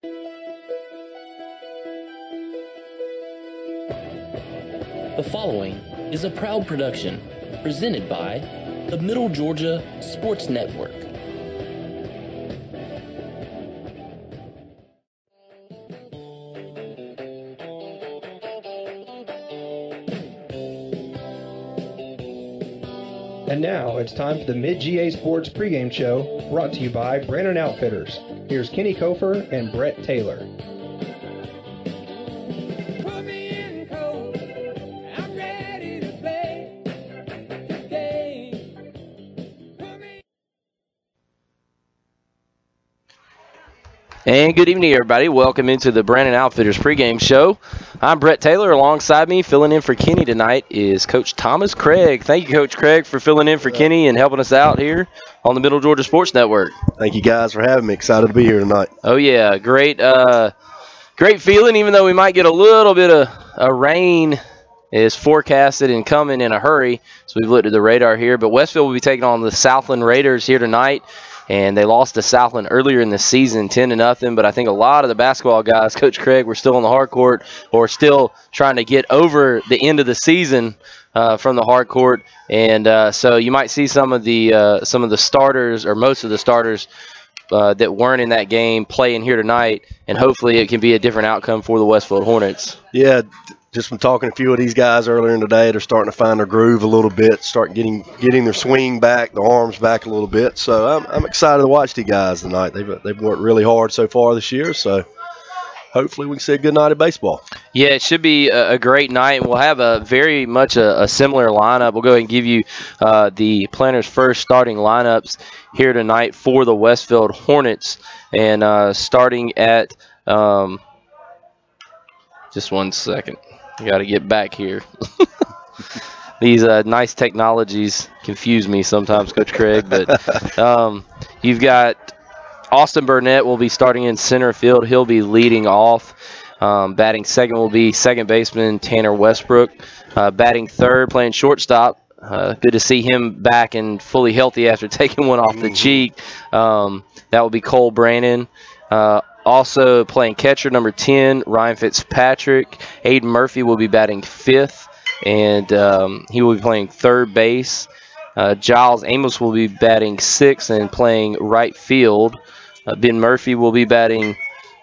The following is a proud production presented by the Middle Georgia Sports Network. And now it's time for the Mid-GA Sports pregame show, brought to you by Brandon Outfitters. Here's Kenny Kofer and Brett Taylor. And good evening, everybody. Welcome into the Brandon Outfitters pregame show. I'm Brett Taylor. Alongside me, filling in for Kenny tonight, is Coach Thomas Craig. Thank you, Coach Craig, for filling in for Kenny and helping us out here on the Middle Georgia Sports Network. Thank you guys for having me. Excited to be here tonight. Oh, yeah. Great feeling, even though we might get a little bit of rain is forecasted and coming in a hurry. So we've looked at the radar here. But Westfield will be taking on the Southland Raiders here tonight. And they lost to Southland earlier in the season, 10-0. But I think a lot of the basketball guys, Coach Craig, were still on the hard court or still trying to get over the end of the season from the hard court. And so you might see some of the starters, or most of the starters that weren't in that game, playing here tonight. And hopefully it can be a different outcome for the Westfield Hornets. Yeah. Just from talking to a few of these guys earlier in the day, they're starting to find their groove a little bit, start getting their swing back, their arms back a little bit. So I'm excited to watch these guys tonight. They've worked really hard so far this year, so hopefully we can see a good night of baseball. Yeah, it should be a great night. We'll have very much a similar lineup. We'll go ahead and give you the Planners' first starting lineups here tonight for the Westfield Hornets. And starting at just one second. I got to get back here. These nice technologies confuse me sometimes, Coach Craig. But you've got Austin Burnett will be starting in center field. He'll be leading off. Batting second will be second baseman Tanner Westbrook. Batting third, playing shortstop. Good to see him back and fully healthy after taking one off the cheek. That will be Cole Brannon. Also playing catcher, number 10, Ryan Fitzpatrick. Aiden Murphy will be batting fifth, and he will be playing third base. Giles Amos will be batting sixth and playing right field. Ben Murphy will be batting,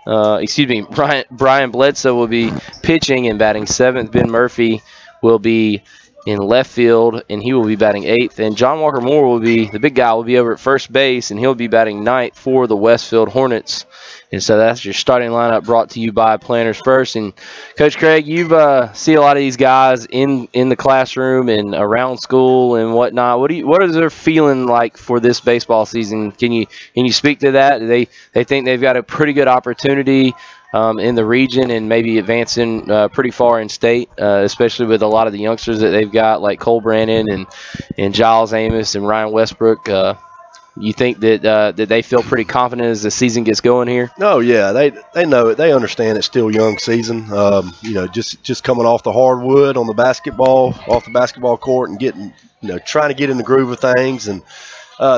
Brian Bledsoe will be pitching and batting seventh. Ben Murphy will be in left field, and he will be batting eighth. And John Walker Moore will be, the big guy, will be over at first base, and he'll be batting ninth for the Westfield Hornets. And so that's your starting lineup brought to you by Planners First. And Coach Craig, you've see a lot of these guys in the classroom and around school and whatnot. What is their feeling like for this baseball season? Can you speak to that? Do they think they've got a pretty good opportunity in the region and maybe advancing pretty far in state, especially with a lot of the youngsters that they've got, like Cole Brannon and Giles Amos and Ryan Westbrook? You think that they feel pretty confident as the season gets going here? Oh yeah, they know it. They understand it's still young season. Just coming off the hardwood on the basketball court and getting, trying to get in the groove of things, and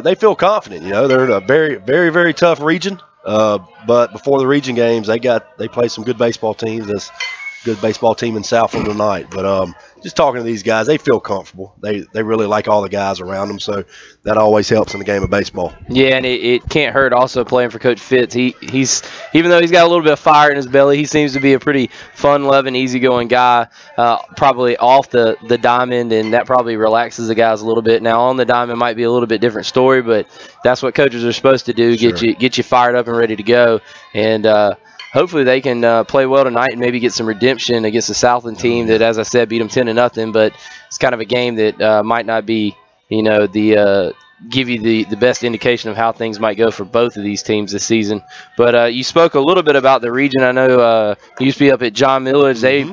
they feel confident. They're in a very, very, very tough region. But before the region games, they play some good baseball teams. There's a good baseball team in Southland tonight. But just talking to these guys, they feel comfortable. They really like all the guys around them, so that always helps in the game of baseball. Yeah, and it can't hurt also playing for Coach Fitz. He's even though he's got a little bit of fire in his belly, he seems to be a pretty fun-loving, easygoing guy, probably off the diamond, and that probably relaxes the guys a little bit. Now, on the diamond might be a little bit different story, but that's what coaches are supposed to do, sure. get you fired up and ready to go. And hopefully they can play well tonight and maybe get some redemption against the Southland team that, as I said, beat them 10-0. But it's kind of a game that might not be, give you the best indication of how things might go for both of these teams this season. But you spoke a little bit about the region. I know you used to be up at John Milledge. They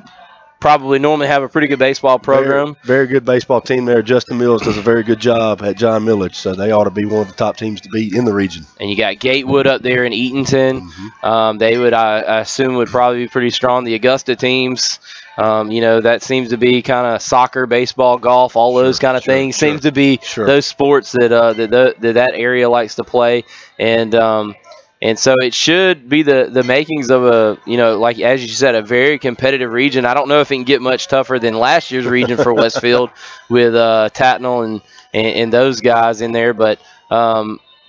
probably normally have a pretty good baseball program. Very good baseball team there. Justin Mills does a very good job at John Milledge, so they ought to be one of the top teams to beat in the region. And you got Gatewood up there in Eatonton. They would, I assume, would probably be pretty strong. The Augusta teams, that seems to be kind of soccer, baseball, golf, all those kind of things. Seems to be those sports that that area likes to play. And And so it should be the makings of a, like as you said, a very competitive region. I don't know if it can get much tougher than last year's region for Westfield with Tatnall and those guys in there. But,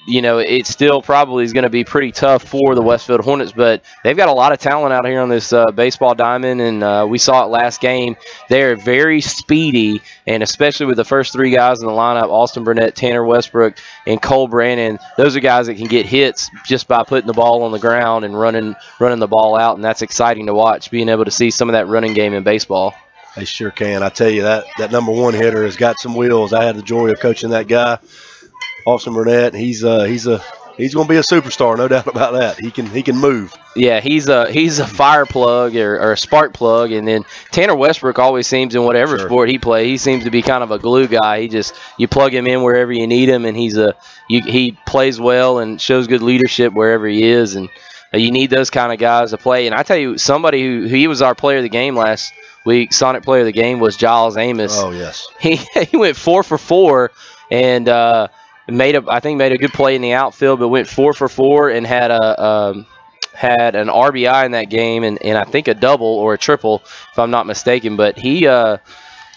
it still probably is going to be pretty tough for the Westfield Hornets. But they've got a lot of talent out here on this baseball diamond, and we saw it last game. They're very speedy, and especially with the first three guys in the lineup, Austin Burnett, Tanner Westbrook, and Cole Brannon, those are guys that can get hits just by putting the ball on the ground and running the ball out, and that's exciting to watch, being able to see some of that running game in baseball. They sure can. I tell you, that number one hitter has got some wheels. I had the joy of coaching that guy, Austin Burnett. He's going to be a superstar, no doubt about that. He can move. Yeah, he's a fire plug or a spark plug. And then Tanner Westbrook always seems, in whatever sport he plays, he seems to be kind of a glue guy. You plug him in wherever you need him, and he plays well and shows good leadership wherever he is. And you need those kind of guys to play. And I tell you, somebody he was our player of the game last week. Sonic player of the game was Giles Amos. Oh yes, he went 4 for 4 and made a good play in the outfield, but went 4 for 4 and had an RBI in that game and I think a double or a triple if I'm not mistaken. But he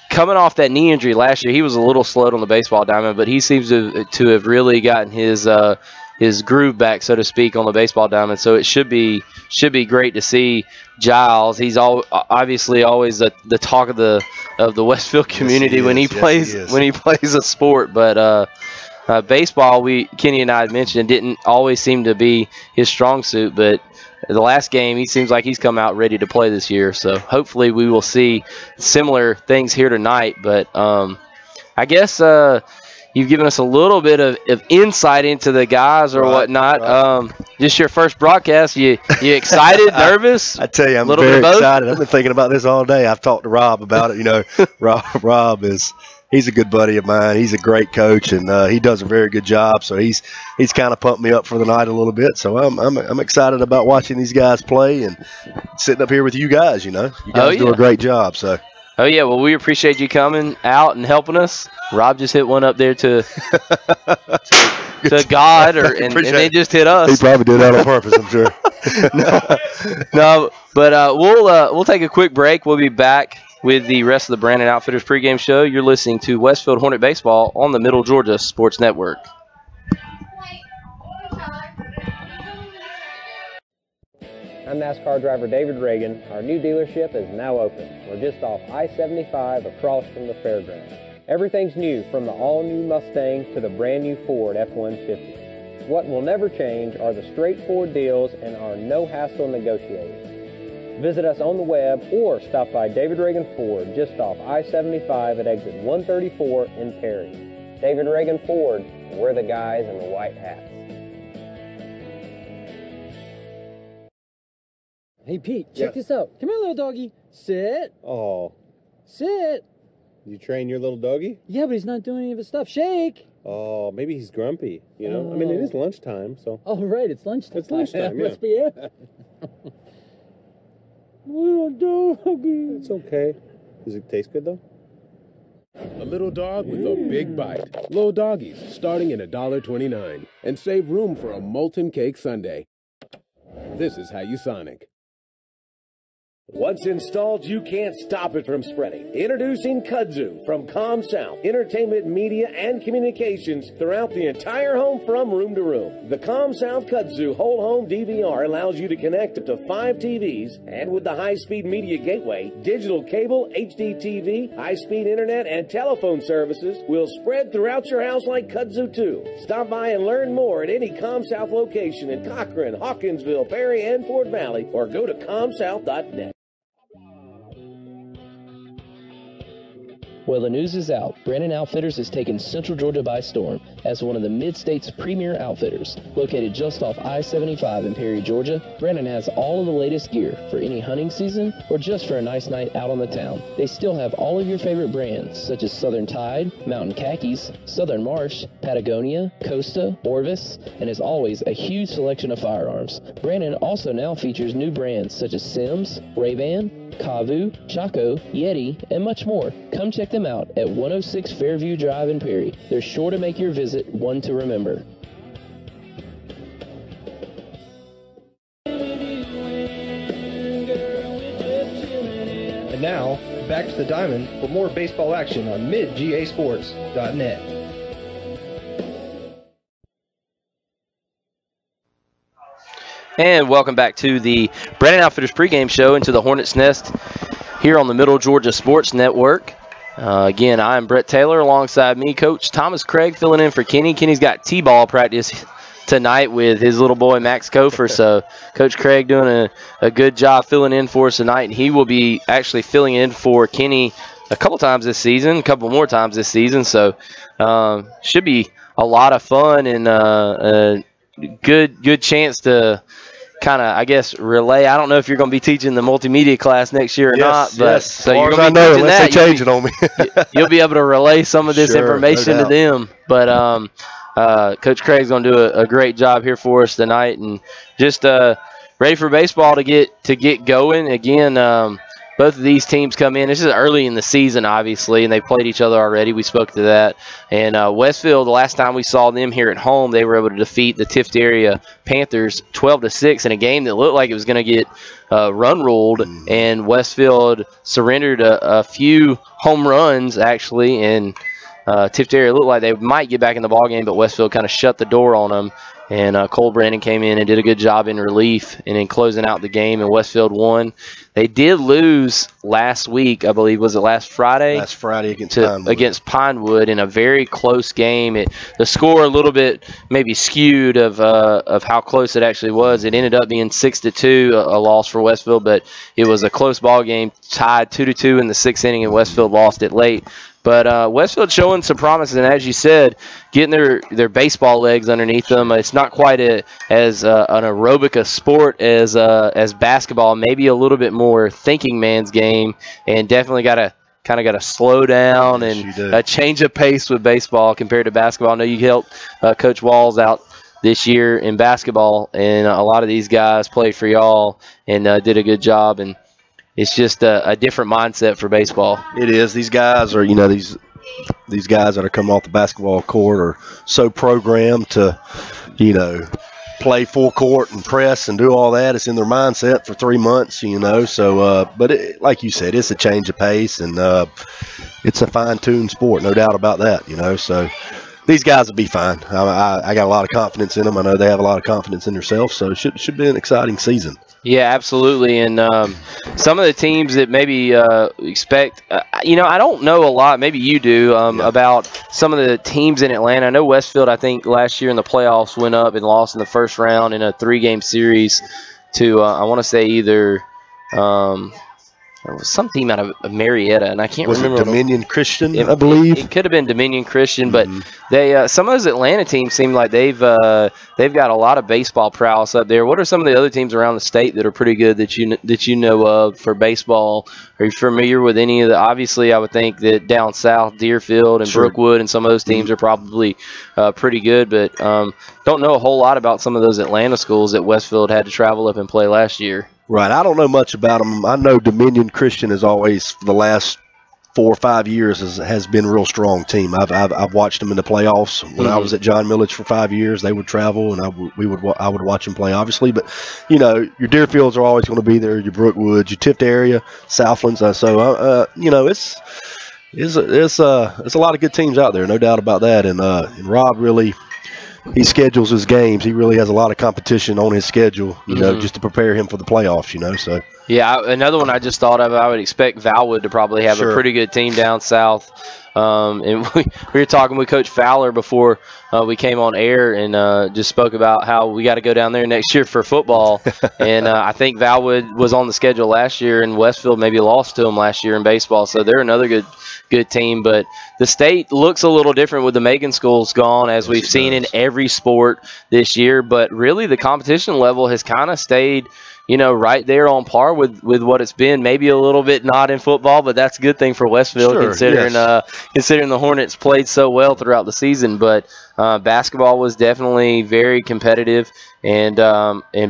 coming off that knee injury last year, he was a little slowed on the baseball diamond, but he seems to have really gotten his groove back, so to speak, on the baseball diamond. So it should be great to see Giles. He's obviously always the talk of the Westfield community when he plays a sport. But baseball, Kenny and I had mentioned, didn't always seem to be his strong suit, but the last game, he seems like he's come out ready to play this year. So hopefully we will see similar things here tonight. But I guess you've given us a little bit of insight into the guys or whatnot. Right. Just your first broadcast. You excited, nervous? I tell you, I'm very excited. I've been thinking about this all day. I've talked to Rob about it. Rob he's a good buddy of mine. He's a great coach, and he does a very good job. So he's kind of pumped me up for the night a little bit. So I'm excited about watching these guys play and sitting up here with you guys. You guys do a great job. So. Oh yeah, well we appreciate you coming out and helping us. Rob just hit one up there to God, and they just hit us. He probably did that on purpose, I'm sure. No, but we'll take a quick break. We'll be back with the rest of the Brandon Outfitters pregame show. You're listening to Westfield Hornet Baseball on the Middle Georgia Sports Network. I'm NASCAR driver David Reagan. Our new dealership is now open. We're just off I-75 across from the fairgrounds. Everything's new, from the all-new Mustang to the brand-new Ford F-150. What will never change are the straightforward deals and our no-hassle negotiators. Visit us on the web or stop by David Reagan Ford just off I-75 at exit 134 in Perry. David Reagan Ford, we're the guys in the white hats. Hey, Pete, check this out. Come here, little doggy. Sit. Oh. Sit. You train your little doggy? Yeah, but he's not doing any of his stuff. Shake. Oh, maybe he's grumpy, I mean, it is lunchtime, so. Oh, right, it's lunchtime. It's lunchtime, yeah. Must be it. Little doggy. It's okay. Does it taste good, though? A little dog with a big bite. Little doggies, starting at $1.29. And save room for a molten cake sundae. This is how you Sonic. Once installed, you can't stop it from spreading. Introducing Kudzu from ComSouth, entertainment, media, and communications throughout the entire home from room to room. The ComSouth Kudzu whole home DVR allows you to connect up to 5 TVs, and with the high-speed media gateway, digital cable, HD TV, high-speed internet, and telephone services will spread throughout your house like Kudzu 2. Stop by and learn more at any ComSouth location in Cochran, Hawkinsville, Perry, and Fort Valley, or go to comsouth.net. Well, the news is out. Brandon Outfitters has taken Central Georgia by storm as one of the Mid-State's premier outfitters. Located just off I-75 in Perry, Georgia, Brandon has all of the latest gear for any hunting season or just for a nice night out on the town. They still have all of your favorite brands such as Southern Tide, Mountain Khakis, Southern Marsh, Patagonia, Costa, Orvis, and as always, a huge selection of firearms. Brandon also now features new brands such as Sims, Ray-Ban, Kavu, Chaco, Yeti, and much more. Come check them out at 106 Fairview Drive in Perry. They're sure to make your visit one to remember. back to the diamond for more baseball action on midgasports.net. And welcome back to the Brandon Outfitters pregame show into the Hornets' Nest here on the Middle Georgia Sports Network. Again, I'm Brett Taylor. Alongside me, Coach Thomas Craig filling in for Kenny. Kenny's got T-ball practice tonight with his little boy Max Kofer. So Coach Craig doing a good job filling in for us tonight. And he will be actually filling in for Kenny a couple times this season, a couple more times this season. So should be a lot of fun and a good chance to kind of, I guess, relay. I don't know if you're going to be teaching the multimedia class next year or not, but yes. so you're going to be teaching that. They change it on me. You'll be able to relay some of this information to them. But Coach Craig's going to do a great job here for us tonight, and just ready for baseball to get going again. Both of these teams come in. This is early in the season, obviously, and they played each other already. We spoke to that. And Westfield, the last time we saw them here at home, they were able to defeat the Tift area Panthers 12-6 in a game that looked like it was going to get run ruled. And Westfield surrendered a few home runs, actually, and Tift area looked like they might get back in the ballgame, but Westfield kind of shut the door on them. And Cole Brandon came in and did a good job in relief and in closing out the game, and Westfield won. They did lose last week, I believe. Was it last Friday? Last Friday against Pinewood in a very close game. The score a little bit maybe skewed of how close it actually was. It ended up being 6-2, a loss for Westfield, but it was a close ball game, tied 2-2 in the sixth inning, and Westfield lost it late. But Westfield showing some promise, and as you said, getting their baseball legs underneath them. It's not quite as an aerobic a sport as basketball. Maybe a little bit more thinking man's game, and definitely got to slow down and a change of pace with baseball compared to basketball. I know you helped Coach Walls out this year in basketball, and a lot of these guys played for y'all and did a good job. And it's just a different mindset for baseball. It is. These guys are, these guys that are coming off the basketball court are so programmed to, play full court and press and do all that. It's in their mindset for 3 months, So, but like you said, it's a change of pace, and it's a fine-tuned sport, no doubt about that, So these guys will be fine. I got a lot of confidence in them. I know they have a lot of confidence in themselves, so it should be an exciting season. Yeah, absolutely. And some of the teams that maybe expect, I don't know a lot, maybe you do, about some of the teams in Atlanta. I know Westfield, I think, last year in the playoffs went up and lost in the first round in a 3-game series to, I want to say either there was some team out of Marietta, and I can't remember. Was it Dominion Christian, I believe? It could have been Dominion Christian, but they some of those Atlanta teams seem like they've got a lot of baseball prowess up there. What are some of the other teams around the state that are pretty good that you know of for baseball? Are you familiar with any of the? Obviously, I would think that down south, Deerfield and Brookwood and some of those teams are probably pretty good, but don't know a whole lot about some of those Atlanta schools that Westfield had to travel up and play last year. Right. I don't know much about them. I know Dominion Christian has always, for the last 4 or 5 years, has been a real strong team. I've watched them in the playoffs. When I was at John Milledge for 5 years, they would travel, and I would watch them play, obviously. But, your Deerfields are always going to be there, your Brookwoods, your Tift area, Southlands. So, it's a lot of good teams out there, no doubt about that. And Rob really – he schedules his games. He really has a lot of competition on his schedule, just to prepare him for the playoffs, So yeah, another one I just thought of. I would expect Valwood to probably have a pretty good team down south. And we were talking with Coach Fowler before we came on air, and just spoke about how we got to go down there next year for football. And I think Valwood was on the schedule last year, and Westfield maybe lost to them last year in baseball. So they're another good team. But the state looks a little different with the Macon schools gone, as we've seen in every sport this year. But really the competition level has kind of stayed right there on par with what it's been. Maybe a little bit not in football, but that's a good thing for Westfield, considering the Hornets played so well throughout the season. But basketball was definitely very competitive, and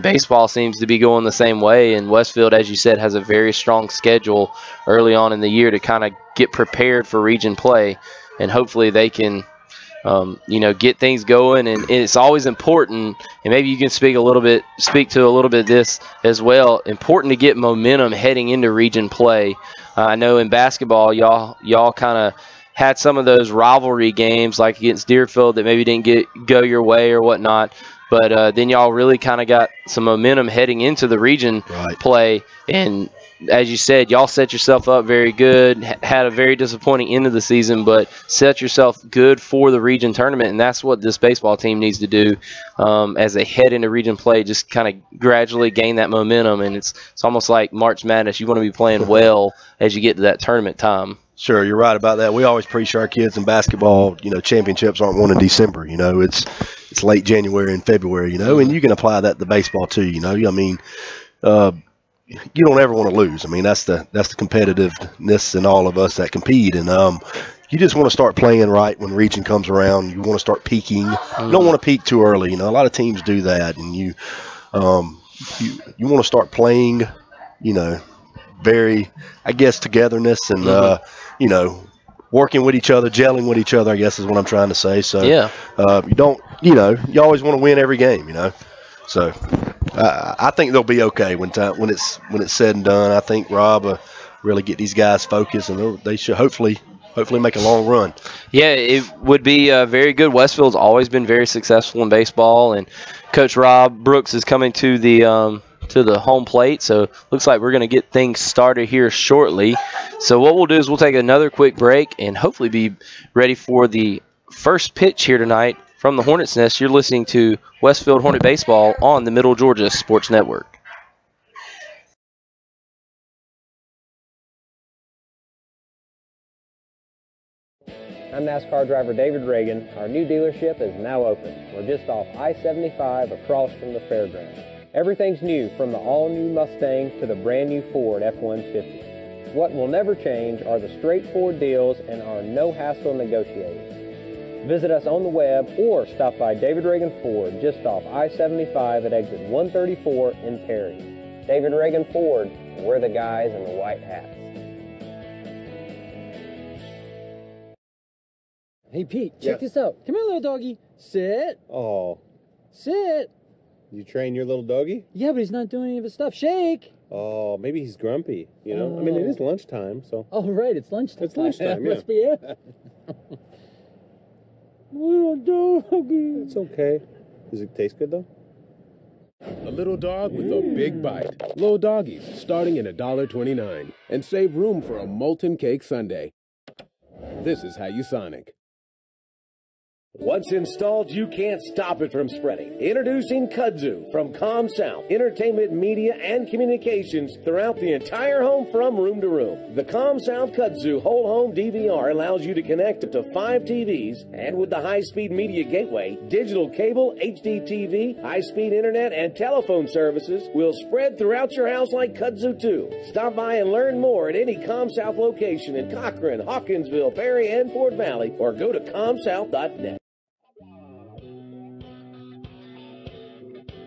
baseball seems to be going the same way. And Westfield, as you said, has a very strong schedule early on in the year to kind of get prepared for region play, and hopefully they can get things going, and it's always important, and maybe you can speak to a little bit this as well. Important to get momentum heading into region play. I know in basketball, y'all kind of had some of those rivalry games like against Deerfield that maybe didn't go your way or whatnot. But then y'all really kind of got some momentum heading into the region play. And as you said, y'all set yourself up very good, had a very disappointing end of the season, but set yourself good for the region tournament. And that's what this baseball team needs to do as they head into region play, just kind of gradually gain that momentum. And it's almost like March Madness. You want to be playing well as you get to that tournament time. Sure, you're right about that. We always preach to our kids in basketball, championships aren't won in December. It's late January and February, and you can apply that to baseball too. You don't ever want to lose. That's the competitiveness in all of us that compete, and you just want to start playing right when region comes around. You want to start peaking. You don't want to peak too early. A lot of teams do that, and you want to start playing, very, I guess, togetherness and working with each other, gelling with each other, I guess is what I'm trying to say. So yeah, you always want to win every game, So I think they'll be okay when it's said and done. I think Rob really get these guys focused, and they should hopefully make a long run. Yeah, it would be very good. Westfield's always been very successful in baseball, and Coach Rob Brooks is coming to the home plate, so looks like we're going to get things started here shortly. So what we'll do is we'll take another quick break and hopefully be ready for the first pitch here tonight from the Hornets Nest. You're listening to Westfield Hornet Baseball on the Middle Georgia Sports Network. I'm NASCAR driver David Reagan. Our new dealership is now open. We're just off I-75 across from the fairgrounds. Everything's new, from the all-new Mustang to the brand-new Ford F-150. What will never change are the straightforward deals and our no-hassle negotiators. Visit us on the web or stop by David Reagan Ford just off I-75 at exit 134 in Perry. David Reagan Ford, we're the guys in the white hats. Hey, Pete, check this out. Come here, little doggy. Sit. Oh. Sit. You train your little doggy? Yeah, but he's not doing any of his stuff. Shake. Oh, maybe he's grumpy, It is lunchtime, so. Oh, right, it's lunchtime. It's lunchtime, That must be it. Little doggy. It's okay. Does it taste good, though? A little dog with a big bite. Little doggies starting at $1.29 and save room for a molten cake sundae. This is how you Sonic. Once installed, you can't stop it from spreading. Introducing Kudzu from ComSouth, entertainment, media, and communications throughout the entire home from room to room. The ComSouth Kudzu whole home DVR allows you to connect up to 5 TVs, and with the high-speed media gateway, digital cable, HD TV, high-speed internet, and telephone services will spread throughout your house like Kudzu 2. Stop by and learn more at any ComSouth location in Cochran, Hawkinsville, Perry, and Fort Valley, or go to comsouth.net.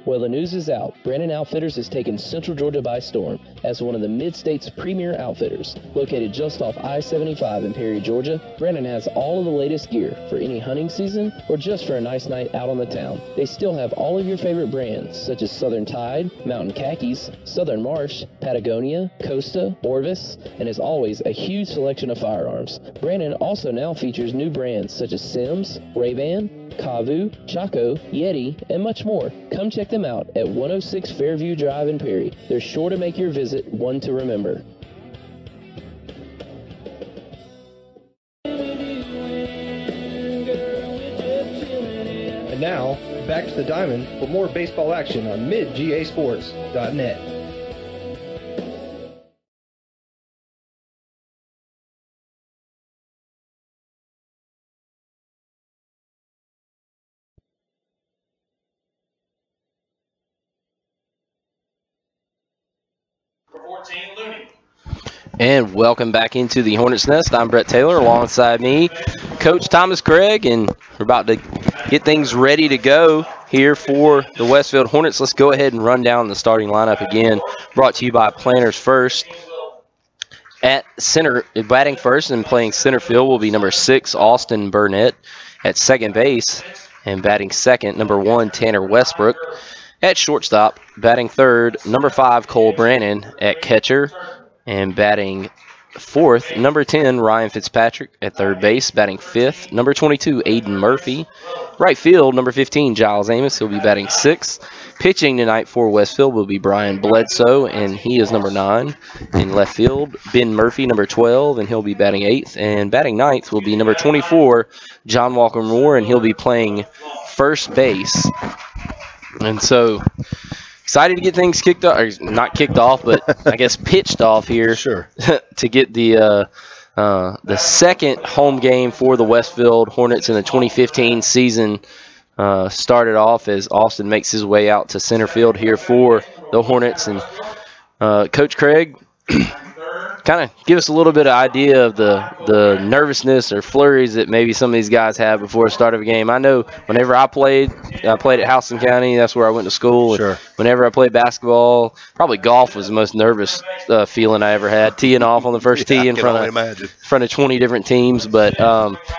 Well, the news is out. Brandon Outfitters has taken Central Georgia by storm as one of the Mid-State's premier outfitters. Located just off I-75 in Perry, Georgia, Brandon has all of the latest gear for any hunting season or just for a nice night out on the town. They still have all of your favorite brands such as Southern Tide, Mountain Khakis, Southern Marsh, Patagonia, Costa, Orvis, and as always, a huge selection of firearms. Brandon also now features new brands such as Sims, Ray-Ban, Kavu, Chaco, Yeti, and much more. Come check them out at 106 Fairview Drive in Perry. They're sure to make your visit one to remember. And now, back to the diamond for more baseball action on midgasports.net. And welcome back into the Hornets Nest. I'm Brett Taylor, alongside me, Coach Thomas Craig, and we're about to get things ready to go here for the Westfield Hornets. Let's go ahead and run down the starting lineup again, brought to you by Planters First. At center, batting first and playing center field will be number 6, Austin Burnett. At second base and batting second, number 1, Tanner Westbrook. At shortstop, batting third, number 5, Cole Brannon. At catcher and batting fourth. Number 10, Ryan Fitzpatrick at third base, batting fifth. Number 22, Aiden Murphy. Right field, number 15, Giles Amos. He'll be batting sixth. Pitching tonight for Westfield will be Brian Bledsoe, and he is number 9. In left field, Ben Murphy, number 12, and he'll be batting eighth. And batting ninth will be number 24, John Walker Moore, and he'll be playing first base. And so excited to get things kicked off, or not kicked off, but I guess pitched off here. Sure. To get the second home game for the Westfield Hornets in the 2015 season started off as Austin makes his way out to center field here for the Hornets. And Coach Craig, kind of give us a little bit of idea of the nervousness or flurries that maybe some of these guys have before the start of a game. I know whenever I played at Houston County. That's where I went to school. Sure. Whenever I played basketball, probably golf was the most nervous feeling I ever had, teeing off on the first tee in front of 20 different teams. But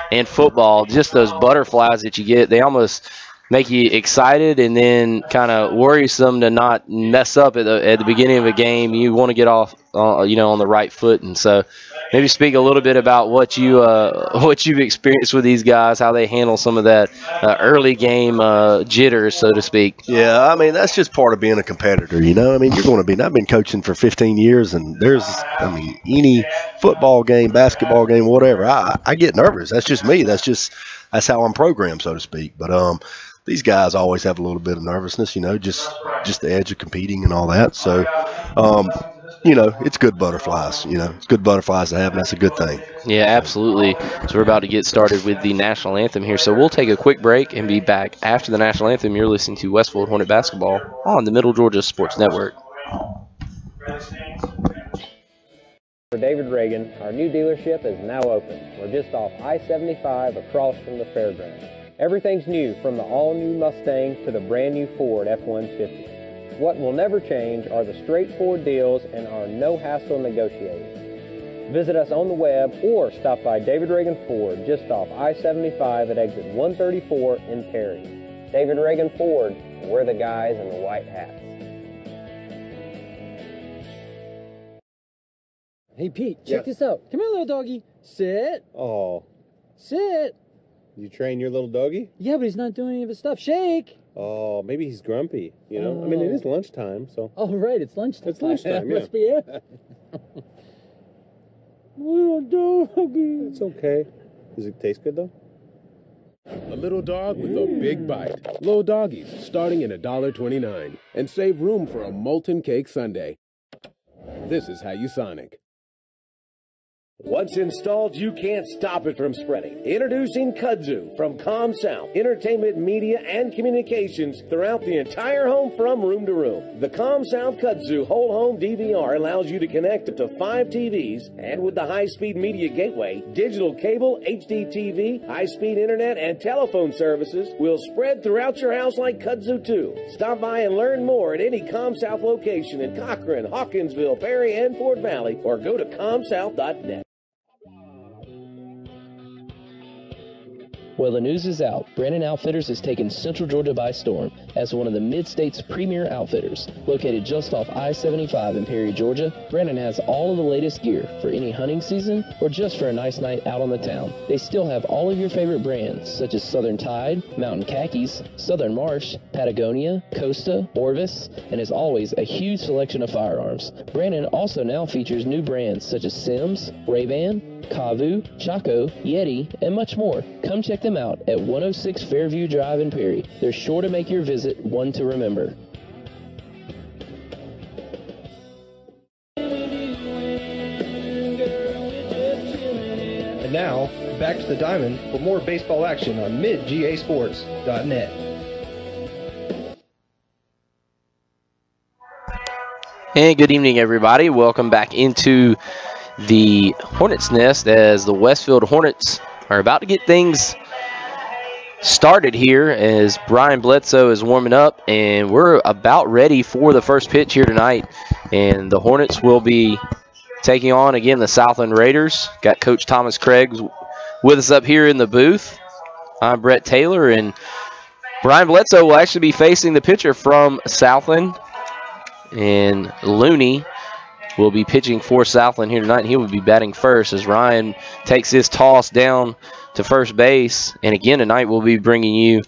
and football, just those butterflies that you get, they almost make you excited and then kind of worrisome to not mess up at the beginning of a game. You want to get off, on the right foot. And so maybe speak a little bit about what you've experienced with these guys, how they handle some of that early game jitters, so to speak. Yeah, I mean, that's just part of being a competitor, I mean, I've been coaching for 15 years, and any football game, basketball game, whatever, I get nervous. That's just me. That's how I'm programmed, so to speak. But these guys always have a little bit of nervousness, just the edge of competing and all that. So, it's good butterflies. It's good butterflies to have, and that's a good thing. Yeah, absolutely. So we're about to get started with the national anthem here. So we'll take a quick break and be back after the national anthem. You're listening to Westfield Hornet Basketball on the Middle Georgia Sports Network. For David Reagan, our new dealership is now open. We're just off I-75 across from the fairgrounds. Everything's new, from the all-new Mustang to the brand-new Ford F-150. What will never change are the straightforward deals and our no-hassle negotiators. Visit us on the web or stop by David Reagan Ford just off I-75 at exit 134 in Perry. David Reagan Ford, we're the guys in the white hats. Hey, Pete, check this out. Come here, little doggy. Sit. Oh. Sit. You train your little doggy? Yeah, but he's not doing any of his stuff. Shake. Oh, maybe he's grumpy, I mean, it is lunchtime, so. Oh, right, it's lunchtime. It's lunchtime, yeah. Must be it. Little doggy. It's okay. Does it taste good, though? A little dog with a big bite. Little doggies, starting at $1.29. And save room for a molten cake sundae. This is how you Sonic. Once installed, you can't stop it from spreading. Introducing Kudzu from ComSouth, entertainment, media, and communications throughout the entire home from room to room. The ComSouth Kudzu whole home DVR allows you to connect up to 5 TVs, and with the high-speed media gateway, digital cable, HD TV, high-speed internet, and telephone services will spread throughout your house like Kudzu 2. Stop by and learn more at any ComSouth location in Cochran, Hawkinsville, Perry, and Fort Valley, or go to comsouth.net. Well, the news is out. Brandon Outfitters has taken Central Georgia by storm as one of the Mid-State's premier outfitters. Located just off I-75 in Perry, Georgia, Brandon has all of the latest gear for any hunting season or just for a nice night out on the town. They still have all of your favorite brands such as Southern Tide, Mountain Khakis, Southern Marsh, Patagonia, Costa, Orvis, and as always, a huge selection of firearms. Brandon also now features new brands such as Sims, Ray-Ban, Kavu, Chaco, Yeti, and much more. Come check them out at 106 Fairview Drive in Perry. They're sure to make your visit one to remember. And now, back to the diamond for more baseball action on midgasports.net. And good evening, everybody. Welcome back into the Hornets' Nest as the Westfield Hornets are about to get things started here as Brian Bledsoe is warming up, and we're about ready for the first pitch here tonight. And the Hornets will be taking on, again, the Southland Raiders. Got Coach Thomas Craig with us up here in the booth. I'm Brett Taylor, and Brian Bledsoe will actually be facing the pitcher from Southland, and Looney will be pitching for Southland here tonight, and he will be batting first as Ryan takes his toss down to first base. And again tonight we'll be bringing you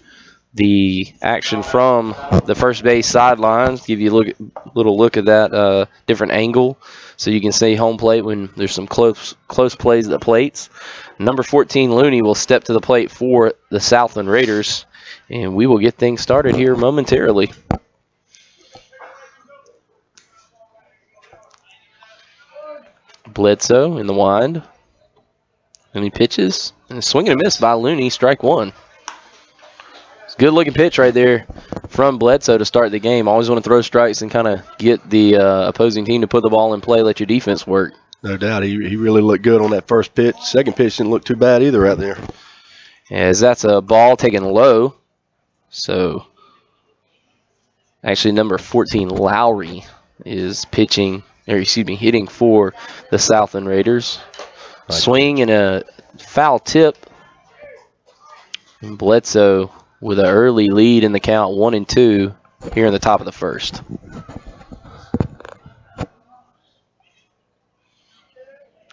the action from the first base sidelines, give you a little look at that different angle so you can see home plate when there's some close plays at the plates. Number 14, Looney, will step to the plate for the Southland Raiders, and we will get things started here momentarily. Bledsoe in the wind. And he pitches, and a swing and a miss by Looney, strike one. Good looking pitch right there from Bledsoe to start the game. Always want to throw strikes and kind of get the opposing team to put the ball in play, let your defense work. No doubt. He really looked good on that first pitch. Second pitch didn't look too bad either right there. As that's a ball taken low. So actually number 14, Lowry, is hitting for the Southland Raiders. Right. Swing and a foul tip. And Bledsoe with an early lead in the count, 1-2 here in the top of the first.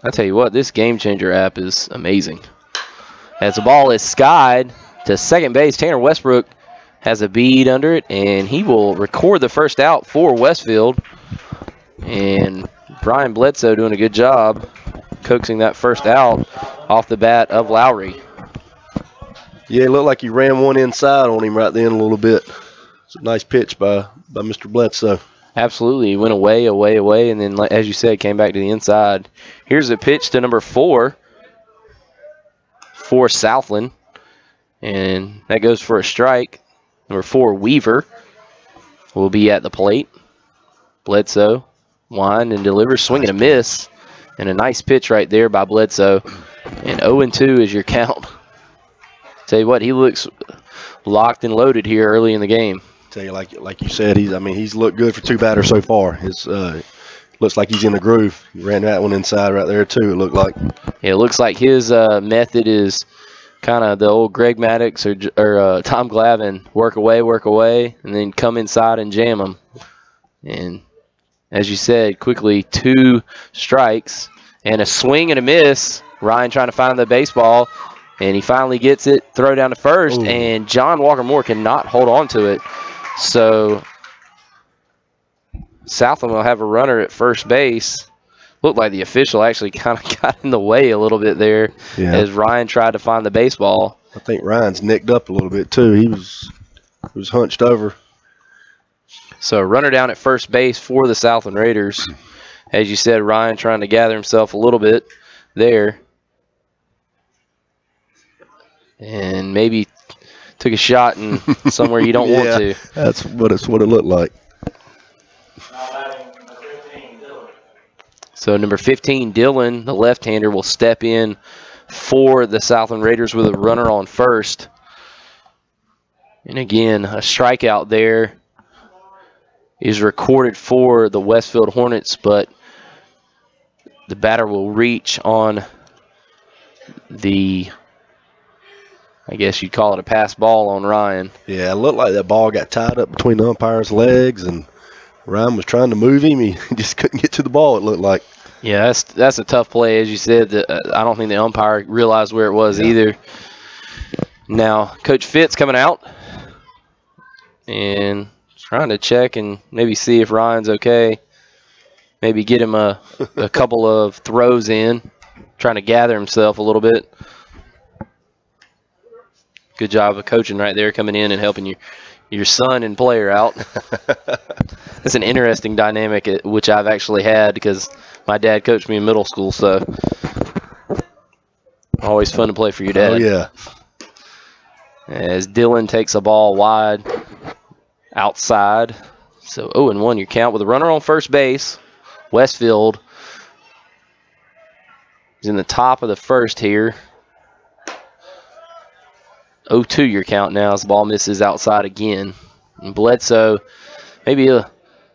I tell you what, this Game Changer app is amazing. As the ball is skied to second base, Tanner Westbrook has a bead under it, and he will record the first out for Westfield. And Brian Bledsoe doing a good job coaxing that first out off the bat of Lowry. Yeah, it looked like he ran one inside on him right then a little bit. It's a nice pitch by Mr. Bledsoe. Absolutely. He went away, and then, as you said, came back to the inside. Here's a pitch to number 4 for Southland, and that goes for a strike. Number 4, Weaver, will be at the plate. Bledsoe, wind and delivers, swing and a miss, and a nice pitch right there by Bledsoe. And 0-2 is your count. Tell you what, he looks locked and loaded here early in the game. Tell you, like you said, he's looked good for 2 batters so far. His looks like he's in the groove. He ran that one inside right there too. It looked like. Yeah, it looks like his method is kind of the old Greg Maddux or Tom Glavine, work away, and then come inside and jam them. And as you said, quickly 2 strikes and a swing and a miss. Ryan trying to find the baseball. And he finally gets it, throw down to first, and John Walker Moore cannot hold on to it. So Southland will have a runner at first base. Looked like the official actually kind of got in the way a little bit there as Ryan tried to find the baseball. I think Ryan's nicked up a little bit too. He was hunched over. So runner down at first base for the Southland Raiders. As you said, Ryan trying to gather himself a little bit there. And maybe took a shot in somewhere you don't want to. That's what it looked like. So number 15, Dillon, the left-hander, will step in for the Southland Raiders with a runner on first. And again, a strikeout there is recorded for the Westfield Hornets, but the batter will reach on the, I guess you'd call it a pass ball on Ryan. Yeah, it looked like that ball got tied up between the umpire's legs, and Ryan was trying to move him. He just couldn't get to the ball, it looked like. Yeah, that's a tough play. As you said, I don't think the umpire realized where it was either. Now, Coach Fitz coming out and trying to check and maybe see if Ryan's okay. Maybe get him a couple of throws in, trying to gather himself a little bit. Good job of coaching right there, coming in and helping your son and player out. That's an interesting dynamic, which I've actually had because my dad coached me in middle school, so always fun to play for your dad. Oh, yeah. As Dillon takes a ball wide outside. So 0-1 your count with a runner on first base. Westfield is in the top of the first here. 0-2 your count now as the ball misses outside again. And Bledsoe maybe having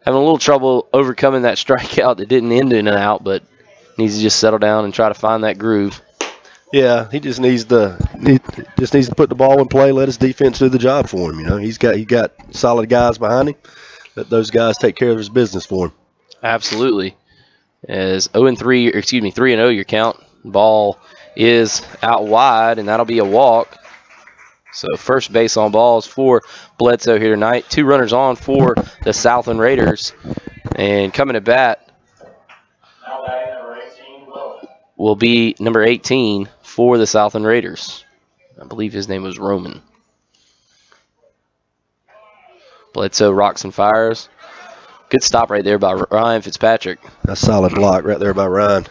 a little trouble overcoming that strikeout that didn't end in an out, but needs to just settle down and try to find that groove. Yeah, he just needs to put the ball in play, let his defense do the job for him. You know, he got solid guys behind him. Let those guys take care of his business for him. Absolutely. As 0-3, or excuse me, 3-0 your count. Ball is out wide, and that'll be a walk. So first base on balls for Bledsoe here tonight. 2 runners on for the Southland Raiders. And coming to bat will be number 18 for the Southland Raiders. I believe his name was Roman. Bledsoe rocks and fires. Good stop right there by Ryan Fitzpatrick. A solid block right there by Ryan.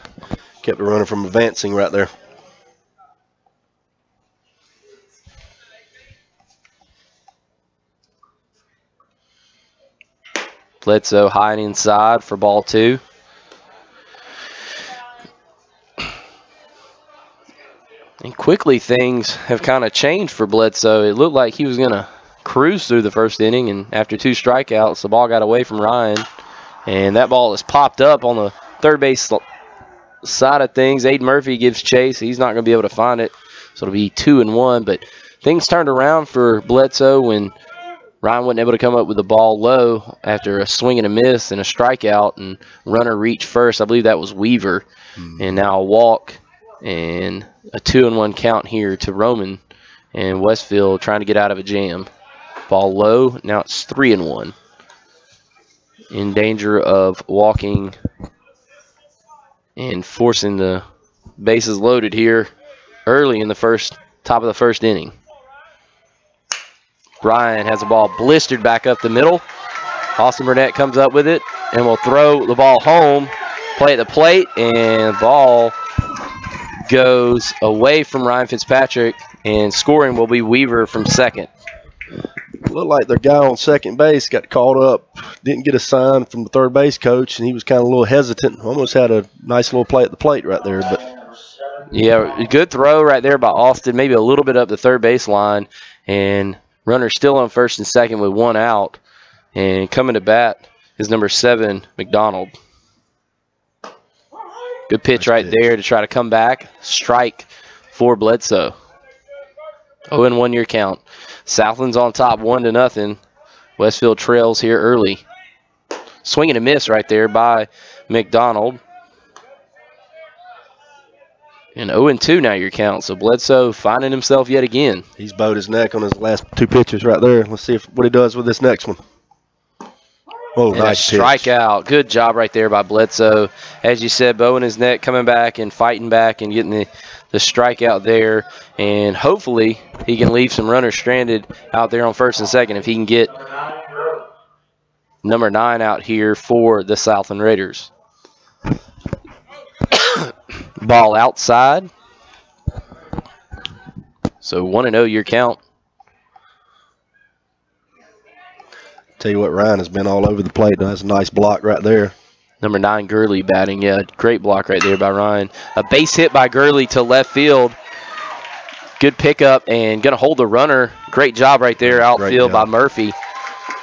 Kept the runner from advancing right there. Bledsoe high and inside for ball 2. And quickly things have kind of changed for Bledsoe. It looked like he was going to cruise through the first inning, and after 2 strikeouts, the ball got away from Ryan. And that ball is popped up on the third base side of things. Aiden Murphy gives chase. He's not going to be able to find it, so it'll be 2-1. But things turned around for Bledsoe when Ryan wasn't able to come up with the ball low after a swing and a miss and a strikeout, and runner reached first. I believe that was Weaver. And now a walk and a 2-1 count here to Roman, and Westfield trying to get out of a jam. Ball low. Now it's 3-1. In danger of walking and forcing the bases loaded here early in the top of the first inning. Ryan has the ball blistered back up the middle. Austin Burnett comes up with it and will throw the ball home. Play at the plate, and the ball goes away from Ryan Fitzpatrick, and scoring will be Weaver from second. Looked like their guy on second base got caught up, didn't get a sign from the third base coach, and he was kind of a little hesitant. Almost had a nice little play at the plate right there. But yeah, good throw right there by Austin, maybe a little bit up the third base line, and runner still on first and second with 1 out. And coming to bat is number 7, McDonald. Good pitch right there to try to come back. Strike for Bledsoe. 0-1 your count. Southland's on top 1-0. Westfield trails here early. Swing and a miss right there by McDonald. And 0-2 now your count. So Bledsoe finding himself yet again. He's bowed his neck on his last 2 pitches right there. Let's see what he does with this next one. Oh, and nice a strikeout. Good job right there by Bledsoe. As you said, bowing his neck, coming back and fighting back and getting the strikeout there. And hopefully he can leave some runners stranded out there on first and second if he can get number 9 out here for the Southland Raiders. Ball outside. So 1-0 your count. Tell you what, Ryan has been all over the plate. That's a nice block right there. Number 9, Gurley batting. Yeah, great block right there by Ryan. A base hit by Gurley to left field. Good pickup and going to hold the runner. Great job right there outfield by Murphy.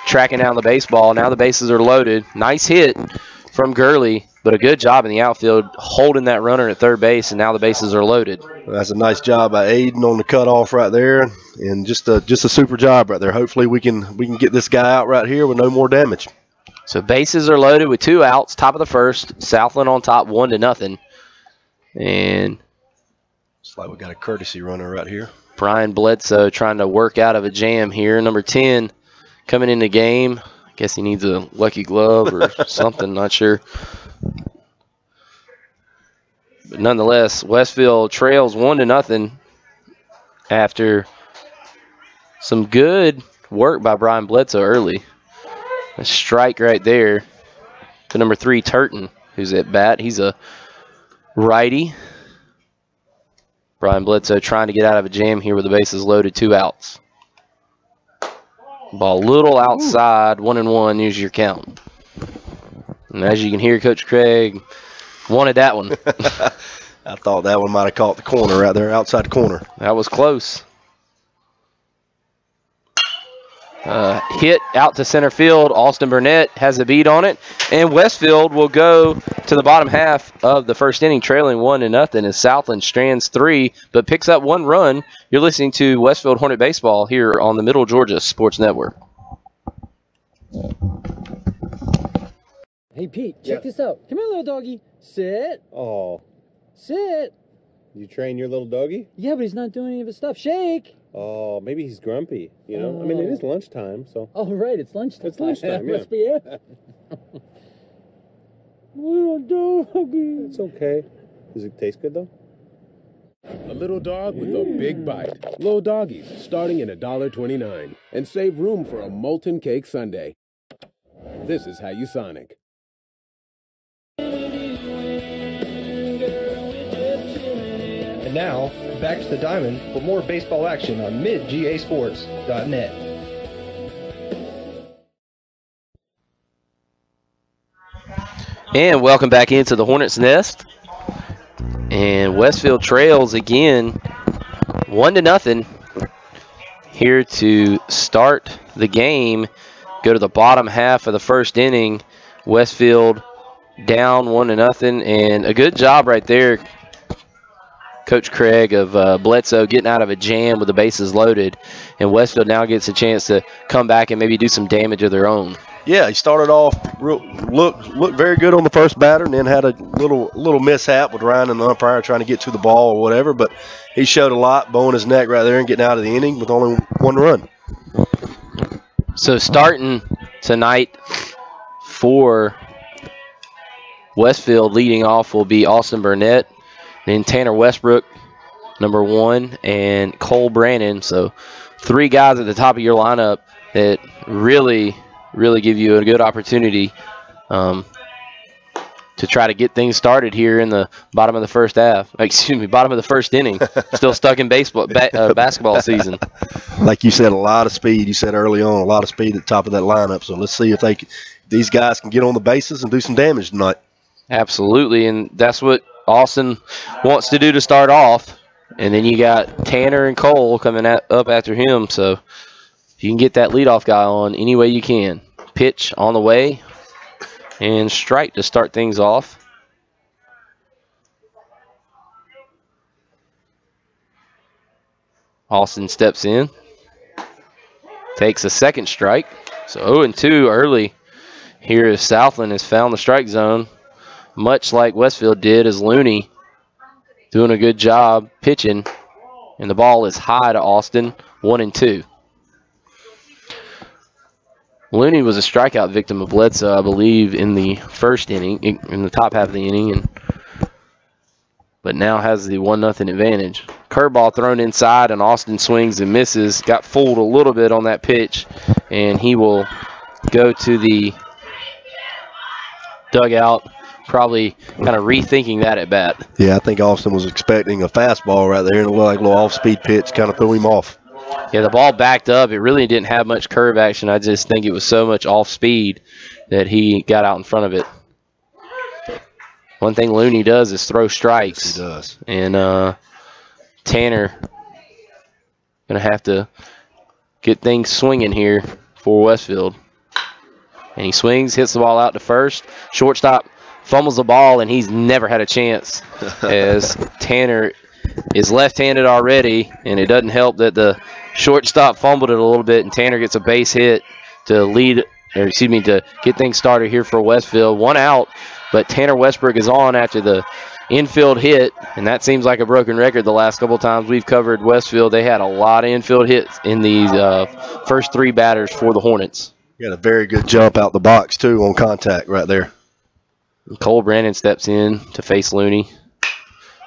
Tracking down the baseball. Now the bases are loaded. Nice hit from Gurley, but a good job in the outfield holding that runner at third base, and now the bases are loaded. That's a nice job by Aiden on the cutoff right there, and just a super job right there. Hopefully we can get this guy out right here with no more damage. So bases are loaded with 2 outs, top of the first. Southland on top 1-0. And it's like we got a courtesy runner right here. Brian Bledsoe trying to work out of a jam here. Number 10 coming in the game. I guess he needs a lucky glove or something, not sure. But nonetheless, Westfield trails 1-0 after some good work by Brian Bledsoe early. A strike right there to number 3, Turton, who's at bat. He's a righty. Brian Bledsoe trying to get out of a jam here with the bases loaded, 2 outs. Ball a little outside, 1-1 is your count. And as you can hear, Coach Craig wanted that one. I thought that one might have caught the corner right there, outside the corner. That was close. Hit out to center field. Austin Burnett has a beat on it. And Westfield will go to the bottom half of the first inning, trailing 1-0 as Southland strands 3, but picks up 1 run. You're listening to Westfield Hornet Baseball here on the Middle Georgia Sports Network. Hey, Pete, check this out. Come here, little doggy. Sit. Oh, Sit. you train your little doggy? Yeah, but he's not doing any of his stuff. Shake. Oh, maybe he's grumpy. You know, I mean, it is lunchtime, so. Oh, right, it's lunchtime. It's lunchtime, yeah. Must be it. Little doggy. It's okay. Does it taste good, though? A little dog with a big bite. Little doggies, starting at $1.29. And save room for a molten cake sundae. This is how you Sonic. And now, back to the diamond for more baseball action on midgasports.net. And welcome back into the Hornets' Nest. And Westfield trails again 1-0 here to start the game. Go to the bottom half of the first inning. Westfield down 1-0, and a good job right there, Coach Craig of Bledsoe, getting out of a jam with the bases loaded. And Westfield now gets a chance to come back and maybe do some damage of their own. Yeah, he started off looked very good on the first batter, and then had a little mishap with Ryan and the umpire trying to get to the ball or whatever. But he showed a lot, bowing his neck right there and getting out of the inning with only 1 run. So starting tonight for Westfield, leading off will be Austin Burnett, then Tanner Westbrook, number 1, and Cole Brannon. So 3 guys at the top of your lineup that really give you a good opportunity to try to get things started here in the bottom of the first half. Excuse me, bottom of the first inning. Still stuck in basketball season. Like you said, a lot of speed. You said early on, a lot of speed at the top of that lineup. So let's see if these guys can get on the bases and do some damage tonight. Absolutely, and that's what Austin wants to do to start off. And then you got Tanner and Cole coming up after him. So if you can get that leadoff guy on any way you can. Pitch on the way, and strike to start things off. Austin steps in, takes a second strike. So 0-2 early here as Southland has found the strike zone, much like Westfield did, as Looney doing a good job pitching, and the ball is high to Austin, 1-2. Looney was a strikeout victim of Bledsoe, I believe, in the first inning, in the top half of the inning, but now has the 1-0 advantage. Curveball thrown inside, and Austin swings and misses. Got fooled a little bit on that pitch, and he will go to the dugout, probably kind of rethinking that at bat. Yeah, I think Austin was expecting a fastball right there, and it looked like a little off-speed pitch, kind of threw him off. Yeah, the ball backed up. It really didn't have much curve action. I just think it was so much off speed that he got out in front of it. One thing Looney does is throw strikes. Yes, he does. And Tanner going to have to get things swinging here for Westfield. And he swings, hits the ball out to first. Shortstop fumbles the ball, and he's never had a chance as Tanner is left-handed already, and it doesn't help that the shortstop fumbled it a little bit, and Tanner gets a base hit to get things started here for Westfield. 1 out, but Tanner Westbrook is on after the infield hit, and that seems like a broken record the last couple times we've covered Westfield. They had a lot of infield hits in these first 3 batters for the Hornets. Got a very good jump out the box, too, on contact right there. Cole Brannon steps in to face Looney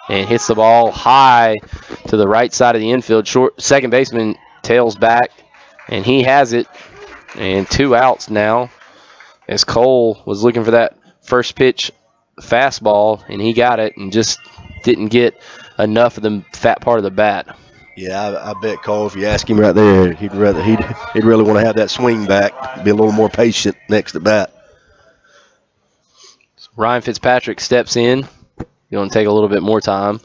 and hits the ball high to the right side of the infield. Second baseman tails back, and he has it. And 2 outs now as Cole was looking for that first pitch fastball, and he got it and just didn't get enough of the fat part of the bat. Yeah, I bet Cole, if you ask him right there, he'd really want to have that swing back, be a little more patient next at bat. Ryan Fitzpatrick steps in. Going to take a little bit more time.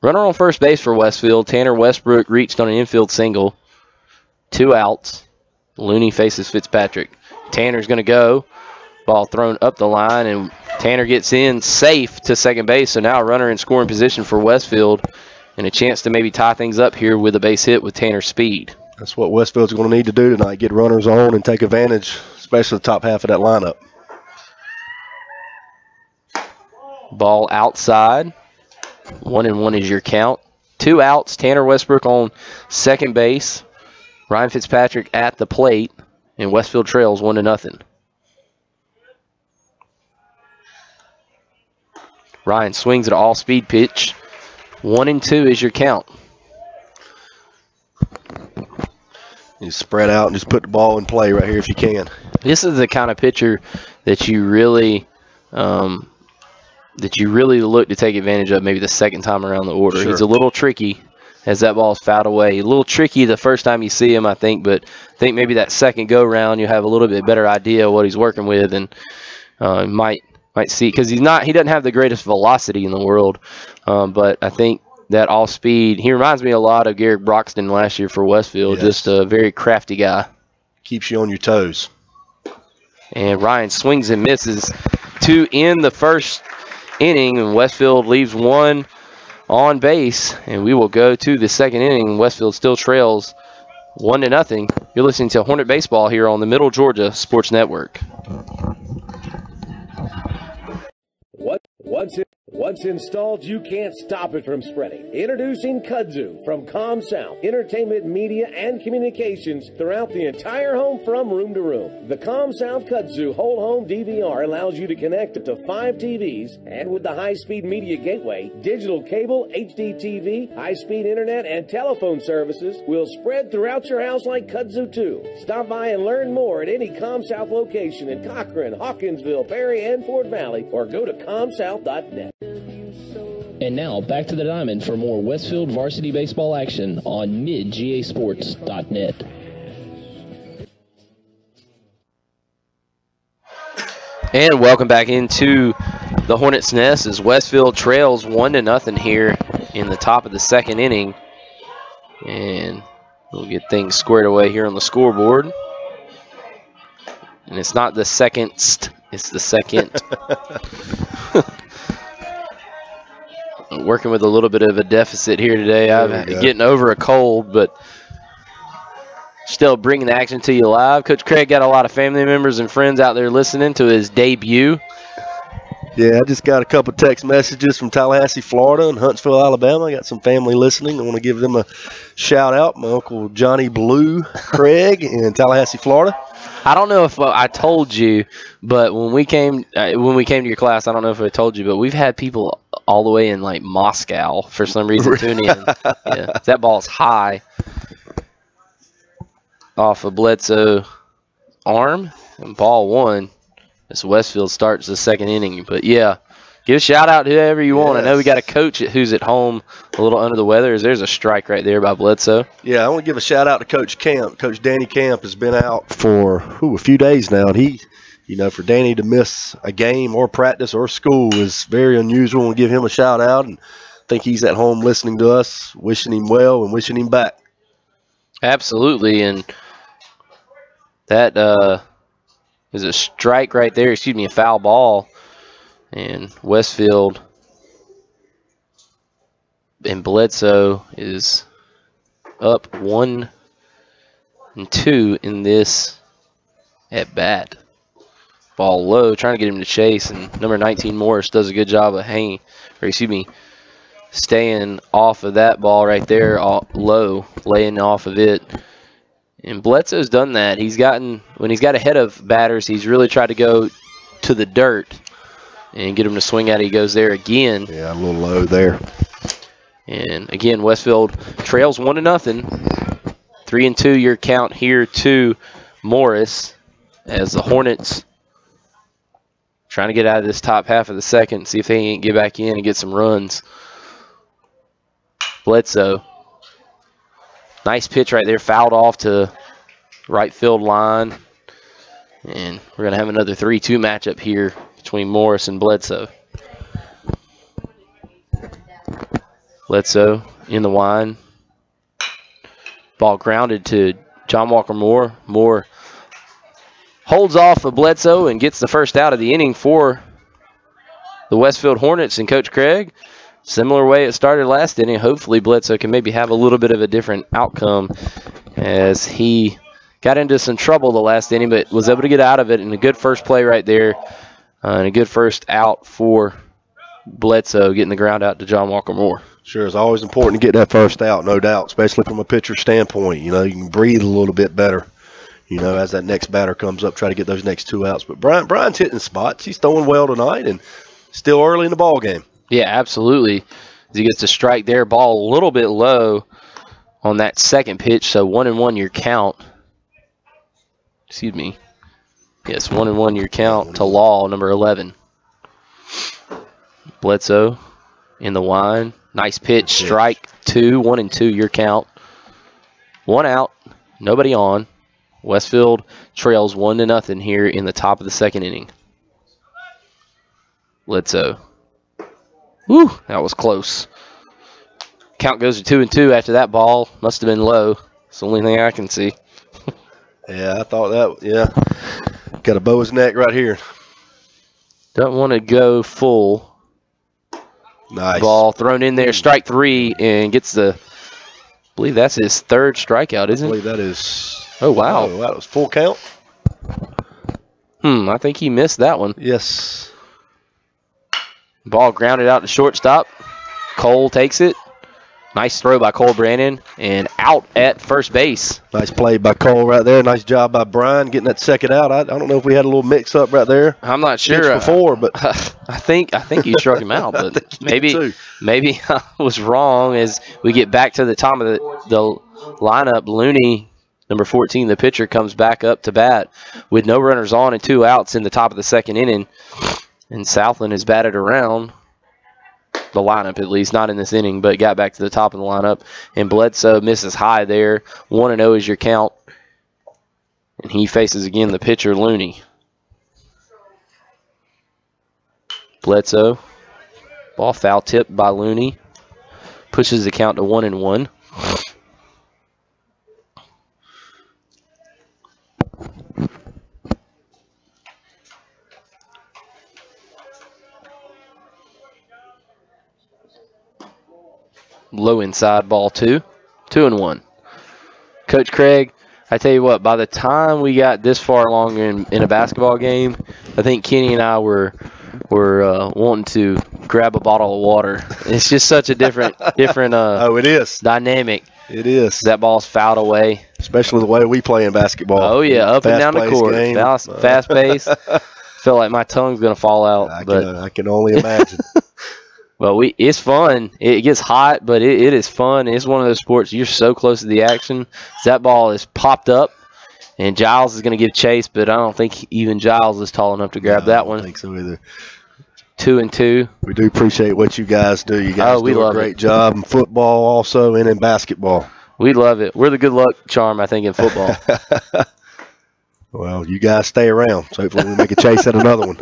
Runner on first base for Westfield. Tanner Westbrook reached on an infield single. 2 outs. Looney faces Fitzpatrick. Tanner's going to go. Ball thrown up the line, and Tanner gets in safe to second base. So now a runner in scoring position for Westfield, and a chance to maybe tie things up here with a base hit with Tanner's speed. That's what Westfield's going to need to do tonight, get runners on and take advantage, especially the top half of that lineup. Ball outside. 1-1 is your count. 2 outs. Tanner Westbrook on second base. Ryan Fitzpatrick at the plate. And Westfield trails 1-0. Ryan swings at an all-speed pitch. 1-2 is your count. You spread out and just put the ball in play right here if you can. This is the kind of pitcher that you really look to take advantage of maybe the second time around the order. Sure. He's a little tricky as that ball's fouled away. A little tricky the first time you see him, I think, but I think maybe that second go-round you'll have a little bit better idea of what he's working with, and might see, because he doesn't have the greatest velocity in the world, but I think that all speed, he reminds me a lot of Garrett Broxton last year for Westfield. Yes. Just a very crafty guy. Keeps you on your toes. And Ryan swings and misses to end the first inning, and Westfield leaves one on base, and we will go to the second inning. Westfield still trails 1-0. You're listening to Hornet Baseball here on the Middle Georgia Sports Network. Once installed, you can't stop it from spreading. Introducing Kudzu from ComSouth, entertainment, media, and communications throughout the entire home from room to room. The ComSouth Kudzu whole home DVR allows you to connect up to 5 TVs, and with the high-speed media gateway, digital cable, HD TV, high-speed internet, and telephone services will spread throughout your house like Kudzu 2. Stop by and learn more at any ComSouth location in Cochran, Hawkinsville, Perry, and Fort Valley, or go to comsouth.net. And now, back to the diamond for more Westfield varsity baseball action on midgasports.net. And welcome back into the Hornets' Nest as Westfield trails 1-0 here in the top of the second inning. And we'll get things squared away here on the scoreboard. And it's not the second, it's the second. Working with a little bit of a deficit here today. I'm getting over a cold, but still bringing the action to you live. Coach Craig got a lot of family members and friends out there listening to his debut. Yeah, I just got a couple text messages from Tallahassee, Florida, and Huntsville, Alabama. I got some family listening. I want to give them a shout out. My Uncle Johnny Blue Craig in Tallahassee, Florida. I don't know if I told you, but when we came to your class, I don't know if I told you, but we've had people all the way in like Moscow for some reason tune in. Yeah, that ball's high off of Bledsoe arm, and ball one as Westfield starts the second inning. But yeah, give a shout out to whoever you want. I know we got a coach who's at home a little under the weather. There's a strike right there by Bledsoe. Yeah, I want to give a shout out to Coach Camp. Coach Danny Camp has been out for a few days now, and he, for Danny to miss a game or practice or school is very unusual. I want to give him a shout out, and I think he's at home listening to us, wishing him well and wishing him back. Absolutely, and that is a strike right there. Excuse me, a foul ball. And Westfield and Bledsoe is up 1-2 in this at bat. Ball low, trying to get him to chase, and number 19 Morris does a good job of staying off of that ball right there, low, laying off of it. And Bledsoe's done that. When he's got ahead of batters, he's really tried to go to the dirt and get him to swing at it. He goes there again. Yeah, a little low there. And again, Westfield trails 1-0. 3-2 your count here to Morris as the Hornets trying to get out of this top half of the second, see if they can get back in and get some runs. Bledsoe. Nice pitch right there, fouled off to right field line. And we're going to have another 3-2 matchup here between Morris and Bledsoe. Bledsoe in the wind. Ball grounded to John Walker Moore. Moore holds off of Bledsoe and gets the first out of the inning for the Westfield Hornets. And Coach Craig, similar way it started last inning. Hopefully Bledsoe can maybe have a little bit of a different outcome as he got into some trouble the last inning, but was able to get out of it. And a good first play right there, and a good first out for Bledsoe, getting the ground out to John Walker Moore. Sure, it's always important to get that first out, no doubt, especially from a pitcher standpoint. You know, you can breathe a little bit better, you know, as that next batter comes up, try to get those next 2 outs. But Brian's hitting spots. He's throwing well tonight and still early in the ball game. Yeah, absolutely. As he gets to strike there, ball a little bit low on that second pitch, so 1-1 your count. Excuse me. Yes, 1-1 your count to Law, number 11. Bledsoe in the line. Nice pitch, strike 2, 1-2 your count. 1 out, nobody on. Westfield trails 1-0 here in the top of the second inning. Bledsoe. Woo, that was close. Count goes to 2-2 after that ball. Must have been low. It's the only thing I can see. Yeah, I thought that, yeah. Got a bow's neck right here. Don't want to go full. Nice. Ball thrown in there, strike 3, and gets the, I believe that's his 3rd strikeout, isn't it? I believe that is. Oh, wow. Oh, that was full count. I think he missed that one. Yes. Ball grounded out to shortstop. Cole takes it. Nice throw by Cole Brandon, and out at first base. Nice play by Cole right there. Nice job by Brian getting that second out. I don't know if we had a little mix-up right there. I'm not sure. Before, but I think you struck him out, but maybe I was wrong. As we get back to the top of the lineup, Looney, number 14, the pitcher, comes back up to bat with no runners on and 2 outs in the top of the second inning. And Southland is batted around. The lineup, at least, not in this inning, but got back to the top of the lineup. And Bledsoe misses high there. 1-0 is your count. And he faces again the pitcher, Looney. Bledsoe. Ball foul tipped by Looney. Pushes the count to 1-1. Low inside, ball 2. 2-1. Coach Craig, I tell you what, by the time we got this far along in a basketball game, I think Kenny and I were wanting to grab a bottle of water. It's just such a different oh, it is dynamic. It is. That ball's fouled away. Especially the way we play in basketball. Oh, yeah, up and down the court. Fast pace. Feel like my tongue's going to fall out. I can only imagine. But it's fun. It gets hot, but it is fun. It's one of those sports you're so close to the action. That ball is popped up, and Giles is going to give chase, but I don't think even Giles is tall enough to grab that one. I don't think so either. 2-2. We do appreciate what you guys do. You guys do a great job in football also and in basketball. We love it. We're the good luck charm, I think, in football. Well, you guys stay around. So hopefully we make a chase at another one.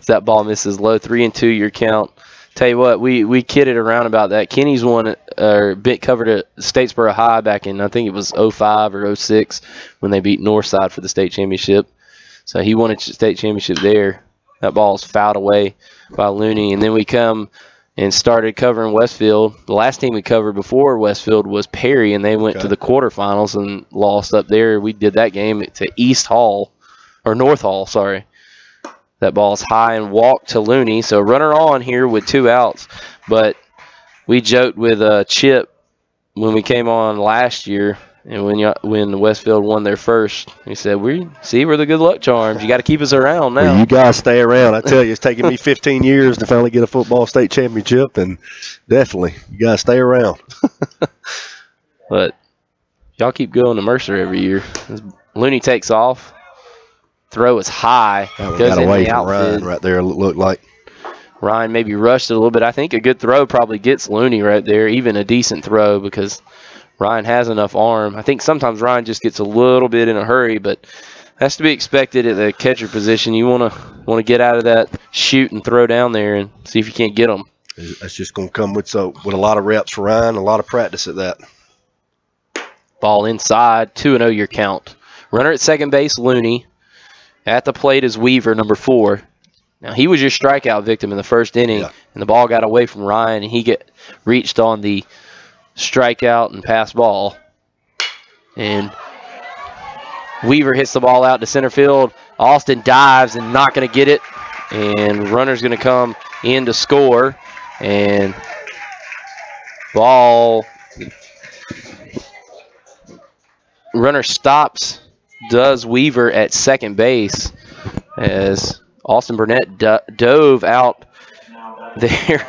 That ball misses low. 3-2 your count. Tell you what, we kidded around about that. Kenny's won covered at Statesboro High back in, I think it was 05 or 06 when they beat Northside for the state championship. So he won a state championship there. That ball's fouled away by Looney. And then we come and started covering Westfield. The last team we covered before Westfield was Perry, and they went to the quarterfinals and lost up there. We did that game to North Hall, sorry. That ball's high and walked to Looney. So runner on here with 2 outs. But we joked with Chip when we came on last year, and when Westfield won their first, he said, we're the good luck charms. You got to keep us around now. Well, you guys stay around. I tell you, it's taken me 15 years to finally get a football state championship, and definitely, you guys stay around. But y'all keep going to Mercer every year. Looney takes off. Throw is high. Goes away from Ryan right there, looked like. Ryan maybe rushed it a little bit. I think a good throw probably gets Looney right there, even a decent throw, because Ryan has enough arm. I think sometimes Ryan just gets a little bit in a hurry, but that's to be expected at the catcher position. You want to get out of that shoot and throw down there and see if you can't get them. That's just going to come with a lot of reps for Ryan, a lot of practice at that. Ball inside, 2-0 your count. Runner at second base, Looney. At the plate is Weaver, number 4. Now, he was your strikeout victim in the first inning, and the ball got away from Ryan, and he reached on the strikeout and pass ball. And Weaver hits the ball out to center field. Austin dives and not going to get it. And runner's going to come in to score. And ball. Runner stops, does Weaver at second base as Austin Burnett dove out there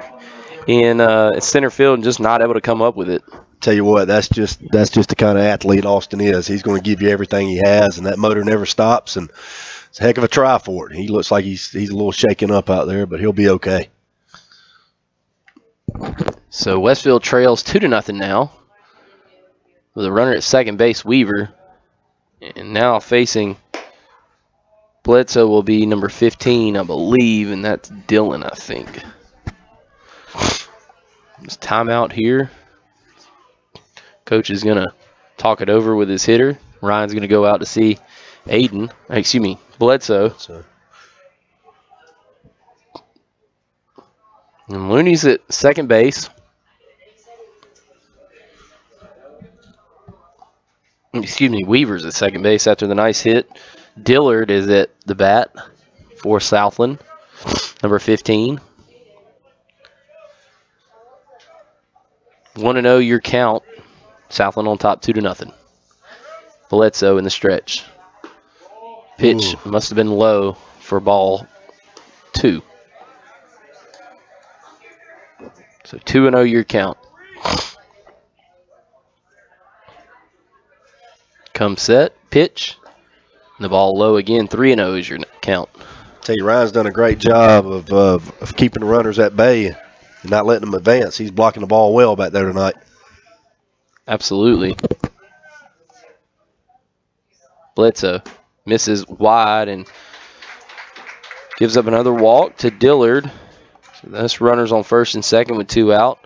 in center field and just not able to come up with it. Tell you what, that's just the kind of athlete Austin is. He's going to give you everything he has, and that motor never stops, and it's a heck of a try for it. He looks like he's a little shaken up out there, but he'll be okay. So Westfield trails 2-0 now with a runner at second base, Weaver. And now facing Bledsoe will be number 15, I believe, and that's Dylan, I think. There's timeout here. Coach is going to talk it over with his hitter. Ryan's going to go out to see Bledsoe. And Looney's at second base. Weaver's at second base after the nice hit. Dillard is at the bat for Southland, number 15. 1-0 your count. Southland on top 2-0. Bledsoe in the stretch. Pitch must have been low for ball 2. So 2-0 your count. Come set, pitch. And the ball low again. 3-0 is your count. Tell you, Ryan's done a great job of keeping the runners at bay and not letting them advance. He's blocking the ball well back there tonight. Absolutely. Bledsoe misses wide and gives up another walk to Dillard. So that's runners on first and second with 2 out.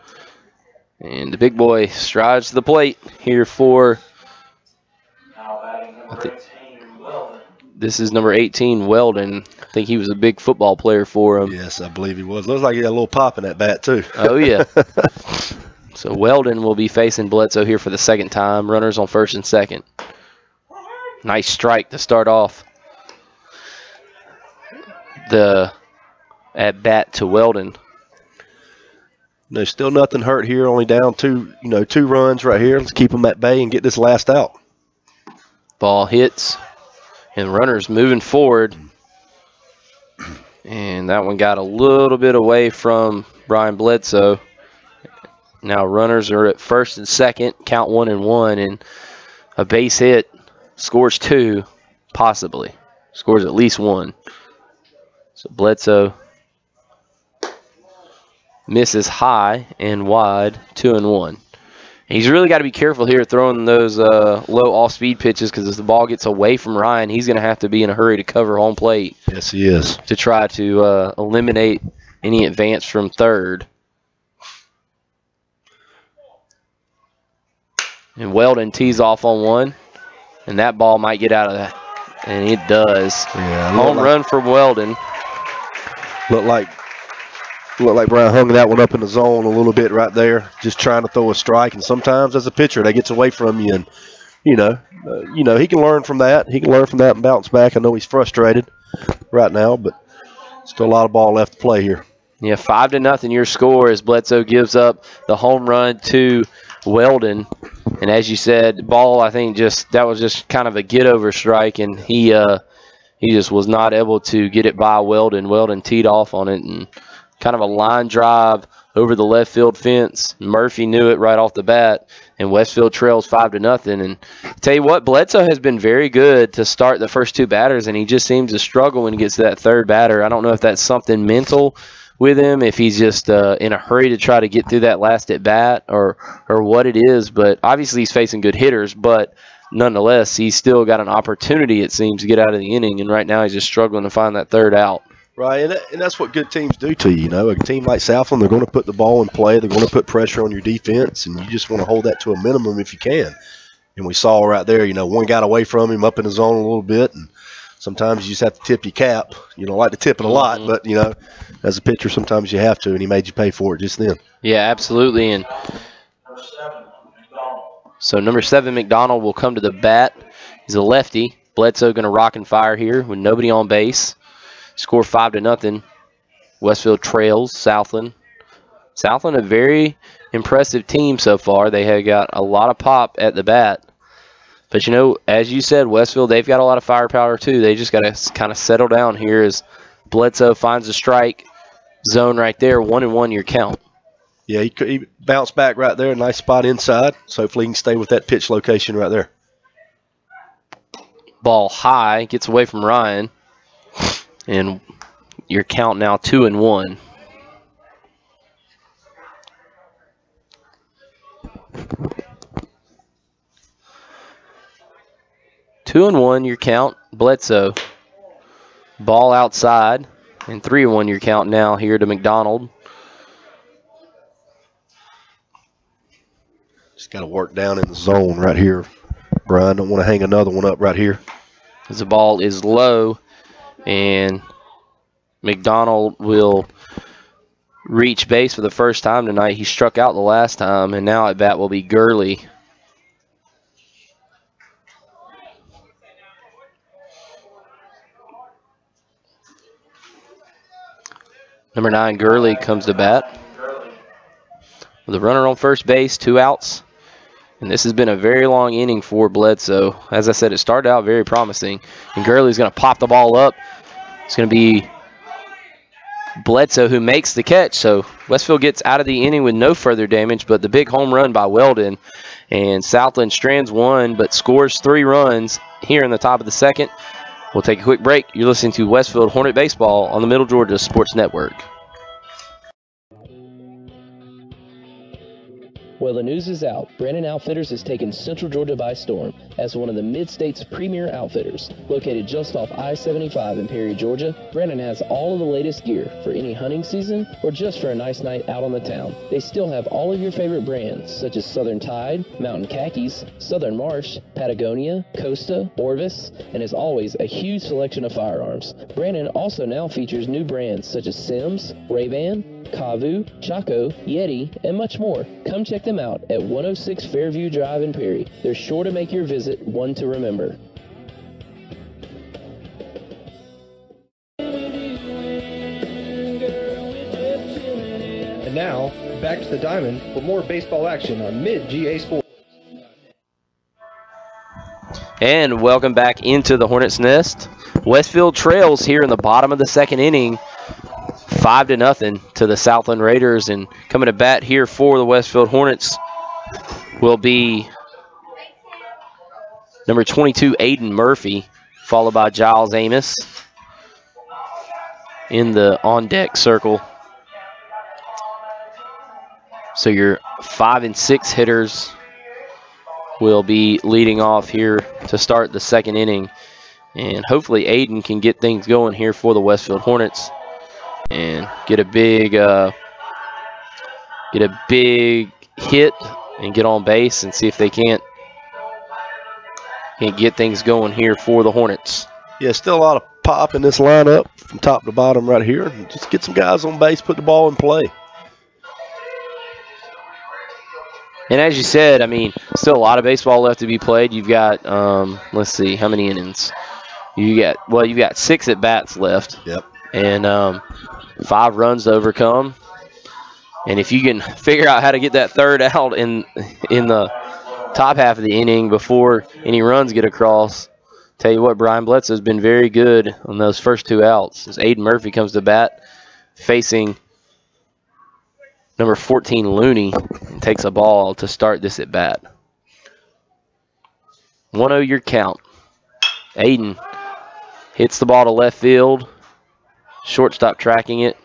And the big boy strides to the plate here for, this is number 18, Weldon. I think he was a big football player for him. Yes, I believe he was. Looks like he had a little pop in that bat, too. Oh, yeah. So Weldon will be facing Bledsoe here for the second time. Runners on first and second. Nice strike to start off the at-bat to Weldon. There's still nothing hurt here, only down 2 runs right here. Let's keep them at bay and get this last out. Ball hits, and runners moving forward. And that one got a little bit away from Brian Bledsoe. Now runners are at first and second, count 1-1, and a base hit scores 2, possibly. Scores at least 1. So Bledsoe misses high and wide, 2-1. He's really got to be careful here throwing those low off-speed pitches, because as the ball gets away from Ryan, he's going to have to be in a hurry to cover home plate. Yes, he is. To try to eliminate any advance from third. And Weldon tees off on one, and that ball might get out of that. And it does. Yeah, home run for Weldon. Looked like Brian hung that one up in the zone a little bit right there, just trying to throw a strike. And sometimes as a pitcher, that gets away from you, and he can learn from that. He can learn from that and bounce back. I know he's frustrated right now, but still a lot of ball left to play here. Yeah, 5-0 your score as Bledsoe gives up the home run to Weldon. And as you said, ball, I think that was just kind of a get-over strike, and he just was not able to get it by Weldon. Weldon teed off on it, and kind of a line drive over the left field fence. Murphy knew it right off the bat, and Westfield trails 5-0. And tell you what, Bledsoe has been very good to start the first 2 batters, and he just seems to struggle when he gets to that third batter. I don't know if that's something mental with him, if he's just in a hurry to try to get through that last at bat, or what it is. But obviously he's facing good hitters, but nonetheless he's still got an opportunity, it seems, to get out of the inning, and right now he's just struggling to find that third out. Right, and that's what good teams do to you. A team like Southland, they're going to put the ball in play, they're going to put pressure on your defense, and you just want to hold that to a minimum if you can. And we saw right there, one got away from him up in the zone a little bit, and sometimes you just have to tip your cap. You don't like to tip it a lot, but, as a pitcher, sometimes you have to, and he made you pay for it just then. Yeah, absolutely. And So number 7, McDonald, will come to the bat. He's a lefty. Bledsoe going to rock and fire here with nobody on base. Score 5-0. Westfield trails Southland. Southland, a very impressive team so far. They have got a lot of pop at the bat. But, you know, as you said, Westfield, they've got a lot of firepower too. They just got to kind of settle down here as Bledsoe finds a strike zone right there. 1-1 your count. Yeah, he bounced back right there. Nice spot inside. So hopefully he can stay with that pitch location right there. Ball high, gets away from Ryan. And your count now 2-1. Two and 1 your count. Bledsoe. Ball outside. And 3-1 your count now here to McDonald. Just got to work down in the zone right here. Brian, don't want to hang another one up right here. As the ball is low, and McDonald will reach base for the first time tonight. He struck out the last time, and now at bat will be Gurley. Number 9, Gurley, comes to bat. With a runner on first base, 2 outs. And this has been a very long inning for Bledsoe. As I said, it started out very promising. And Gurley's going to pop the ball up. It's going to be Bledsoe who makes the catch. So Westfield gets out of the inning with no further damage, but the big home run by Weldon. And Southland strands 1, but scores 3 runs here in the top of the second. We'll take a quick break. You're listening to Westfield Hornet Baseball on the Middle Georgia Sports Network. Well, the news is out. Brandon Outfitters has taken Central Georgia by storm as one of the Mid-State's premier outfitters. Located just off I-75 in Perry, Georgia, Brandon has all of the latest gear for any hunting season or just for a nice night out on the town. They still have all of your favorite brands such as Southern Tide, Mountain Khakis, Southern Marsh, Patagonia, Costa, Orvis, and as always, a huge selection of firearms. Brandon also now features new brands such as Sims, Ray-Ban, Kavu, Chaco, Yeti, and much more. Come check them out at 106 Fairview Drive in Perry. They're sure to make your visit one to remember. And now, back to the diamond for more baseball action on Mid-GA Sports. And welcome back into the Hornets' Nest. Westfield trails here in the bottom of the second inning, 5-0 to the Southland Raiders. And coming to bat here for the Westfield Hornets will be number 22, Aiden Murphy, followed by Giles Amos in the on-deck circle. So your 5 and 6 hitters will be leading off here to start the second inning. And hopefully Aiden can get things going here for the Westfield Hornets and get a big hit and get on base and see if they can't get things going here for the Hornets. Yeah, still a lot of pop in this lineup from top to bottom right here. Just get some guys on base, put the ball in play. And as you said, I mean, still a lot of baseball left to be played. You've got, let's see, how many innings? You've got 6 at bats left. Yep. And 5 runs to overcome. And if you can figure out how to get that third out in the top half of the inning before any runs get across, tell you what, Brian Bledsoe has been very good on those first 2 outs. As Aiden Murphy comes to bat, facing number 14, Looney, and takes a ball to start this at bat. 1-0 your count. Aiden hits the ball to left field. Shortstop tracking it.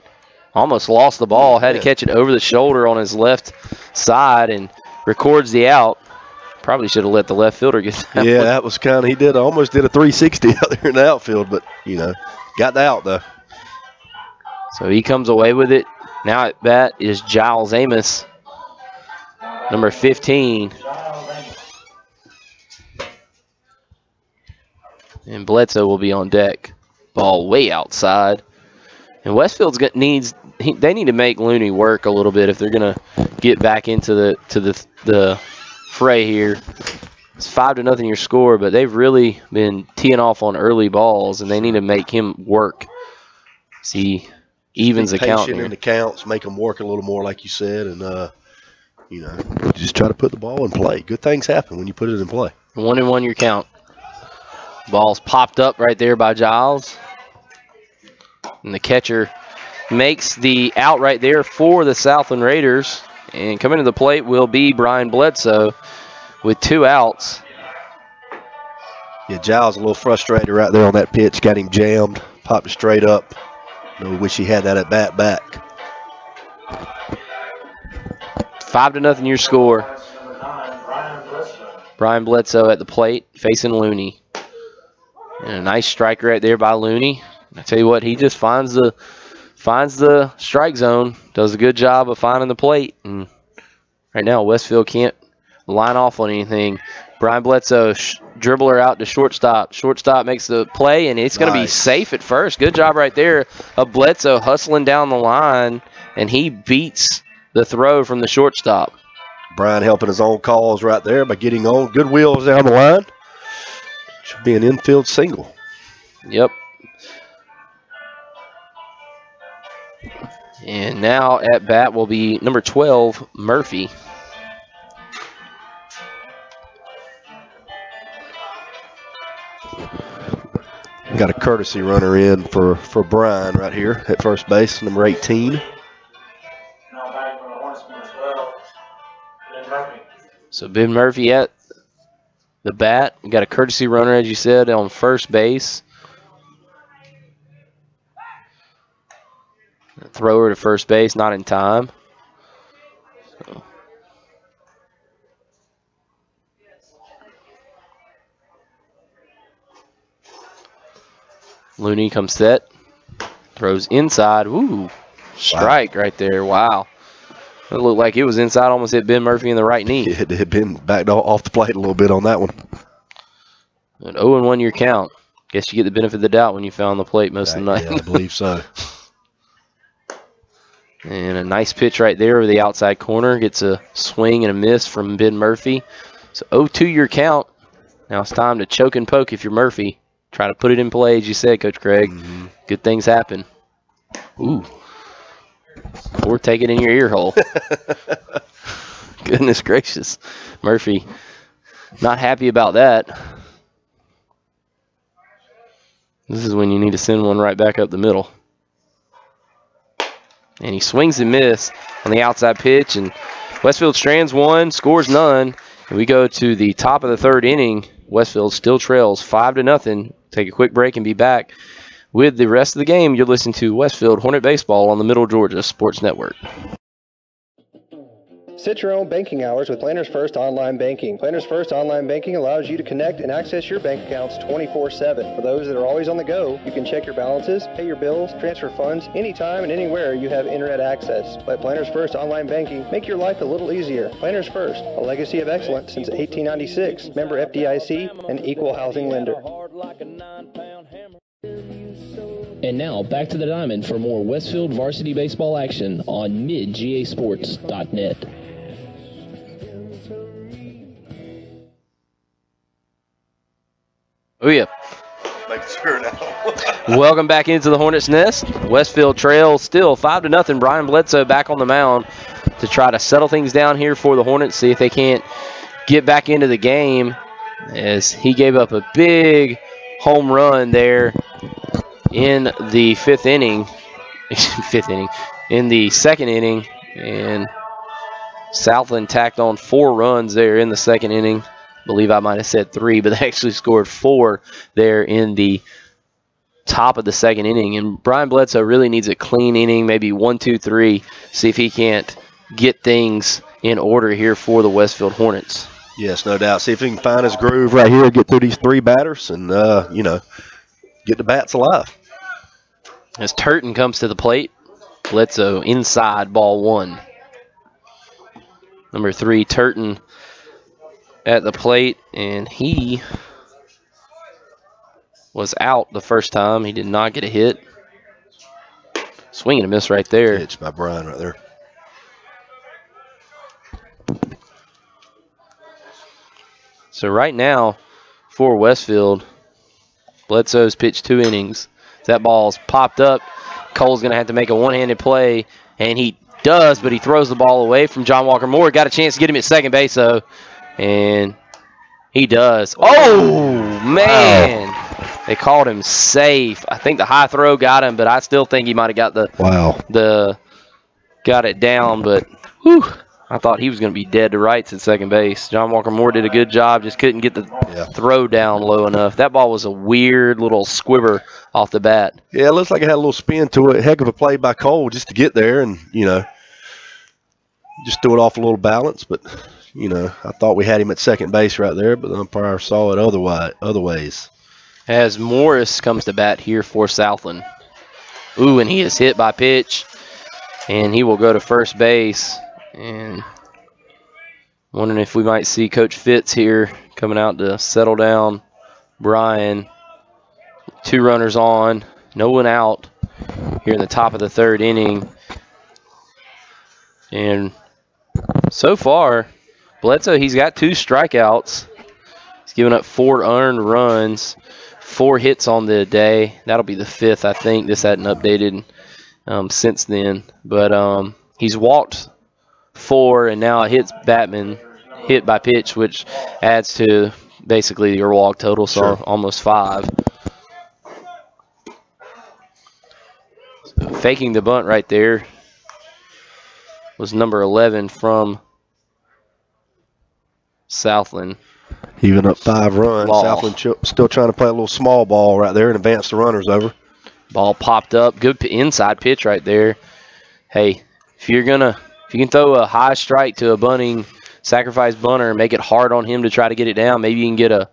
Almost lost the ball. Had to catch it over the shoulder on his left side and records the out. Probably should have let the left fielder get that one. That was kind of, he almost did a 360 out there in the outfield, but, got the out though. So he comes away with it. Now at bat is Giles Amos, number 15. And Bledsoe will be on deck. Ball way outside. And Westfield's they need to make Looney work a little bit if they're going to get back into the fray here. It's 5-0 your score, but they've really been teeing off on early balls, and they need to make him work. See, evens the count here. In the counts, make them work a little more, like you said, and you know, just try to put the ball in play. Good things happen when you put it in play. 1-1 your count. Ball's popped up right there by Giles, and the catcher makes the out right there for the Southland Raiders. And coming to the plate will be Brian Bledsoe with 2 outs. Yeah, Giles a little frustrated right there on that pitch. Got him jammed, popped it straight up. No, wish he had that at bat back. 5-0 your score. Brian Bledsoe at the plate facing Looney. And a nice strike right there by Looney. I tell you what, he just finds the strike zone, does a good job of finding the plate. And right now, Westfield can't line off on anything. Brian Bledsoe, dribbler out to shortstop. Shortstop makes the play, and it's going to be safe at first. Good job right there of Bledsoe hustling down the line, and he beats the throw from the shortstop. Brian helping his own calls right there by getting on good wheels down the line. Should be an infield single. Yep. And now at bat will be number 12, Murphy. Got a courtesy runner in for Brian right here at first base, number 18. So Ben Murphy at the bat. We got a courtesy runner, as you said, on first base. Thrower to first base, not in time. So. Looney comes set, throws inside. Ooh, strike right there. Wow. It looked like it was inside, almost hit Ben Murphy in the right knee. It had been backed off the plate a little bit on that one. An 0-1 your count. Guess you get the benefit of the doubt when you found the plate most of the night. Yeah, I believe so. And a nice pitch right there over the outside corner. Gets a swing and a miss from Ben Murphy. So 0-2 your count. Now it's time to choke and poke if you're Murphy. Try to put it in play, as you said, Coach Craig. Mm-hmm. Good things happen. Ooh. Or take it in your ear hole. Goodness gracious. Murphy not happy about that. This is when you need to send one right back up the middle. And he swings and miss on the outside pitch. And Westfield strands one, scores none. And we go to the top of the third inning. Westfield still trails 5-0. Take a quick break and be back with the rest of the game. You're listening to Westfield Hornet Baseball on the Middle Georgia Sports Network. Set your own banking hours with Planners First Online Banking. Planners First Online Banking allows you to connect and access your bank accounts 24/7. For those that are always on the go, you can check your balances, pay your bills, transfer funds anytime and anywhere you have internet access. Let Planners First Online Banking make your life a little easier. Planners First, a legacy of excellence since 1896. Member FDIC, an equal housing lender. And now back to the diamond for more Westfield varsity baseball action on midgasports.net. Oh, yeah. Making sure now. Welcome back into the Hornets' Nest. Westfield trails still 5-0. Brian Bledsoe back on the mound to try to settle things down here for the Hornets, see if they can't get back into the game, as he gave up a big home run there in the fifth inning. In the second inning, and Southland tacked on 4 runs there in the second inning. I believe I might have said 3, but they actually scored 4 there in the top of the second inning. And Brian Bledsoe really needs a clean inning, maybe 1, 2, 3, see if he can't get things in order here for the Westfield Hornets. Yes, no doubt. See if he can find his groove right here, get through these 3 batters, and, you know, get the bats alive. As Turton comes to the plate, Bledsoe inside, ball 1. Number 3, Turton at the plate, and he was out the first time. He did not get a hit. Swing and a miss right there. Pitch by Brian right there. So right now, for Westfield, Bledsoe's pitched 2 innings. That ball's popped up. Cole's going to have to make a one-handed play, and he does, but he throws the ball away from John Walker Moore. Got a chance to get him at second base, though, and he does. Oh, man. Wow. They called him safe. I think the high throw got him, but I still think he might have got got it down, but whew, I thought he was going to be dead to rights at second base. John Walker Moore did a good job, just couldn't get the throw down low enough. That ball was a weird little squibber off the bat. Yeah, it looks like it had a little spin to it. Heck of a play by Cole just to get there and, just threw it off a little balance. But, I thought we had him at second base right there, but the umpire saw it other ways. As Morris comes to bat here for Southland. Ooh, and he is hit by pitch, and he will go to first base. And wondering if we might see Coach Fitz here coming out to settle down Brian. 2 runners on, no one out here in the top of the 3rd inning. And so far, Bledsoe, he's got 2 strikeouts. He's given up 4 earned runs, 4 hits on the day. That'll be the 5th, I think. This hadn't updated since then. But he's walked 4, and now it hits Batman, hit by pitch, which adds to basically your walk total, so almost 5. So faking the bunt right there was number 11 from Southland. Even up 5 runs. Southland still trying to play a little small ball right there and advance the runners over. Ball popped up. Good inside pitch right there. Hey, if you can throw a high strike to a bunting sacrifice bunter and make it hard on him to try to get it down, maybe you can get a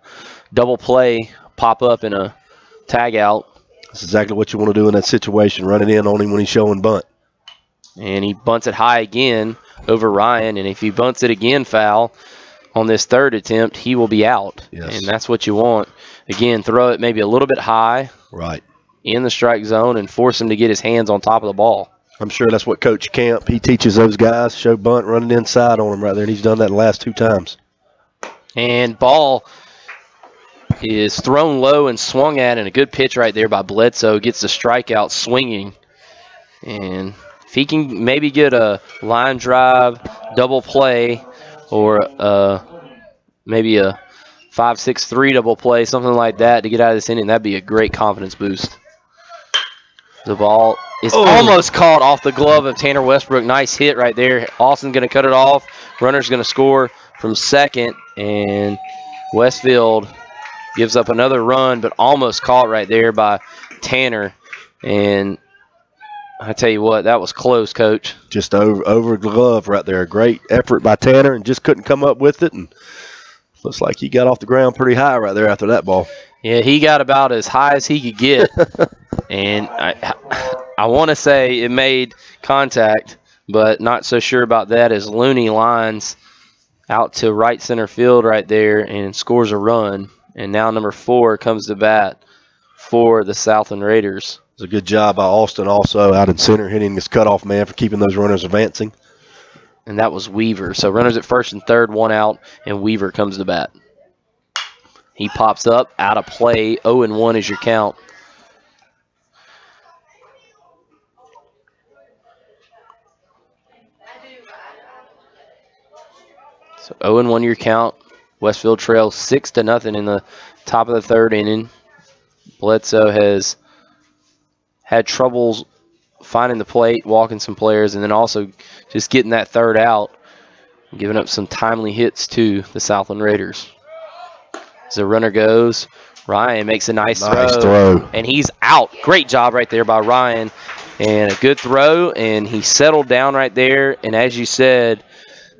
double play, pop up, and a tag out. That's exactly what you want to do in that situation, running in on him when he's showing bunt. And he bunts it high again over Ryan, and if he bunts it again foul on this 3rd attempt, he will be out. Yes. And that's what you want. Again, throw it maybe a little bit high in the strike zone and force him to get his hands on top of the ball. I'm sure that's what Coach Camp, he teaches those guys, show bunt, running inside on him right there, and he's done that the last 2 times. And ball is thrown low and swung at, and a good pitch right there by Bledsoe. Gets the strikeout swinging. And if he can maybe get a line drive, double play, or maybe a 5-6-3 double play, something like that to get out of this inning, that'd be a great confidence boost. The ball is almost caught off the glove of Tanner Westbrook. Nice hit right there. Austin's going to cut it off. Runner's going to score from second, and Westfield gives up another run, but almost caught right there by Tanner. And I tell you what, that was close, Coach. Just over the glove right there. Great effort by Tanner, and just couldn't come up with it. And looks like he got off the ground pretty high right there after that ball. Yeah, he got about as high as he could get. And I want to say it made contact, but not so sure about that as Looney lines out to right center field right there and scores a run. And now number 4 comes to bat for the Southland Raiders. It's a good job by Austin also out in center, hitting his cutoff man for keeping those runners advancing. And that was Weaver. So runners at first and third, 1 out, and Weaver comes to bat. He pops up, out of play, 0-1 is your count. So 0-1 your count. Westfield trails 6-0 in the top of the 3rd inning. Bledsoe has had troubles finding the plate, walking some players, and then also just getting that 3rd out, giving up some timely hits to the Southland Raiders. As the runner goes, Ryan makes a nice throw, and he's out. Great job right there by Ryan, and a good throw, and he settled down right there, and as you said,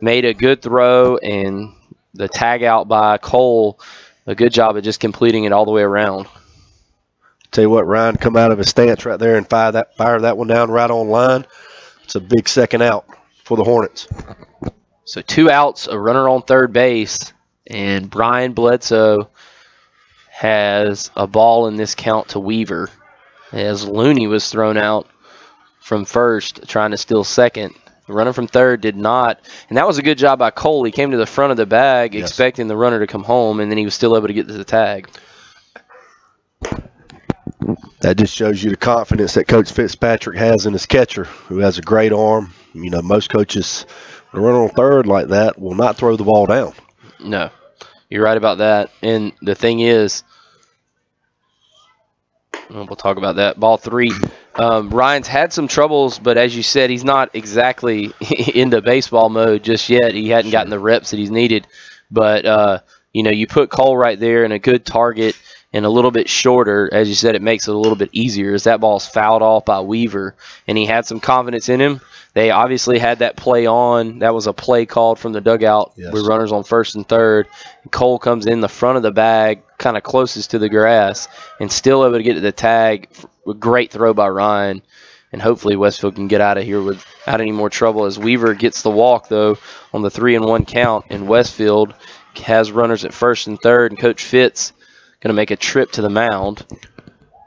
made a good throw, and the tag out by Cole, a good job of just completing it all the way around. Tell you what, Ryan come out of his stance right there and fire that one down right on line. It's a big 2nd out for the Hornets. So 2 outs, a runner on 3rd base, and Brian Bledsoe has a ball in this count to Weaver as Looney was thrown out from first trying to steal second, Running from third did not. And that was a good job by Cole. He came to the front of the bag expecting the runner to come home, and then he was still able to get to the tag. That just shows you the confidence that Coach Fitzpatrick has in his catcher, who has a great arm. You know, most coaches, when a runner on third like that, will not throw the ball down. No, you're right about that. And the thing is, we'll talk about that. Ball 3. Ryan's had some troubles, but as you said, he's not exactly into baseball mode just yet. He hadn't gotten the reps that he's needed. But, you know, you put Cole right there in a good target and a little bit shorter. As you said, it makes it a little bit easier as that ball's fouled off by Weaver. And he had some confidence in him. They obviously had that play on. That was a play called from the dugout with runners on first and third. Cole comes in the front of the bag, kind of closest to the grass, and still able to get to the tag. A great throw by Ryan. And hopefully Westfield can get out of here without any more trouble as Weaver gets the walk, though, on the 3-1 count. And Westfield has runners at first and third, and Coach Fitz going to make a trip to the mound.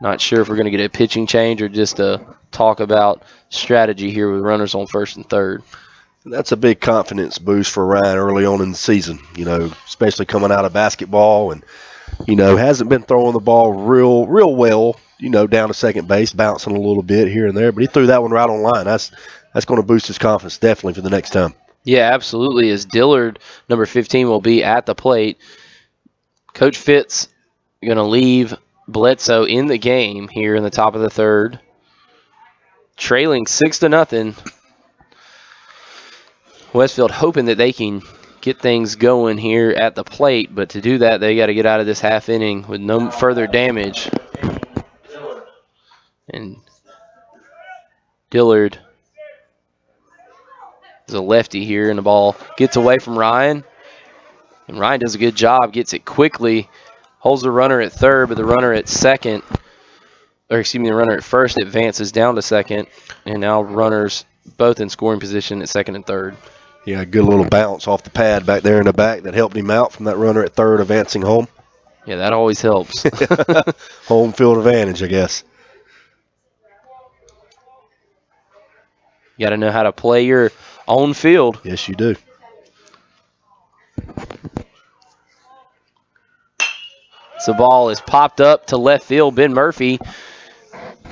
Not sure if we're going to get a pitching change or just a talk about strategy here with runners on first and third. That's a big confidence boost for Ryan early on in the season, you know, especially coming out of basketball and, you know, hasn't been throwing the ball real well, you know, down to second base, bouncing a little bit here and there. But he threw that one right on line. That's going to boost his confidence definitely for the next time. Yeah, absolutely. As Dillard, number 15, will be at the plate. Coach Fitz going to leave Bledsoe in the game here in the top of the third. Trailing 6-0. Westfield hoping that they can get things going here at the plate, but to do that, they got to get out of this half inning with no further damage. And Dillard is a lefty here, and the ball gets away from Ryan. And Ryan does a good job, gets it quickly, holds the runner at third, but the runner at second, or excuse me, the runner at first advances down to second, and now runners both in scoring position at second and third. Yeah, a good little bounce off the pad back there in the back that helped him out from that runner at third advancing home. Yeah, that always helps. Home field advantage, I guess. You got to know how to play your own field. Yes, you do. So the ball is popped up to left field. Ben Murphy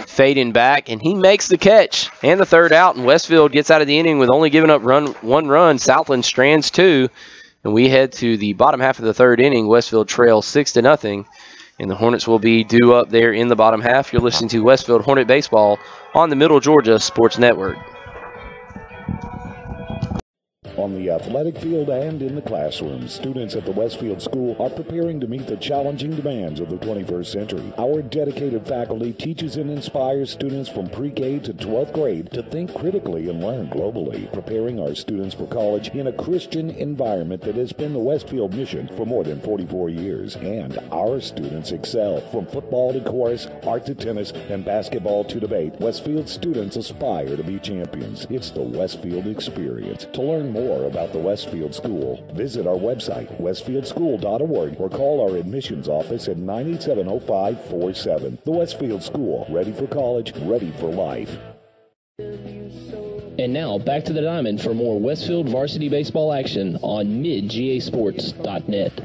fading back, and he makes the catch and the third out, and Westfield gets out of the inning with only giving up one run. Southland strands 2, and we head to the bottom half of the third inning. Westfield trails 6-0, and the Hornets will be due up there in the bottom half. You're listening to Westfield Hornet Baseball on the Middle Georgia Sports Network. On the athletic field and in the classroom, students at the Westfield School are preparing to meet the challenging demands of the 21st century. Our dedicated faculty teaches and inspires students from pre-K to 12th grade to think critically and learn globally, preparing our students for college in a Christian environment that has been the Westfield mission for more than 44 years. And our students excel. From football to chorus, art to tennis, and basketball to debate, Westfield students aspire to be champions. It's the Westfield experience. To learn more about the Westfield School, visit our website, westfieldschool.org, or call our admissions office at 987-0547. The Westfield School, ready for college, ready for life. And now, back to the diamond for more Westfield varsity baseball action on midgasports.net.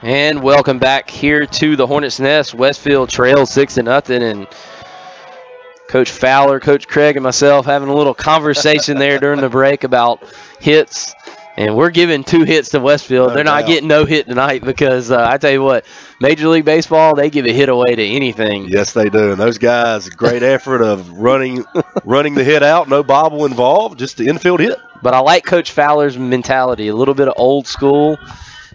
And welcome back here to the Hornets' Nest. Westfield trails 6-0, and Coach Fowler, Coach Craig, and myself having a little conversation there during the break about hits. And we're giving 2 hits to Westfield. They're not getting no hit tonight because I tell you what, Major League Baseball, they give a hit away to anything. Yes, they do. And those guys, great effort of running the hit out, no bobble involved, just the infield hit. But I like Coach Fowler's mentality, a little bit of old school.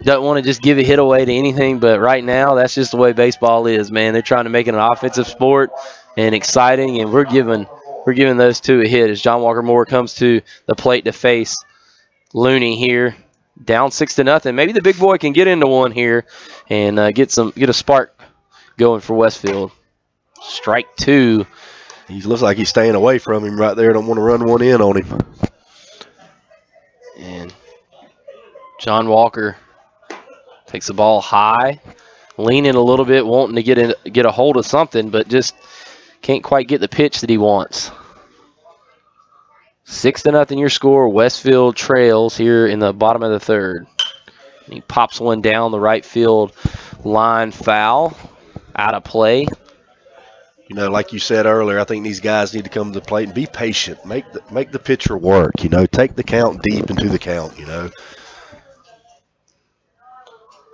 Don't want to just give a hit away to anything, but right now that's just the way baseball is, man. They're trying to make it an offensive sport and exciting, and we're giving those 2 a hit as John Walker Moore comes to the plate to face Looney here, down 6-0. Maybe the big boy can get into one here and get a spark going for Westfield. Strike 2. He looks like he's staying away from him right there. Don't want to run one in on him. And John Walker takes the ball high, leaning a little bit, wanting to get a hold of something, but just can't quite get the pitch that he wants. 6-0 your score. Westfield trails here in the bottom of the third. And he pops one down the right field line, foul, out of play. You know, like you said earlier, I think these guys need to come to the plate and be patient. Make the pitcher work, you know. Take the count deep into the count, you know.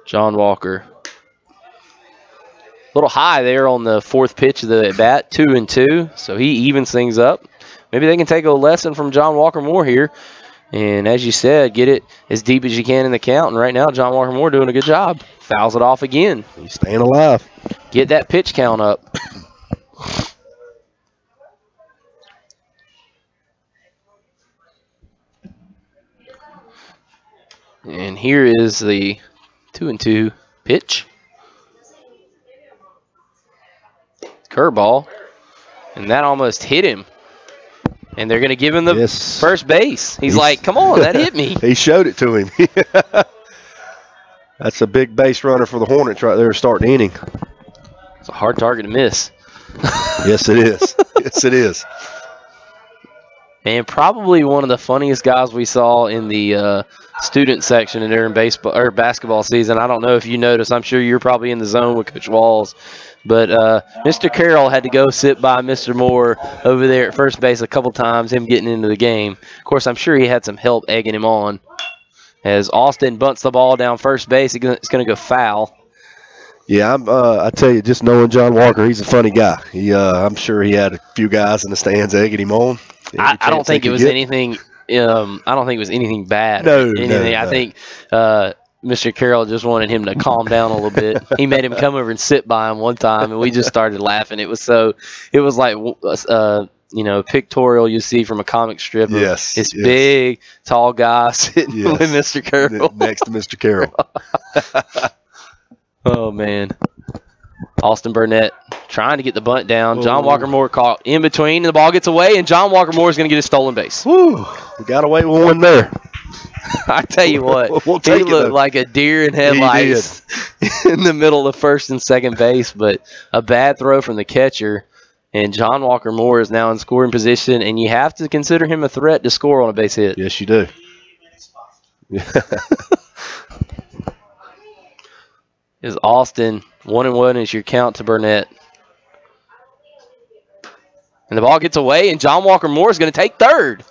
John Walker. A little high there on the fourth pitch of the at-bat, 2-2, so he evens things up. Maybe they can take a lesson from John Walker Moore here. And as you said, get it as deep as you can in the count. And right now, John Walker Moore doing a good job. Fouls it off again. He's staying alive. Get that pitch count up. And here is the 2-2 pitch. Curveball. And that almost hit him. And they're going to give him the first base. He's like, come on, that hit me. He showed it to him. That's a big base runner for the Hornets right there starting the inning. It's a hard target to miss. Yes, it is. Yes, it is. And probably one of the funniest guys we saw in the student section during baseball or basketball season. I don't know if you noticed. I'm sure you're probably in the zone with Coach Walls. But Mr. Carroll had to go sit by Mr. Moore over there at first base a couple times, him getting into the game. Of course, I'm sure he had some help egging him on. As Austin bunts the ball down first base, it's going to go foul. Yeah, I tell you, just knowing John Walker, he's a funny guy. I'm sure he had a few guys in the stands egging him on. I don't think it was anything. I don't think it was anything bad. No. I think Mr. Carroll just wanted him to calm down a little bit. He made him come over and sit by him one time, and we just started laughing. It was like pictorial you see from a comic strip. Yes. This big, tall guy sitting with Mr. Carroll. Next to Mr. Carroll. Oh, man. Austin Burnett trying to get the bunt down. John Walker Moore caught in between, and the ball gets away, and John Walker Moore is going to get a stolen base. Woo. We got away with one there. I tell you what, he looked like a deer in headlights in the middle of first and second base, but a bad throw from the catcher, and John Walker Moore is now in scoring position, and you have to consider him a threat to score on a base hit. Yes, you do. Is Austin 1-1 is your count to Burnett. And the ball gets away, and John Walker Moore is going to take third.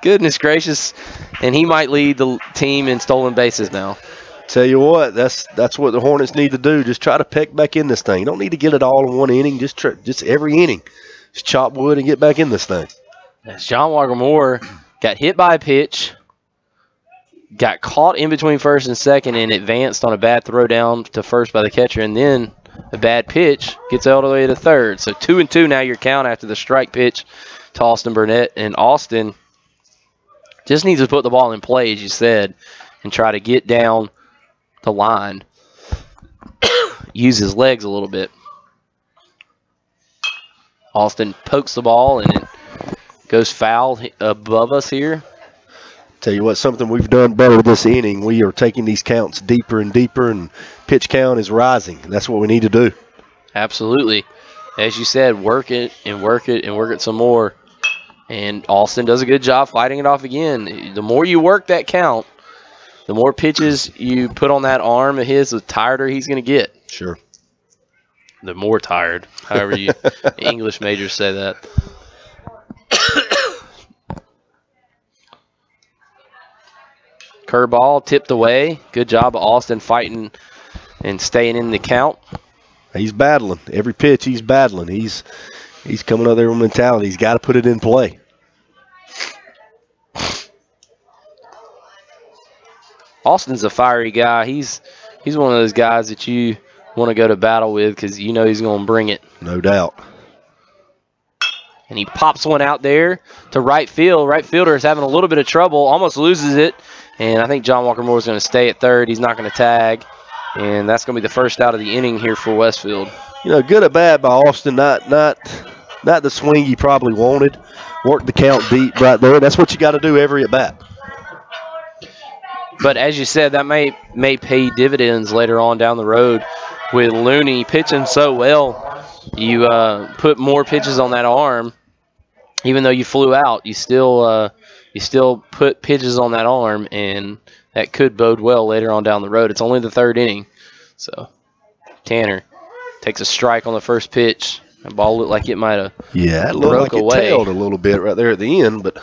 Goodness gracious. And he might lead the team in stolen bases now. Tell you what, that's what the Hornets need to do. Just try to peck back in this thing. You don't need to get it all in one inning. Just every inning. Just chop wood and get back in this thing. As John Walker Moore got hit by a pitch, got caught in between first and second, and advanced on a bad throw down to first by the catcher, and then a bad pitch gets all the way to third. So 2-2 now your count after the strike pitch to Austin Burnett. And Austin just needs to put the ball in play, as you said, and try to get down the line. Use his legs a little bit. Austin pokes the ball, and it goes foul above us here. Tell you what, something we've done better this inning. We are taking these counts deeper and deeper, and pitch count is rising. That's what we need to do. Absolutely. As you said, work it and work it and work it some more. And Austin does a good job fighting it off again. The more you work that count, the more pitches you put on that arm of his, the tireder he's going to get. Sure. The more tired, however you English majors say that. Curveball tipped away. Good job of Austin fighting and staying in the count. He's battling. Every pitch he's battling. He's coming out there with mentality. He's got to put it in play. Austin's a fiery guy. He's one of those guys that you want to go to battle with because you know he's going to bring it. No doubt. And he pops one out there to right field. Right fielder is having a little bit of trouble, almost loses it. And I think John Walker Moore is going to stay at third. He's not going to tag. And that's going to be the first out of the inning here for Westfield. You know, good or bad by Austin, not the swing you probably wanted. Work the count deep right there. That's what you got to do every at bat. But as you said, that may pay dividends later on down the road with Looney pitching so well. you put more pitches on that arm, even though you flew out, you still put pitches on that arm, and that could bode well later on down the road. It's only the third inning, so Tanner takes a strike on the first pitch. That ball looked like it might have it looked like it tailed a little bit right there at the end, but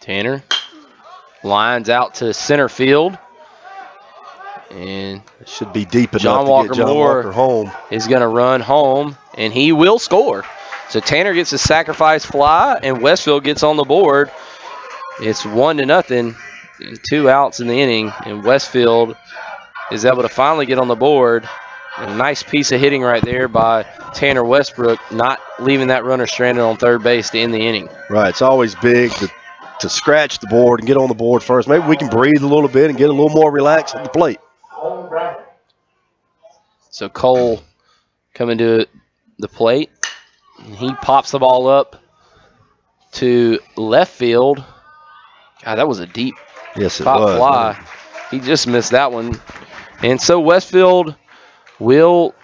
Tanner lines out to center field, and it should be deep enough John to Walker get John Moore Walker home. Is going to run home, and he will score. So Tanner gets a sacrifice fly, and Westfield gets on the board. It's 1-0, 2 outs in the inning, and Westfield is able to finally get on the board. A nice piece of hitting right there by Tanner Westbrook, not leaving that runner stranded on third base to end the inning. Right, it's always big to scratch the board and get on the board first. Maybe we can breathe a little bit and get a little more relaxed at the plate. So Cole coming to the plate. And he pops the ball up to left field. God, that was a deep pop fly. He just missed that one. And so Westfield will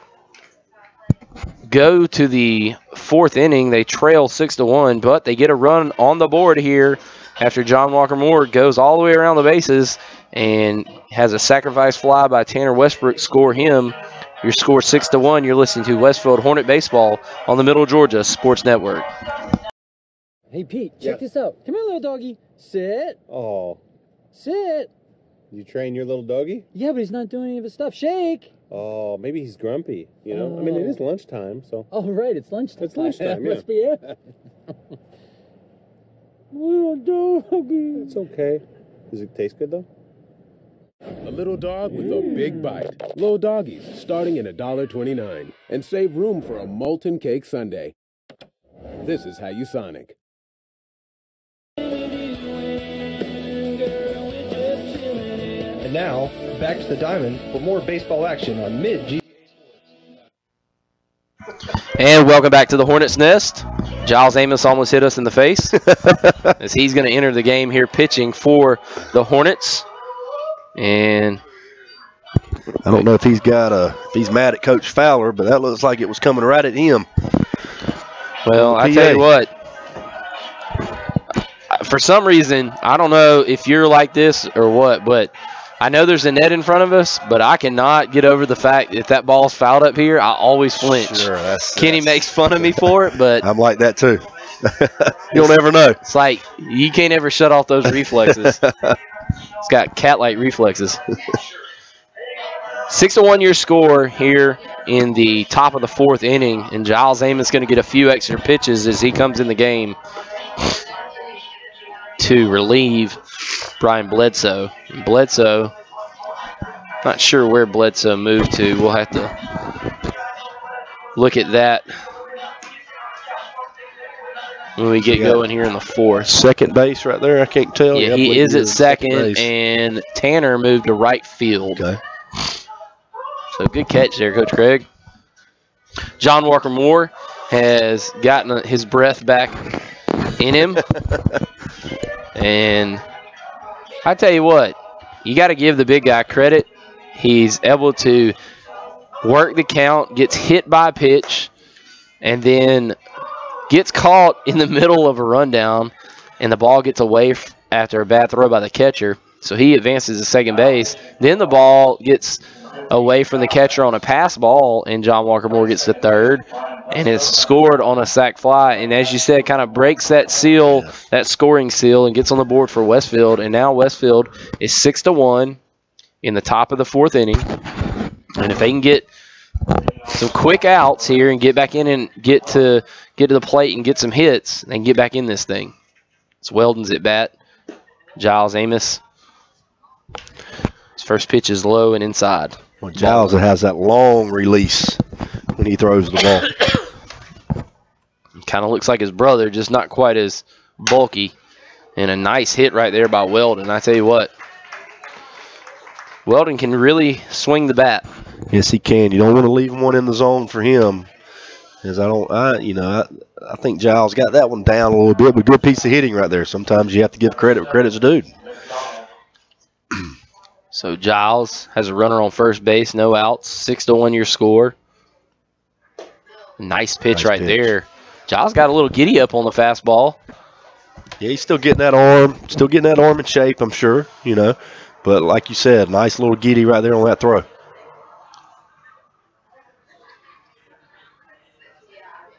go to the fourth inning. They trail 6-1, but they get a run on the board here after John Walker Moore goes all the way around the bases and has a sacrifice fly by Tanner Westbrook score him. Your score 6-1. You're listening to Westfield Hornet Baseball on the Middle Georgia Sports Network. Hey, Pete, check this out. Come here, little doggy. Sit. Oh. Sit. You train your little doggy? Yeah, but he's not doing any of his stuff. Shake. Oh, maybe he's grumpy, you know? I mean, it is lunchtime, so. Oh, right, it's lunchtime. It's lunchtime, yeah. Must be it. Little doggy. It's okay. Does it taste good, though? A little dog with a big bite. Little doggies starting at $1.29 and save room for a molten cake sundae. This is how you Sonic. And now, back to the diamond for more baseball action on Mid-G. And welcome back to the Hornets' Nest. Giles Amos almost hit us in the face as he's going to enter the game here pitching for the Hornets. And I don't know if he's mad at Coach Fowler, but that looks like it was coming right at him. Well, I tell you what, for some reason, I don't know if you're like this or what, but I know there's a net in front of us, but I cannot get over the fact if that ball's fouled up here, I always flinch. Sure, Kenny makes fun of me for it, but I'm like that too. You'll never know. It's like you can't ever shut off those reflexes. It's got cat-like reflexes. 6-1 your score here in the top of the fourth inning, and Giles Amos is going to get a few extra pitches as he comes in the game to relieve Brian Bledsoe. Bledsoe, not sure where Bledsoe moved to. We'll have to look at that when we get going here in the fourth. Second base right there, I can't tell. Yeah, he is at second, and Tanner moved to right field. Okay. So good catch there, Coach Craig. John Walker Moore has gotten his breath back in him. And I tell you what, you got to give the big guy credit. He's able to work the count, gets hit by a pitch, and then gets caught in the middle of a rundown, and the ball gets away after a bad throw by the catcher. So he advances to second base. Then the ball gets away from the catcher on a pass ball, and John Walker Moore gets to third, and it's scored on a sac fly. And as you said, kind of breaks that seal, that scoring seal, and gets on the board for Westfield. And now Westfield is 6-1 in the top of the fourth inning. And if they can get some quick outs here and get back in and get to the plate and get some hits, they can get back in this thing. It's Weldon's at bat. Giles Amos. His first pitch is low and inside. Well, Giles has that long release when he throws the ball. Kind of looks like his brother, just not quite as bulky. And a nice hit right there by Weldon. I tell you what, Weldon can really swing the bat. Yes, he can. You don't want to leave one in the zone for him. Because I think Giles got that one down a little bit, but good piece of hitting right there. Sometimes you have to give credit where credit's due. So Giles has a runner on first base, no outs, 6-1 your score. Nice pitch right there. Giles got a little giddy up on the fastball. Yeah, he's still getting that arm in shape, I'm sure, you know. But like you said, nice little giddy right there on that throw.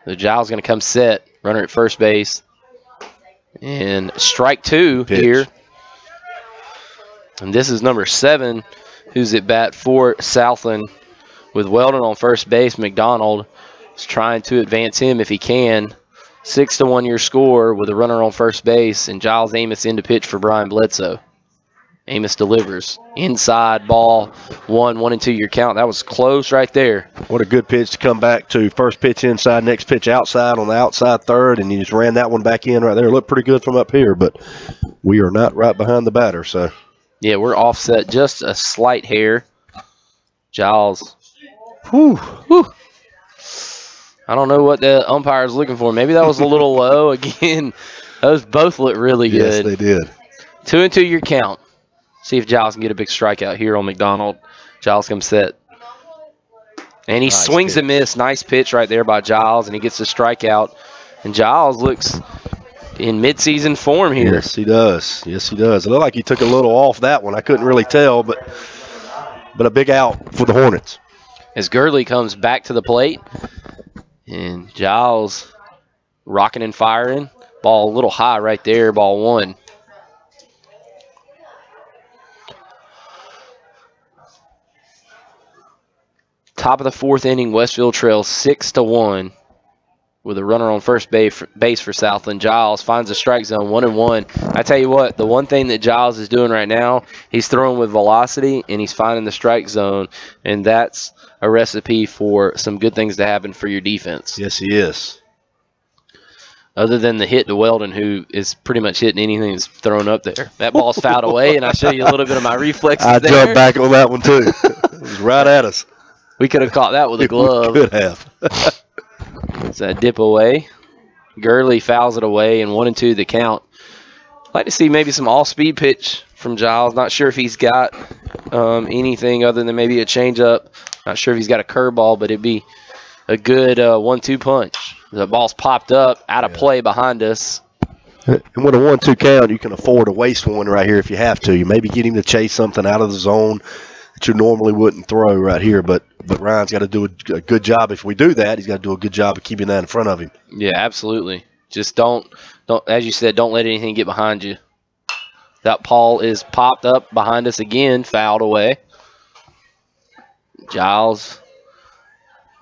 So Giles going to come set, runner at first base. And strike 2 here. And this is number 7, who's at bat for Southland. With Weldon on first base, McDonald is trying to advance him if he can. 6-1 your score with a runner on first base, and Giles Amos in to pitch for Brian Bledsoe. Amos delivers. Inside ball, 1-2 your count. That was close right there. What a good pitch to come back to. First pitch inside, next pitch outside on the outside third, and you just ran that one back in right there. It looked pretty good from up here, but we are not right behind the batter. So, yeah, we're offset just a slight hair. Giles. Whew. I don't know what the umpire is looking for. Maybe that was a little low. Again, those both look really good. Yes, they did. 2-2 your count. See if Giles can get a big strikeout here on McDonald. Giles comes set. And he swings and miss. Nice pitch right there by Giles, and he gets a strikeout. And Giles looks in midseason form here. Yes, he does. Yes, he does. It looked like he took a little off that one. I couldn't really tell, but a big out for the Hornets. As Gurley comes back to the plate, and Giles rocking and firing. Ball a little high right there, ball 1. Top of the 4th inning, Westfield trails 6-1 with a runner on first base for Southland. Giles finds a strike zone, 1-1. I tell you what, the one thing that Giles is doing right now, he's throwing with velocity and he's finding the strike zone, and that's a recipe for some good things to happen for your defense. Yes, he is. Other than the hit to Weldon, who is pretty much hitting anything that's thrown up there. That ball's fouled away, and I show you a little bit of my reflexes there. I jumped back on that one, too. It was right at us. We could have caught that with a glove. We could have. It's a dip away. Gurley fouls it away, and 1-2 the count. I'd like to see maybe some all-speed pitch from Giles. Not sure if he's got anything other than maybe a changeup. Not sure if he's got a curveball, but it'd be a good 1-2 punch. The ball's popped up, out of play behind us. And with a 1-2 count, you can afford to waste one right here if you have to. You maybe get him to chase something out of the zone that you normally wouldn't throw right here. But Ryan's got to do a good job. If we do that, he's got to do a good job of keeping that in front of him. Yeah, absolutely. Just don't, as you said, don't let anything get behind you. That ball is popped up behind us again, fouled away. Giles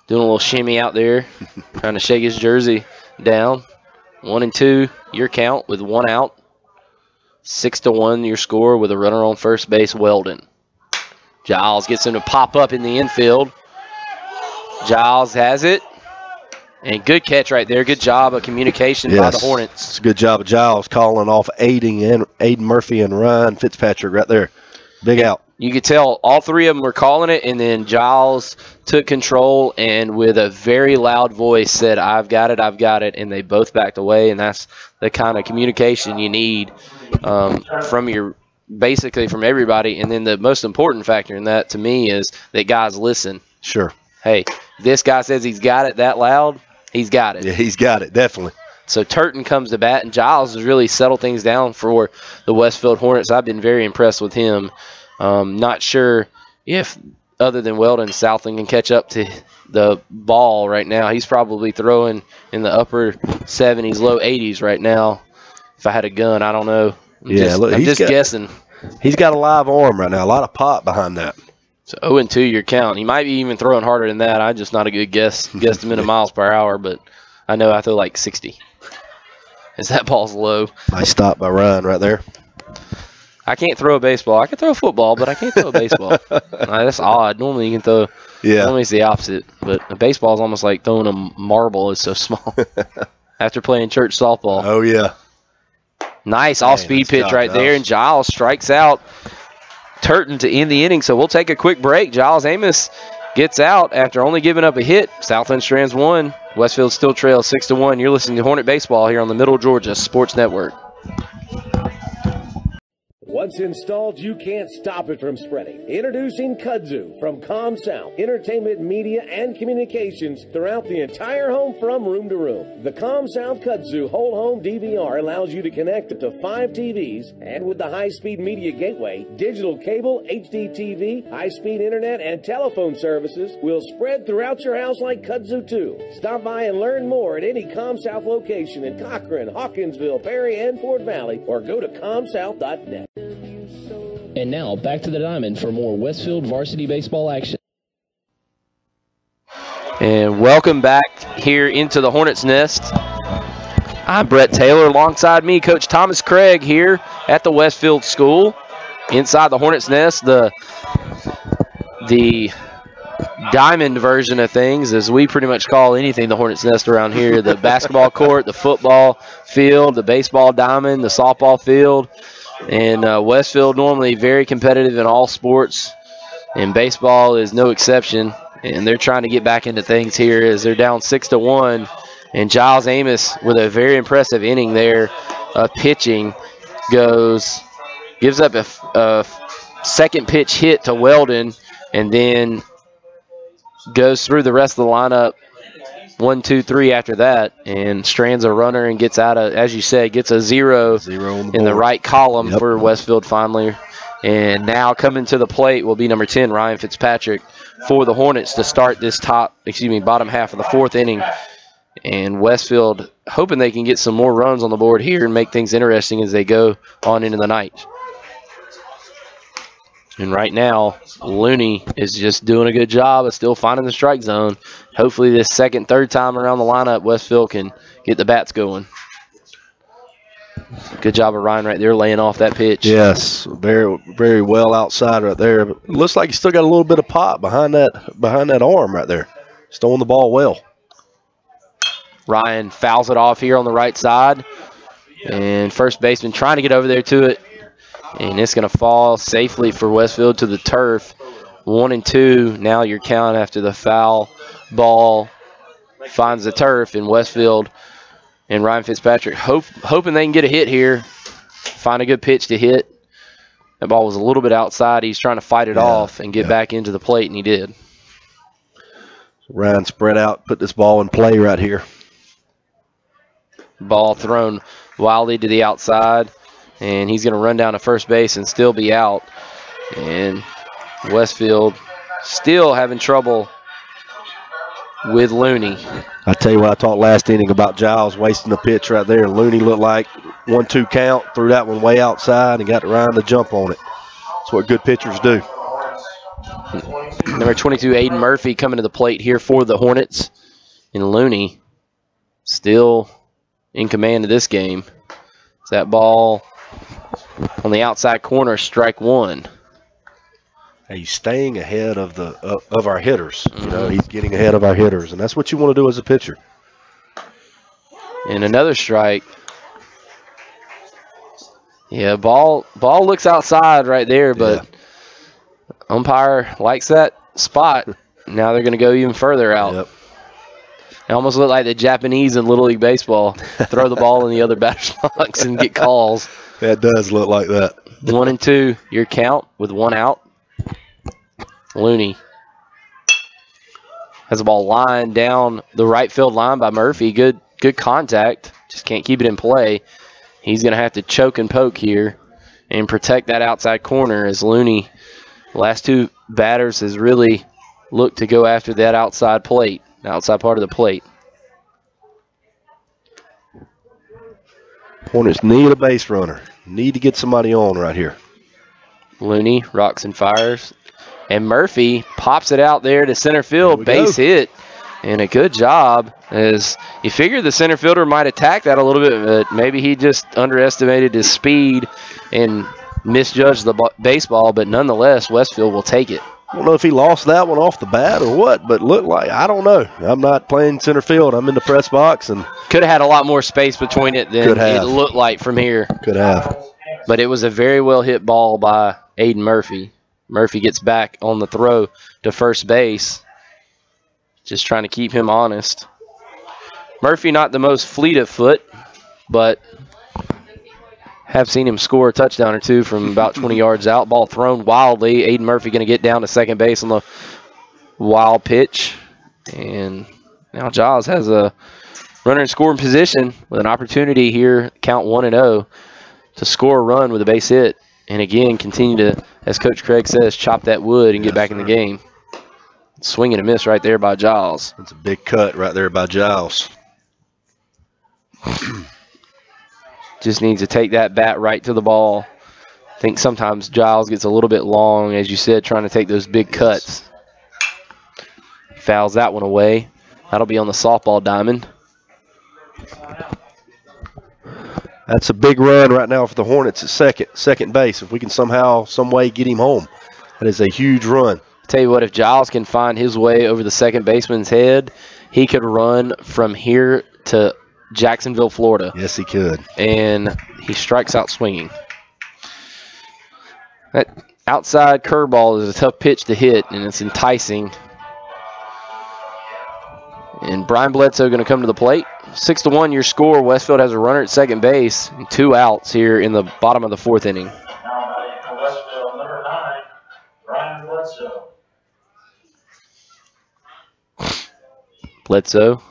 doing a little shimmy out there, trying to shake his jersey down. 1-2, your count with 1 out. 6-1, your score with a runner on first base, Weldon. Giles gets him to pop up in the infield. Giles has it. And good catch right there. Good job of communication by the Hornets. It's a good job of Giles calling off Aiden Murphy and Ryan Fitzpatrick right there. Big out. You could tell all 3 of them were calling it, and then Giles took control and with a very loud voice said, I've got it, and they both backed away, and that's the kind of communication you need basically from everybody. And then the most important factor in that to me is that guys listen. Sure. Hey, this guy says he's got it that loud, he's got it. Yeah, he's got it, definitely. So Turton comes to bat, and Giles has really settled things down for the Westfield Hornets. I've been very impressed with him. Not sure if, other than Weldon, Southland can catch up to the ball right now. He's probably throwing in the upper 70s, low 80s right now. If I had a gun, I don't know. I'm just guessing. He's got a live arm right now, a lot of pop behind that. So 0-2 your count. He might be even throwing harder than that. I'm just not a good guesstimate of miles per hour, but I know I throw like 60. As that ball's low. Nice stop by Ryan right there. I can't throw a baseball. I can throw a football, but I can't throw a baseball. That's odd. Normally you can throw. Yeah. Normally it's the opposite. But a baseball is almost like throwing a marble. It's so small. After playing church softball. Oh, yeah. Nice off-speed pitch right there, and Giles strikes out Turton to end the inning. So we'll take a quick break. Giles Amos gets out after only giving up a hit. Southland strands 1. Westfield still trails 6-1. You're listening to Hornet Baseball here on the Middle Georgia Sports Network. Once installed, you can't stop it from spreading. Introducing Kudzu from ComSouth, entertainment, media, and communications throughout the entire home from room to room. The ComSouth Kudzu whole home DVR allows you to connect up to 5 TVs, and with the high-speed media gateway, digital cable, HD TV, high-speed internet, and telephone services will spread throughout your house like Kudzu 2. Stop by and learn more at any ComSouth location in Cochran, Hawkinsville, Perry, and Fort Valley, or go to comsouth.net. And now, back to the diamond for more Westfield varsity baseball action. And welcome back here into the Hornets' Nest. I'm Brett Taylor. Alongside me, Coach Thomas Craig here at the Westfield School. Inside the Hornets' Nest, the diamond version of things, as we pretty much call anything the Hornets' Nest around here. The basketball court, the football field, the baseball diamond, the softball field. And Westfield normally very competitive in all sports, and baseball is no exception. And they're trying to get back into things here as they're down 6-1. And Giles Amos, with a very impressive inning there of pitching, gives up a second pitch hit to Weldon, and then goes through the rest of the lineup 1, 2, 3 after that, and strands a runner and gets out of, as you said, gets a zero in the right column for Westfield finally. And now coming to the plate will be number 10, Ryan Fitzpatrick, for the Hornets to start this bottom half of the 4th inning. And Westfield hoping they can get some more runs on the board here and make things interesting as they go on into the night. And right now, Looney is just doing a good job of still finding the strike zone. Hopefully this second, third time around the lineup, Westfield can get the bats going. Good job of Ryan right there laying off that pitch. Yes, very, very well outside right there. But it looks like he's still got a little bit of pop behind that arm right there. He's throwing the ball well. Ryan fouls it off here on the right side. And first baseman trying to get over there to it. And it's going to fall safely for Westfield to the turf. 1-2. Now your count after the foul ball finds the turf. And Westfield and Ryan Fitzpatrick hoping they can get a hit here. Find a good pitch to hit. That ball was a little bit outside. He's trying to fight it off and get back into the plate, and he did. Ryan spread out, put this ball in play right here. Ball thrown wildly to the outside. And he's going to run down to first base and still be out. And Westfield still having trouble with Looney. I tell you what, I talked last inning about Giles wasting the pitch right there. Looney looked like 1-2 count, threw that one way outside and got Ryan to jump on it. That's what good pitchers do. Number 22, Aiden Murphy, coming to the plate here for the Hornets. And Looney still in command of this game. It's that ball on the outside corner, strike 1. He's staying ahead of our hitters. You know, he's getting ahead of our hitters, and that's what you want to do as a pitcher. And another strike. Yeah, ball looks outside right there, but umpire likes that spot. Now they're going to go even further out. Yep. It almost looked like the Japanese in Little League Baseball. Throw the ball in the other batter's box and get calls. That does look like that. 1-2, your count with 1 out. Looney has the ball lined down the right field line by Murphy. Good contact. Just can't keep it in play. He's going to have to choke and poke here and protect that outside corner as Looney, the last 2 batters, has really looked to go after that outside plate, the outside part of the plate. Hornets need a base runner. Need to get somebody on right here. Looney rocks and fires. And Murphy pops it out there to center field, base hit. And a good job, as you figure the center fielder might attack that a little bit, but maybe he just underestimated his speed and misjudged the baseball. But nonetheless, Westfield will take it. I don't know if he lost that one off the bat or what, but looked like, I don't know. I'm not playing center field. I'm in the press box. And could have had a lot more space between it than it looked like from here. Could have. But it was a very well hit ball by Aiden Murphy. Murphy gets back on the throw to first base. Just trying to keep him honest. Murphy not the most fleet of foot, but have seen him score a touchdown or two from about 20 yards out. Ball thrown wildly. Aiden Murphy going to get down to second base on the wild pitch. And now Giles has a runner in scoring position with an opportunity here, count 1-0, to score a run with a base hit. And again, continue to, as Coach Craig says, chop that wood and get back in the game. Swing and a miss right there by Giles. That's a big cut right there by Giles. Just needs to take that bat right to the ball. I think sometimes Giles gets a little bit long, as you said, trying to take those big cuts. Fouls that one away. That'll be on the softball diamond. That's a big run right now for the Hornets at second base. If we can somehow, some way get him home, that is a huge run. Tell you what, if Giles can find his way over the second baseman's head, he could run from here to Jacksonville, Florida. Yes, he could. And he strikes out swinging. That outside curveball is a tough pitch to hit, and it's enticing. And Brian Bledsoe going to come to the plate. 6-1 your score. Westfield has a runner at second base and 2 outs here in the bottom of the 4th inning. Now batting for Westfield, number 9, Brian Bledsoe. Bledsoe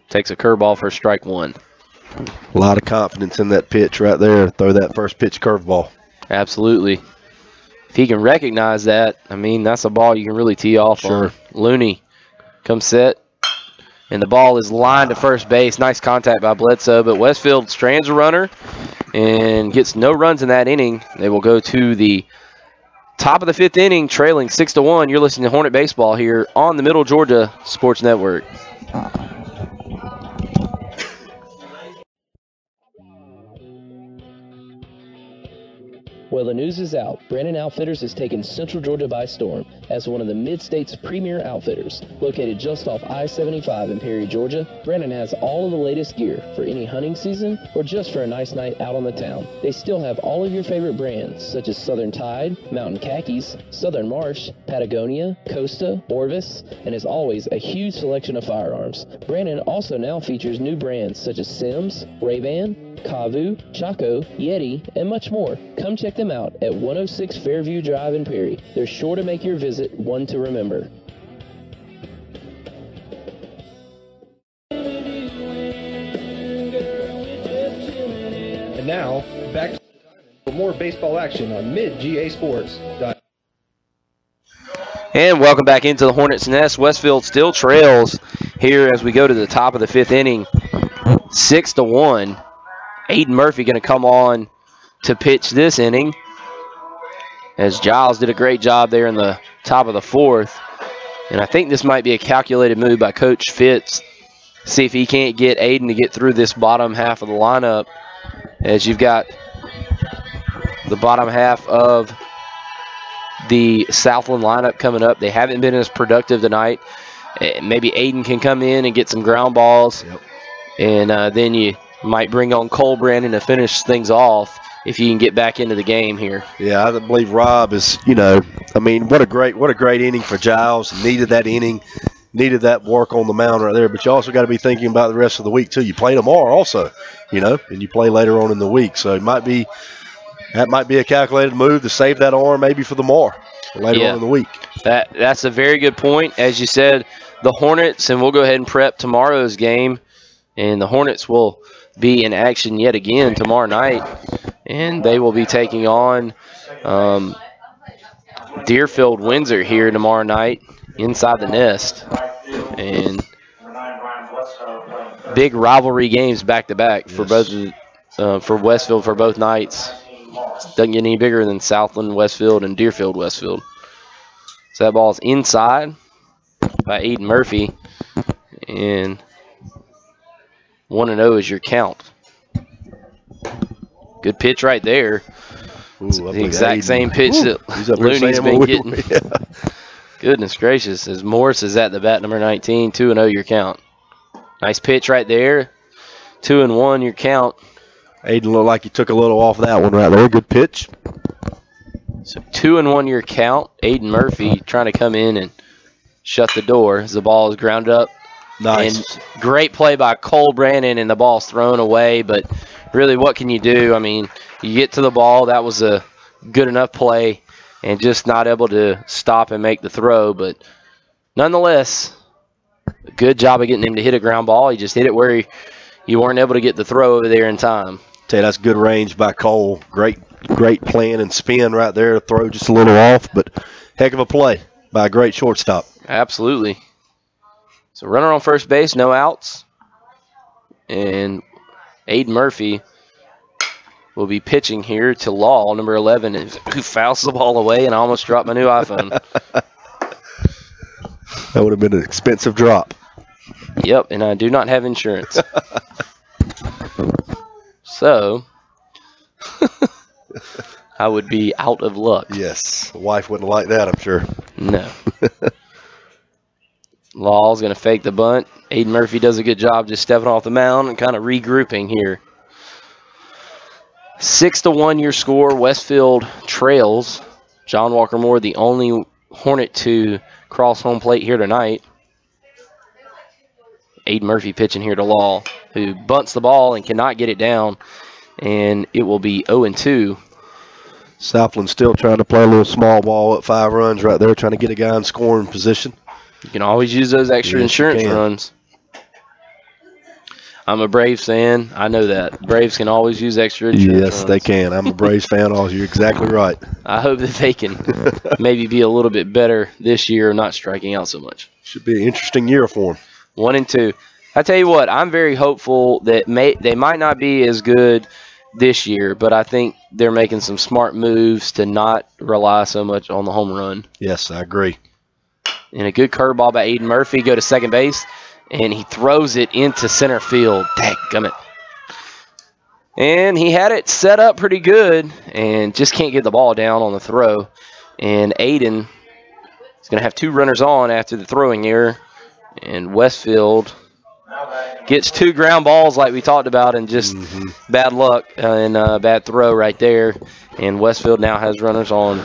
takes a curveball for strike 1. A lot of confidence in that pitch right there. Throw that first pitch curveball. Absolutely. If he can recognize that, I mean, that's a ball you can really tee off on. Looney comes set. And the ball is lined to first base. Nice contact by Bledsoe, but Westfield strands a runner and gets no runs in that inning. They will go to the top of the 5th inning, trailing 6-1. You're listening to Hornet Baseball here on the Middle Georgia Sports Network. Well, the news is out. Brandon Outfitters has taken Central Georgia by storm as one of the Mid-State's premier outfitters. Located just off I-75 in Perry, Georgia, Brandon has all of the latest gear for any hunting season or just for a nice night out on the town. They still have all of your favorite brands such as Southern Tide, Mountain Khakis, Southern Marsh, Patagonia, Costa, Orvis, and as always, a huge selection of firearms. Brandon also now features new brands such as Sims, Ray-Ban, Kavu, Chaco, Yeti, and much more. Come check them out at 106 Fairview Drive in Perry. They're sure to make your visit one to remember. And now, back for more baseball action on Mid-GA Sports. And welcome back into the Hornets' Nest. Westfield still trails here as we go to the top of the 5th inning. 6-1. Aiden Murphy going to come on to pitch this inning, as Giles did a great job there in the top of the 4th. And I think this might be a calculated move by Coach Fitz. See if he can't get Aiden to get through this bottom half of the lineup, as you've got the bottom half of the Southland lineup coming up. They haven't been as productive tonight. Maybe Aiden can come in and get some ground balls, and then you might bring on Cole Brandon to finish things off if you can get back into the game here. Yeah, I believe Rob is, I mean, what a great inning for Giles. Needed that inning, needed that work on the mound right there. But you also got to be thinking about the rest of the week too. You play tomorrow also, and you play later on in the week. So that might be a calculated move to save that arm maybe for tomorrow, later on in the week. That's a very good point. As you said, the Hornets, and we'll go ahead and prep tomorrow's game, and the Hornets will be in action yet again tomorrow night, and they will be taking on Deerfield Windsor here tomorrow night inside the Nest. And big rivalry games back-to-back for both for Westfield for both nights. Doesn't get any bigger than Southland Westfield and Deerfield Westfield. So that ball's inside by Aiden Murphy, and 1-0 is your count. Good pitch right there. It's the exact same pitch that Looney's been getting. Goodness gracious, as Morris is at the bat, number 19, 2-0 your count. Nice pitch right there. 2-1 your count. Aiden looked like he took a little off that one right there. Good pitch. So 2-1 your count. Aiden Murphy trying to come in and shut the door as the ball is grounded up Nice. And great play by Cole Brandon, and the ball's thrown away. But really, what can you do? I mean, you get to the ball. That was a good enough play, and just not able to stop and make the throw. But nonetheless, good job of getting him to hit a ground ball. He just hit it where you weren't able to get the throw over there in time. Tell you, that's good range by Cole. Great plan and spin right there. Throw just a little off, but heck of a play by a great shortstop. Absolutely. So runner on first base, no outs. And Aiden Murphy will be pitching here to Law, number 11, who fouls the ball away, and I almost dropped my new iPhone. That would have been an expensive drop. Yep, and I do not have insurance. So, I would be out of luck. Yes, the wife wouldn't like that, I'm sure. No. Law's going to fake the bunt. Aiden Murphy does a good job just stepping off the mound and kind of regrouping here. 6-1 your score. Westfield trails. John Walker Moore, the only Hornet to cross home plate here tonight. Aiden Murphy pitching here to Law, who bunts the ball and cannot get it down, and it will be 0-2. Southland still trying to play a little small ball at 5 runs right there, trying to get a guy in scoring position. You can always use those extra insurance runs. I'm a Braves fan. I know that. Braves can always use extra insurance runs. Yes, they can. I'm a Braves fan also. You're exactly right. I hope that they can maybe be a little bit better this year, not striking out so much. Should be an interesting year for them. 1-2. I tell you what, I'm very hopeful that they might not be as good this year, but I think they're making some smart moves to not rely so much on the home run. Yes, I agree. And a good curveball by Aiden Murphy. Go to second base, and he throws it into center field. Dadgummit. And he had it set up pretty good and just can't get the ball down on the throw. And Aiden is going to have 2 runners on after the throwing error. And Westfield gets 2 ground balls like we talked about, and just bad luck and bad throw right there. And Westfield now has runners on,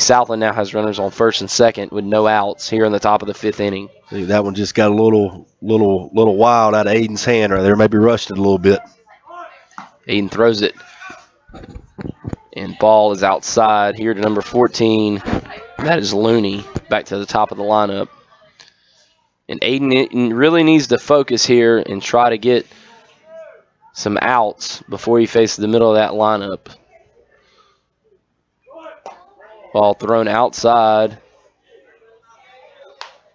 Southland now has runners on first and second with no outs here in the top of the 5th inning. That one just got a little wild out of Aiden's hand right there. Maybe rushed it a little bit. Aiden throws it. And ball is outside here to number 14. That is Looney, back to the top of the lineup. And Aiden really needs to focus here and try to get some outs before he faces the middle of that lineup. Ball thrown outside.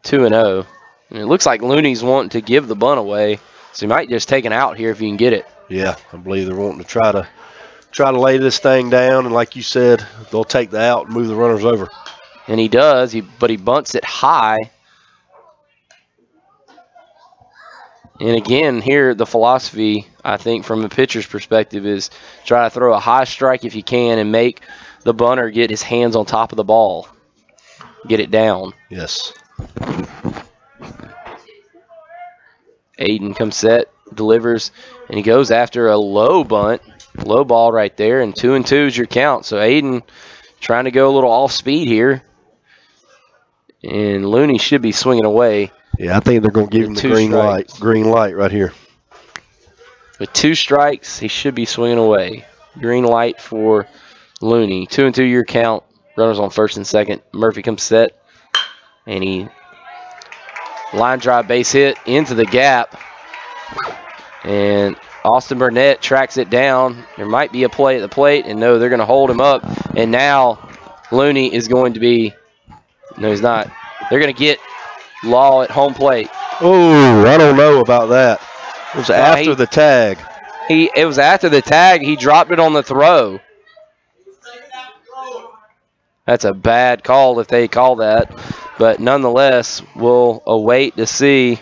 2-0. And it looks like Looney's wanting to give the bunt away, so he might just take an out here if you can get it. Yeah, I believe they're wanting to try to lay this thing down, and like you said, they'll take the out and move the runners over. And he does, but he bunts it high. And again, here the philosophy, I think, from a pitcher's perspective is try to throw a high strike if you can and make the bunter get his hands on top of the ball. Get it down. Yes. Aiden comes set, delivers, and he goes after a low bunt. Low ball right there, and 2-2 is your count. So Aiden trying to go a little off speed here. And Looney should be swinging away. Yeah, I think they're going to give him the green light right here. With 2 strikes, he should be swinging away. Green light for Looney. 2-2 your count. Runners on first and second. Murphy comes set, and he line drive base hit into the gap. And Austin Burnett tracks it down. There might be a play at the plate, and no, they're going to hold him up. And now Looney is going to be, no, he's not. They're going to get Law at home plate. Oh, I don't know about that. It was after the tag. It was after the tag. He dropped it on the throw. That's a bad call if they call that. But nonetheless, we'll await to see.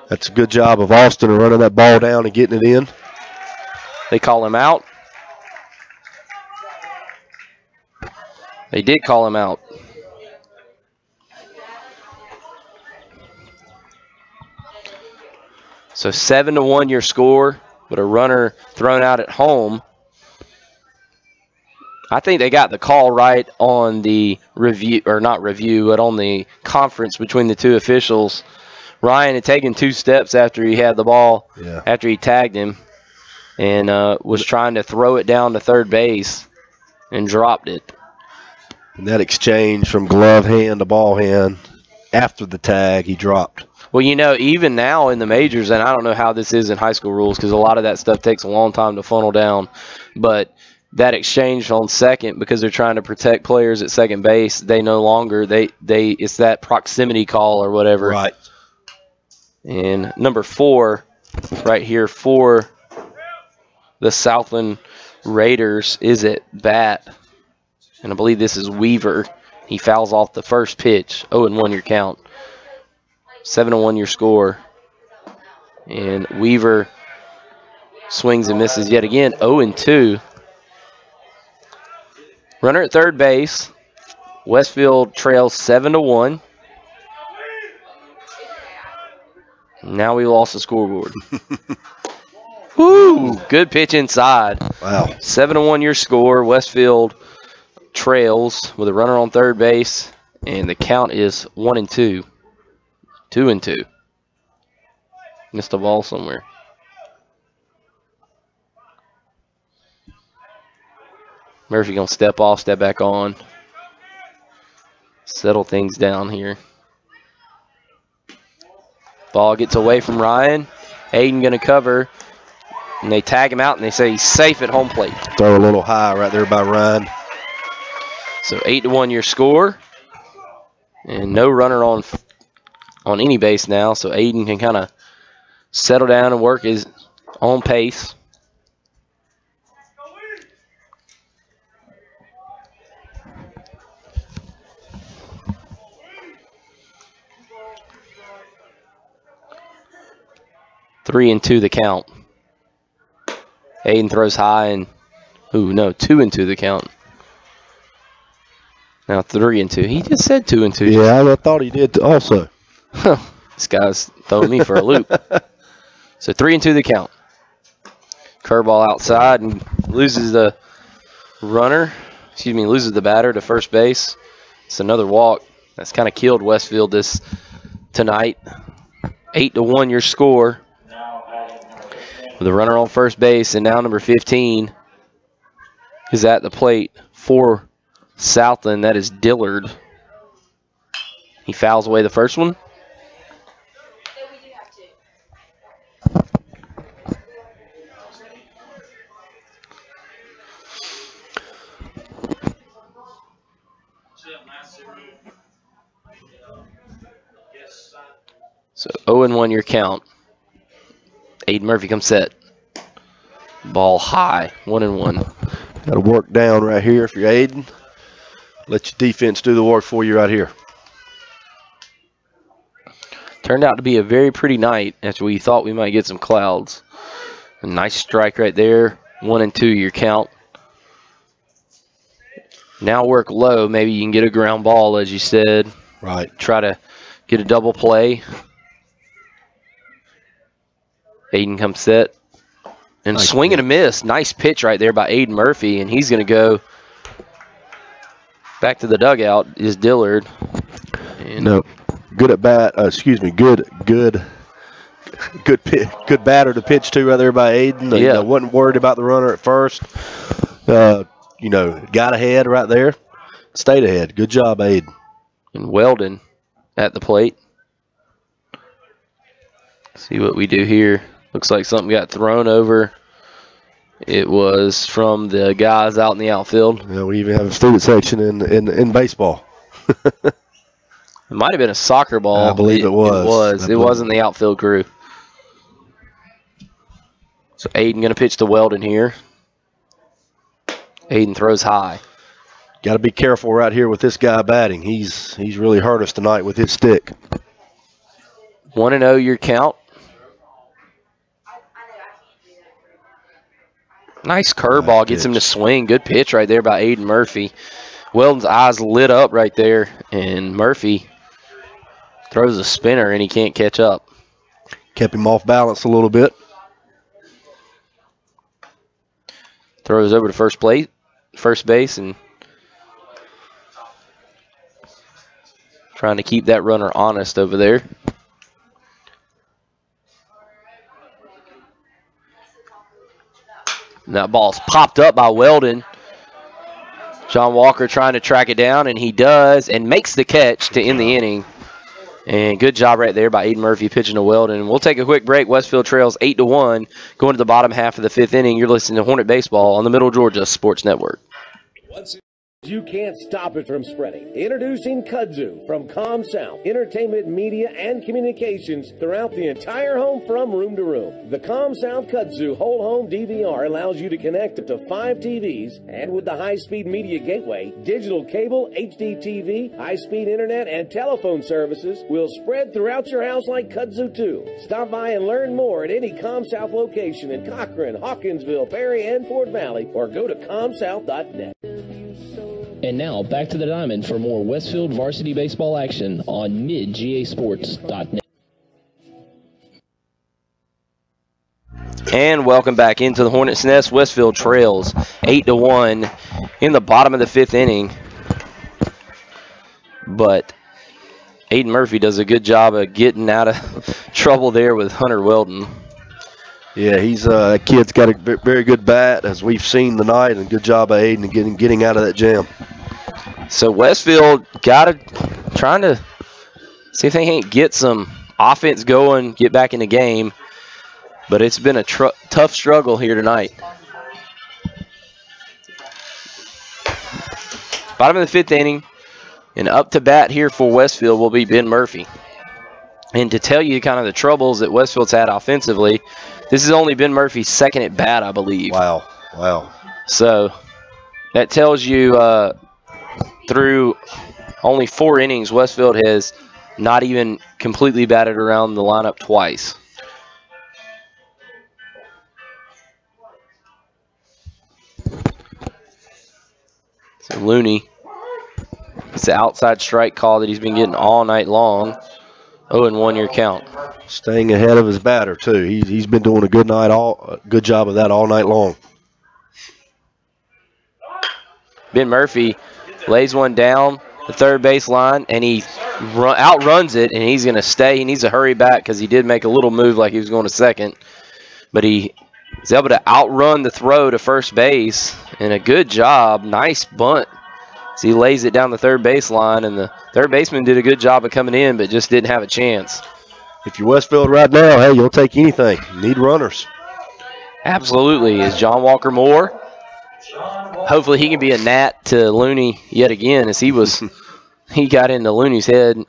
That's a good job of Austin running that ball down and getting it in. They call him out. They did call him out. So 7-1 your score, but a runner thrown out at home. I think they got the call right on the review, or not review, but on the conference between the two officials. Ryan had taken 2 steps after he had the ball, after he tagged him, and was trying to throw it down to third base and dropped it. And that exchange from glove hand to ball hand, after the tag, he dropped. Well, you know, even now in the majors, and I don't know how this is in high school rules because a lot of that stuff takes a long time to funnel down, but that exchange on second, because they're trying to protect players at second base, they no longer, it's that proximity call or whatever. Right. And number 4 right here for the Southland Raiders is at bat. And I believe this is Weaver. He fouls off the first pitch. 0-1 your count. 7-1 your score. And Weaver swings and misses yet again. 0-2. Runner at third base. Westfield trails 7-1. Now we lost the scoreboard. Woo! Good pitch inside. Wow. 7-1 your score. Westfield trails with a runner on third base, and the count is 1-2. 2-2. Missed a ball somewhere. Murphy gonna step off, step back on. Settle things down here. Ball gets away from Ryan. Aiden gonna cover, and they tag him out, and they say he's safe at home plate. Throw a little high right there by Ryan. So 8-1 your score, and no runner on any base now, so Aiden can kind of settle down and work his own pace. 3-2 the count. Aiden throws high, and 2-2 the count. Now 3-2. He just said 2-2. Yeah, I thought he did also. This guy's throwing me for a loop. So 3-2 the count. Curveball outside and loses the runner. Loses the batter to first base. It's another walk. That's kind of killed Westfield tonight. 8-1 your score. With a runner on first base, and now number 15 is at the plate for Southland. That is Dillard. He fouls away the first one. So 0-1 your count. Aiden Murphy comes set. Ball high, 1-1. Got to work down right here if you're Aiden. Let your defense do the work for you right here. Turned out to be a very pretty night after we thought we might get some clouds. A nice strike right there. 1-2 your count. Now work low. Maybe you can get a ground ball, as you said. Right. Try to get a double play. Aiden comes set. And nice swing and a miss. Nice pitch right there by Aiden Murphy. And he's going to go back to the dugout is Dillard. And good at bat. Good batter to pitch to right there by Aiden. Yeah. Wasn't worried about the runner at first. Got ahead right there. Stayed ahead. Good job, Aiden. And Weldon at the plate. See what we do here. Looks like something got thrown over. It was from the guys out in the outfield. Yeah, we even have a student section in baseball. It might have been a soccer ball. I believe it was. It wasn't the outfield crew. So Aiden going to pitch to Weldon here. Aiden throws high. Got to be careful right here with this guy batting. He's really hurt us tonight with his stick. 1-0 your count. Nice curveball, gets him to swing. Good pitch right there by Aiden Murphy. Weldon's eyes lit up right there, and Murphy throws a spinner, and he can't catch up. Kept him off balance a little bit. Throws over to first first base and trying to keep that runner honest over there. And that ball's popped up by Weldon. John Walker trying to track it down, and he does, and makes the catch to end the inning. And good job right there by Aiden Murphy pitching to Weldon. We'll take a quick break. Westfield trails 8-1 going to the bottom half of the 5th inning. You're listening to Hornet Baseball on the Middle Georgia Sports Network. You can't stop it from spreading. Introducing Kudzu from ComSouth, entertainment, media, and communications throughout the entire home from room to room. The ComSouth Kudzu whole home DVR allows you to connect up to 5 TVs, and with the high-speed media gateway, digital cable, HD TV, high-speed internet, and telephone services will spread throughout your house like Kudzu 2. Stop by and learn more at any ComSouth location in Cochran, Hawkinsville, Perry, and Fort Valley, or go to comsouth.net. And now, back to the diamond for more Westfield varsity baseball action on midgasports.net. And welcome back into the Hornets' Nest. Westfield trails 8-1 in the bottom of the 5th inning. But Aiden Murphy does a good job of getting out of trouble there with Hunter Weldon. Yeah, that kid's got a very good bat, as we've seen tonight, and good job by Aiden getting out of that jam. So Westfield trying to see if they can't get some offense going, get back in the game. But it's been a tough struggle here tonight. Bottom of the 5th inning, and up to bat here for Westfield will be Ben Murphy. And to tell you kind of the troubles that Westfield's had offensively, this has only been Murphy's second at bat, I believe. Wow. So that tells you through only 4 innings, Westfield has not even completely batted around the lineup twice. So Looney, it's the outside strike call that he's been getting all night long. 0-1 your count. Staying ahead of his batter too. He's been doing a good job of that all night long. Ben Murphy lays one down the third base line, and he outruns it, and he's going to stay. He needs to hurry back because he did make a little move like he was going to second. But he is able to outrun the throw to first base, and a good job. Nice bunt. So he lays it down the third baseline, and the third baseman did a good job of coming in, but just didn't have a chance. If you're Westfield right now, hey, you'll take anything. You need runners. Absolutely. Is John Walker Moore? Hopefully he can be a gnat to Looney yet again, as he got into Looney's head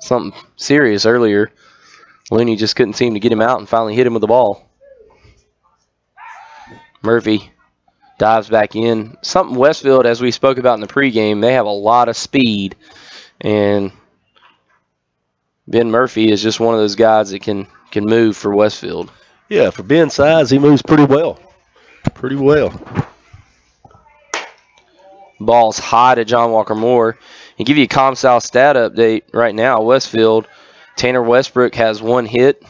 something serious earlier. Looney just couldn't seem to get him out and finally hit him with the ball. Murphy dives back in. Something Westfield, as we spoke about in the pregame, they have a lot of speed, and Ben Murphy is just one of those guys that can move for Westfield. Yeah, for Ben's size, he moves pretty well. Ball's high to John Walker Moore. And give you a ComSouth stat update right now. Westfield, Tanner Westbrook has 1 hit,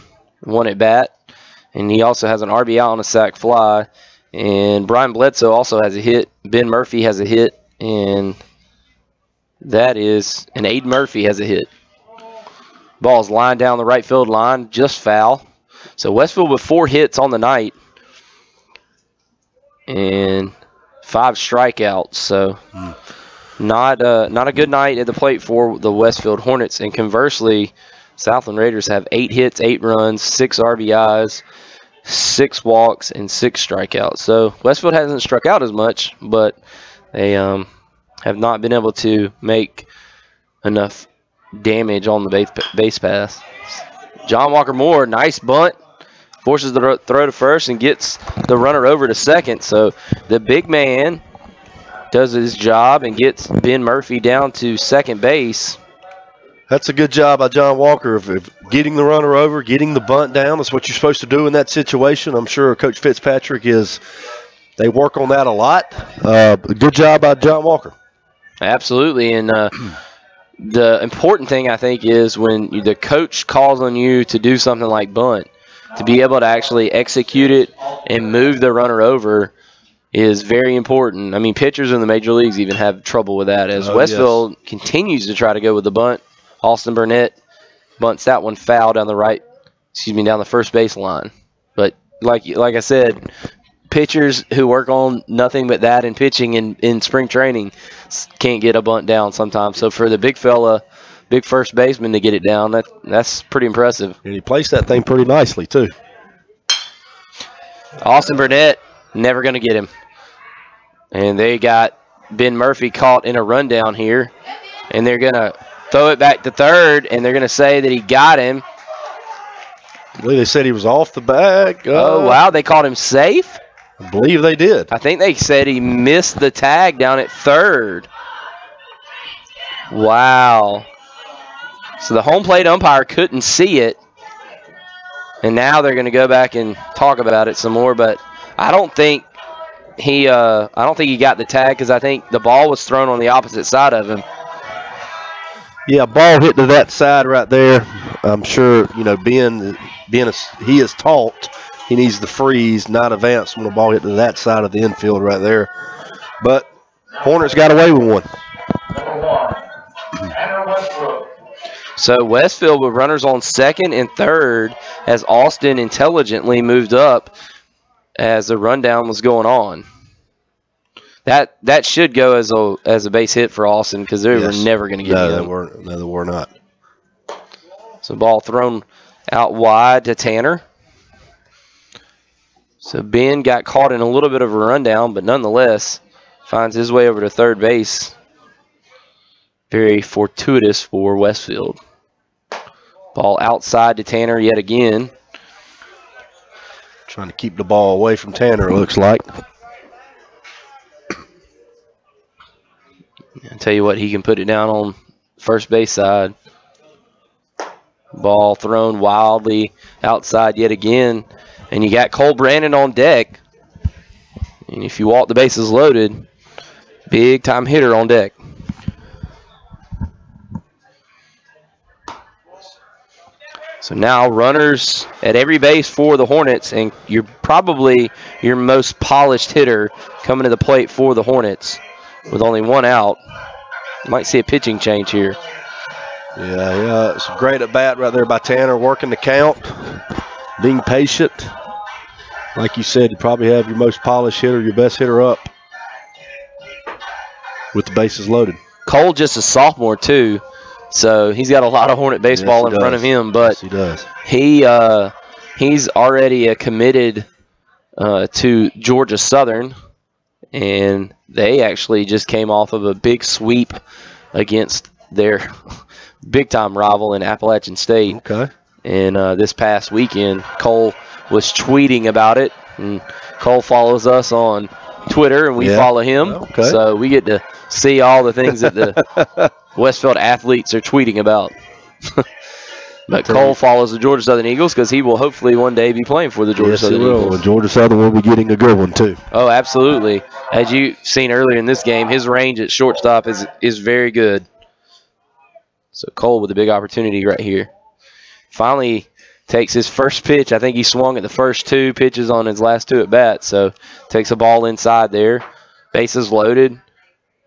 1 at bat, and he also has an RBI on a sac fly. And Brian Bledsoe also has a hit. Ben Murphy has a hit, and Aiden Murphy has a hit. Ball's lined down the right field line, just foul. So Westfield with 4 hits on the night and 5 strikeouts. So not a good night at the plate for the Westfield Hornets. And conversely, Southland Raiders have 8 hits, 8 runs, 6 RBIs, 6 walks, and 6 strikeouts. So Westfield hasn't struck out as much, but they have not been able to make enough damage on the base pass. John Walker Moore, nice bunt, forces the throw to first and gets the runner over to second. So the big man does his job and gets Ben Murphy down to second base. That's a good job by John Walker of getting the runner over, getting the bunt down. That's what you're supposed to do in that situation. I'm sure Coach Fitzpatrick they work on that a lot. Good job by John Walker. Absolutely. And the important thing, I think, is when the coach calls on you to do something like bunt, to be able to actually execute it and move the runner over is very important. I mean, pitchers in the major leagues even have trouble with that, as Westfield continues to try to go with the bunt. Austin Burnett bunts that one foul down the first base line. But like I said, pitchers who work on nothing but that in pitching in spring training can't get a bunt down sometimes. So for the big fella, big first baseman to get it down, that's pretty impressive. And he placed that thing pretty nicely, too. Austin Burnett, never going to get him. And they got Ben Murphy caught in a rundown here. And they're going to throw it back to third, and they're going to say that he got him. I believe they said he was off the bag. Oh, wow, they called him safe? I believe they did. I think they said he missed the tag down at third. Wow. So the home plate umpire couldn't see it. And now they're going to go back and talk about it some more, but I don't think he got the tag because I think the ball was thrown on the opposite side of him. Yeah, ball hit to that side right there. I'm sure, being he is taught, he needs to freeze, not advance when the ball hit to that side of the infield right there. But Hornets got away with one. Number 1, Tanner Westbrook. So Westfield with runners on second and third as Austin intelligently moved up as the rundown was going on. That should go as a base hit for Austin because they were never going to get him. No, they were not. So ball thrown out wide to Tanner. So Ben got caught in a little bit of a rundown, but nonetheless finds his way over to third base. Very fortuitous for Westfield. Ball outside to Tanner yet again. Trying to keep the ball away from Tanner, it looks like. I'll tell you what, he can put it down on first base side. Ball thrown wildly outside yet again. And you got Cole Brandon on deck. And if you walk the bases loaded, big time hitter on deck. So now runners at every base for the Hornets, and you're probably your most polished hitter coming to the plate for the Hornets with only one out. You might see a pitching change here. Yeah, it's a great at bat right there by Tanner, working the count, being patient. Like you said, you probably have your most polished hitter, your best hitter up with the bases loaded. Cole just a sophomore too. So he's got a lot of Hornet baseball in front of him, but yes, he does. He's already committed to Georgia Southern, and they actually just came off of a big sweep against their big-time rival in Appalachian State. Okay. And this past weekend, Cole was tweeting about it, and Cole follows us on Twitter, and we follow him. Okay. So we get to see all the things that the Westfield athletes are tweeting about. But Cole follows the Georgia Southern Eagles because he will hopefully one day be playing for the Georgia Southern Eagles. And Georgia Southern will be getting a good one, too. Oh, absolutely. As you've seen earlier in this game, his range at shortstop is very good. So Cole with a big opportunity right here. Finally takes his first pitch. I think he swung at the first two pitches on his last two at bat. So takes a ball inside there. Bases loaded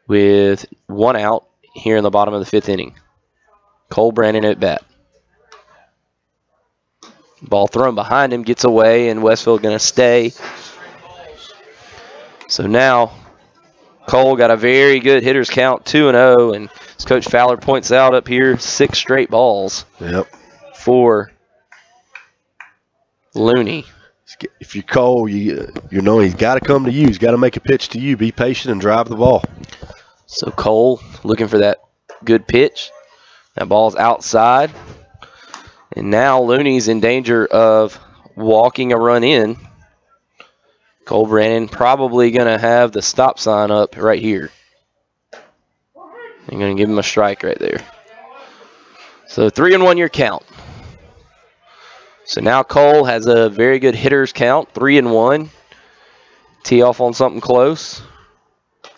with one out here in the bottom of the fifth inning. Cole Brandon at bat. Ball thrown behind him, gets away, and Westfield going to stay. So now Cole got a very good hitter's count, 2-0, and as Coach Fowler points out up here, 6 straight balls for Looney. If you're Cole, you know he's got to come to you. He's got to make a pitch to you. Be patient and drive the ball. So Cole looking for that good pitch. That ball's outside. And now Looney's in danger of walking a run in. Cole Brandon probably going to have the stop sign up right here. I'm going to give him a strike right there. So 3-1 your count. So now Cole has a very good hitter's count, 3-1. Tee off on something close.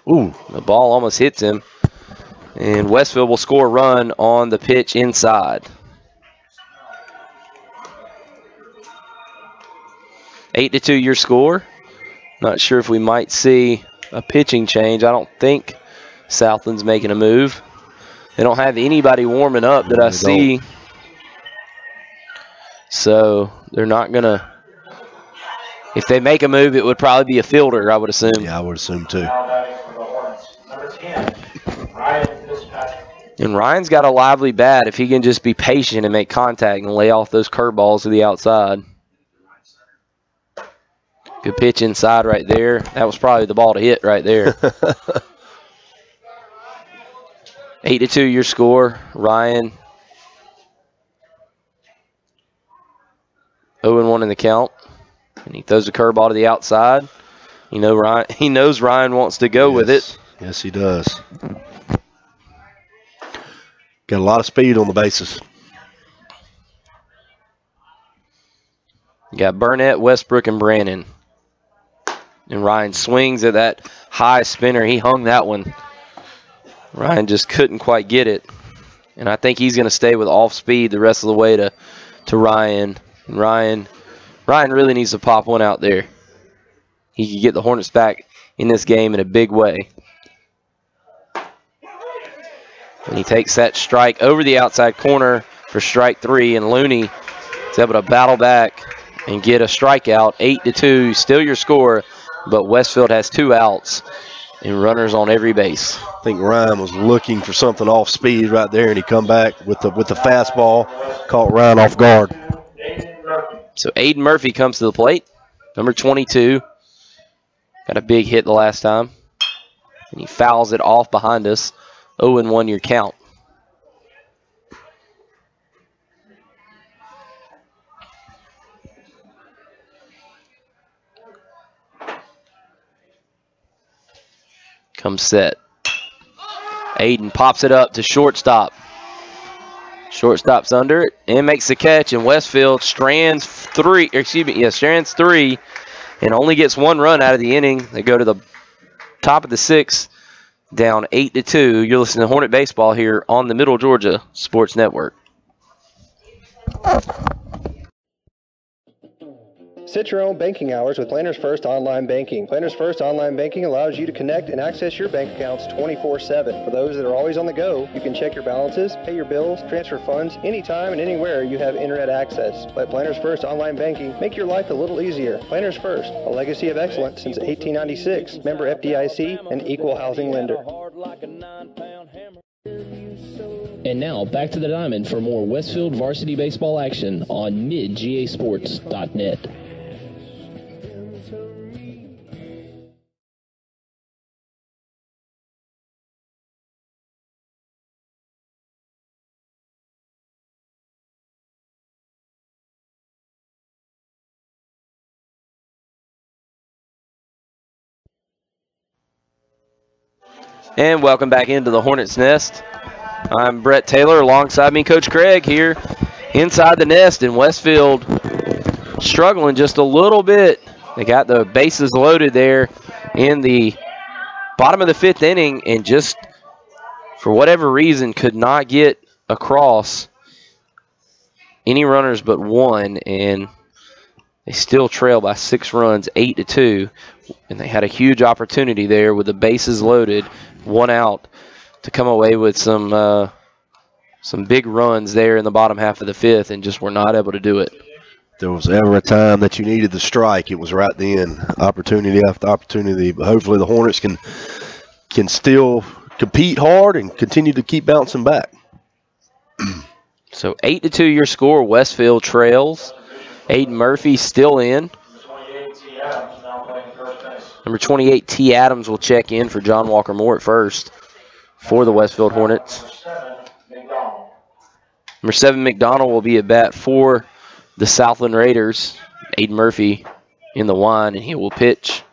Ooh, the ball almost hits him. And Westfield will score a run on the pitch inside. 8-2 your score. Not sure if we might see a pitching change. I don't think Southland's making a move. They don't have anybody warming up that I see. So they're not going to. If they make a move, it would probably be a fielder, I would assume. Yeah, I would assume too. And Ryan's got a lively bat if he can just be patient and make contact and lay off those curveballs to the outside. Good pitch inside right there. That was probably the ball to hit right there. 8-2 your score. Ryan 0-1 in the count. And he throws a curveball to the outside. You know, Ryan. He knows Ryan wants to go with it. Yes, he does. Got a lot of speed on the bases. You got Burnett, Westbrook, and Brannon. And Ryan swings at that high spinner. He hung that one. Ryan just couldn't quite get it. And I think he's going to stay with off speed the rest of the way to Ryan. And Ryan really needs to pop one out there. He could get the Hornets back in this game in a big way. And he takes that strike over the outside corner for strike 3. And Looney is able to battle back and get a strikeout. 8-2, still your score. But Westfield has 2 outs and runners on every base. I think Ryan was looking for something off speed right there, and he come back with the fastball, caught Ryan off guard. So Aiden Murphy comes to the plate, number 22. Got a big hit the last time. And he fouls it off behind us. 0-1 your count. Comes set. Aiden pops it up to shortstop. Shortstop's under it and makes the catch, and Westfield strands 3, and only gets 1 run out of the inning. They go to the top of the 6th, down 8-2. You're listening to Hornet Baseball here on the Middle Georgia Sports Network. Set your own banking hours with Planners First Online Banking. Planners First Online Banking allows you to connect and access your bank accounts 24/7. For those that are always on the go, you can check your balances, pay your bills, transfer funds anytime and anywhere you have internet access. Let Planners First Online Banking make your life a little easier. Planners First, a legacy of excellence since 1896. Member FDIC, an equal housing lender. And now back to the diamond for more Westfield varsity baseball action on midgasports.net. And welcome back into the Hornets Nest. I'm Brett Taylor, alongside me, Coach Craig, here inside the nest, in Westfield struggling just a little bit. They got the bases loaded there in the bottom of the 5th inning, and just for whatever reason could not get across any runners but 1, and they still trail by 6 runs, 8-2, and they had a huge opportunity there with the bases loaded, 1 out, to come away with some big runs there in the bottom half of the 5th, and just were not able to do it. If there was ever a time that you needed the strike, it was right then. Opportunity after opportunity, but hopefully the Hornets can still compete hard and continue to keep bouncing back. So 8-2 your score. Westfield trails. Aiden Murphy still in. Number 28, T. Adams, will check in for John Walker Moore at first for the Westfield Hornets. Number 7, McDonald, will be at bat for the Southland Raiders. Aiden Murphy in the line, and he will pitch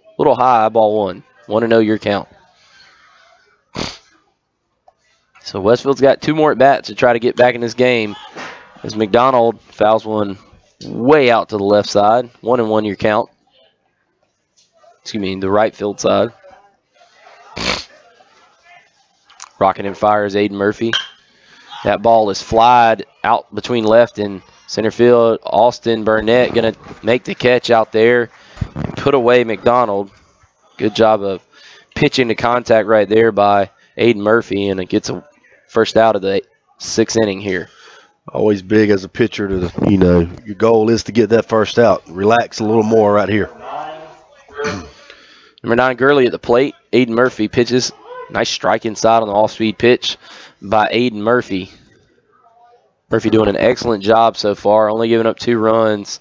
a little high, ball 1. 1-0 your count. So Westfield's got 2 more at-bats to try to get back in this game, as McDonald fouls one way out to the left side. 1-1 your count. Excuse me, the right field side. Rocking and fires Aiden Murphy. That ball is flied out between left and center field. Austin Burnett going to make the catch out there. put away McDonald. Good job of pitching to contact right there by Aiden Murphy, and it gets a first out of the 6th inning here. Always big as a pitcher to, your goal is to get that first out. Relax a little more right here. Number 9, Gurley at the plate. Aiden Murphy pitches. Nice strike inside on the off-speed pitch by Aiden Murphy. Murphy doing an excellent job so far, only giving up 2 runs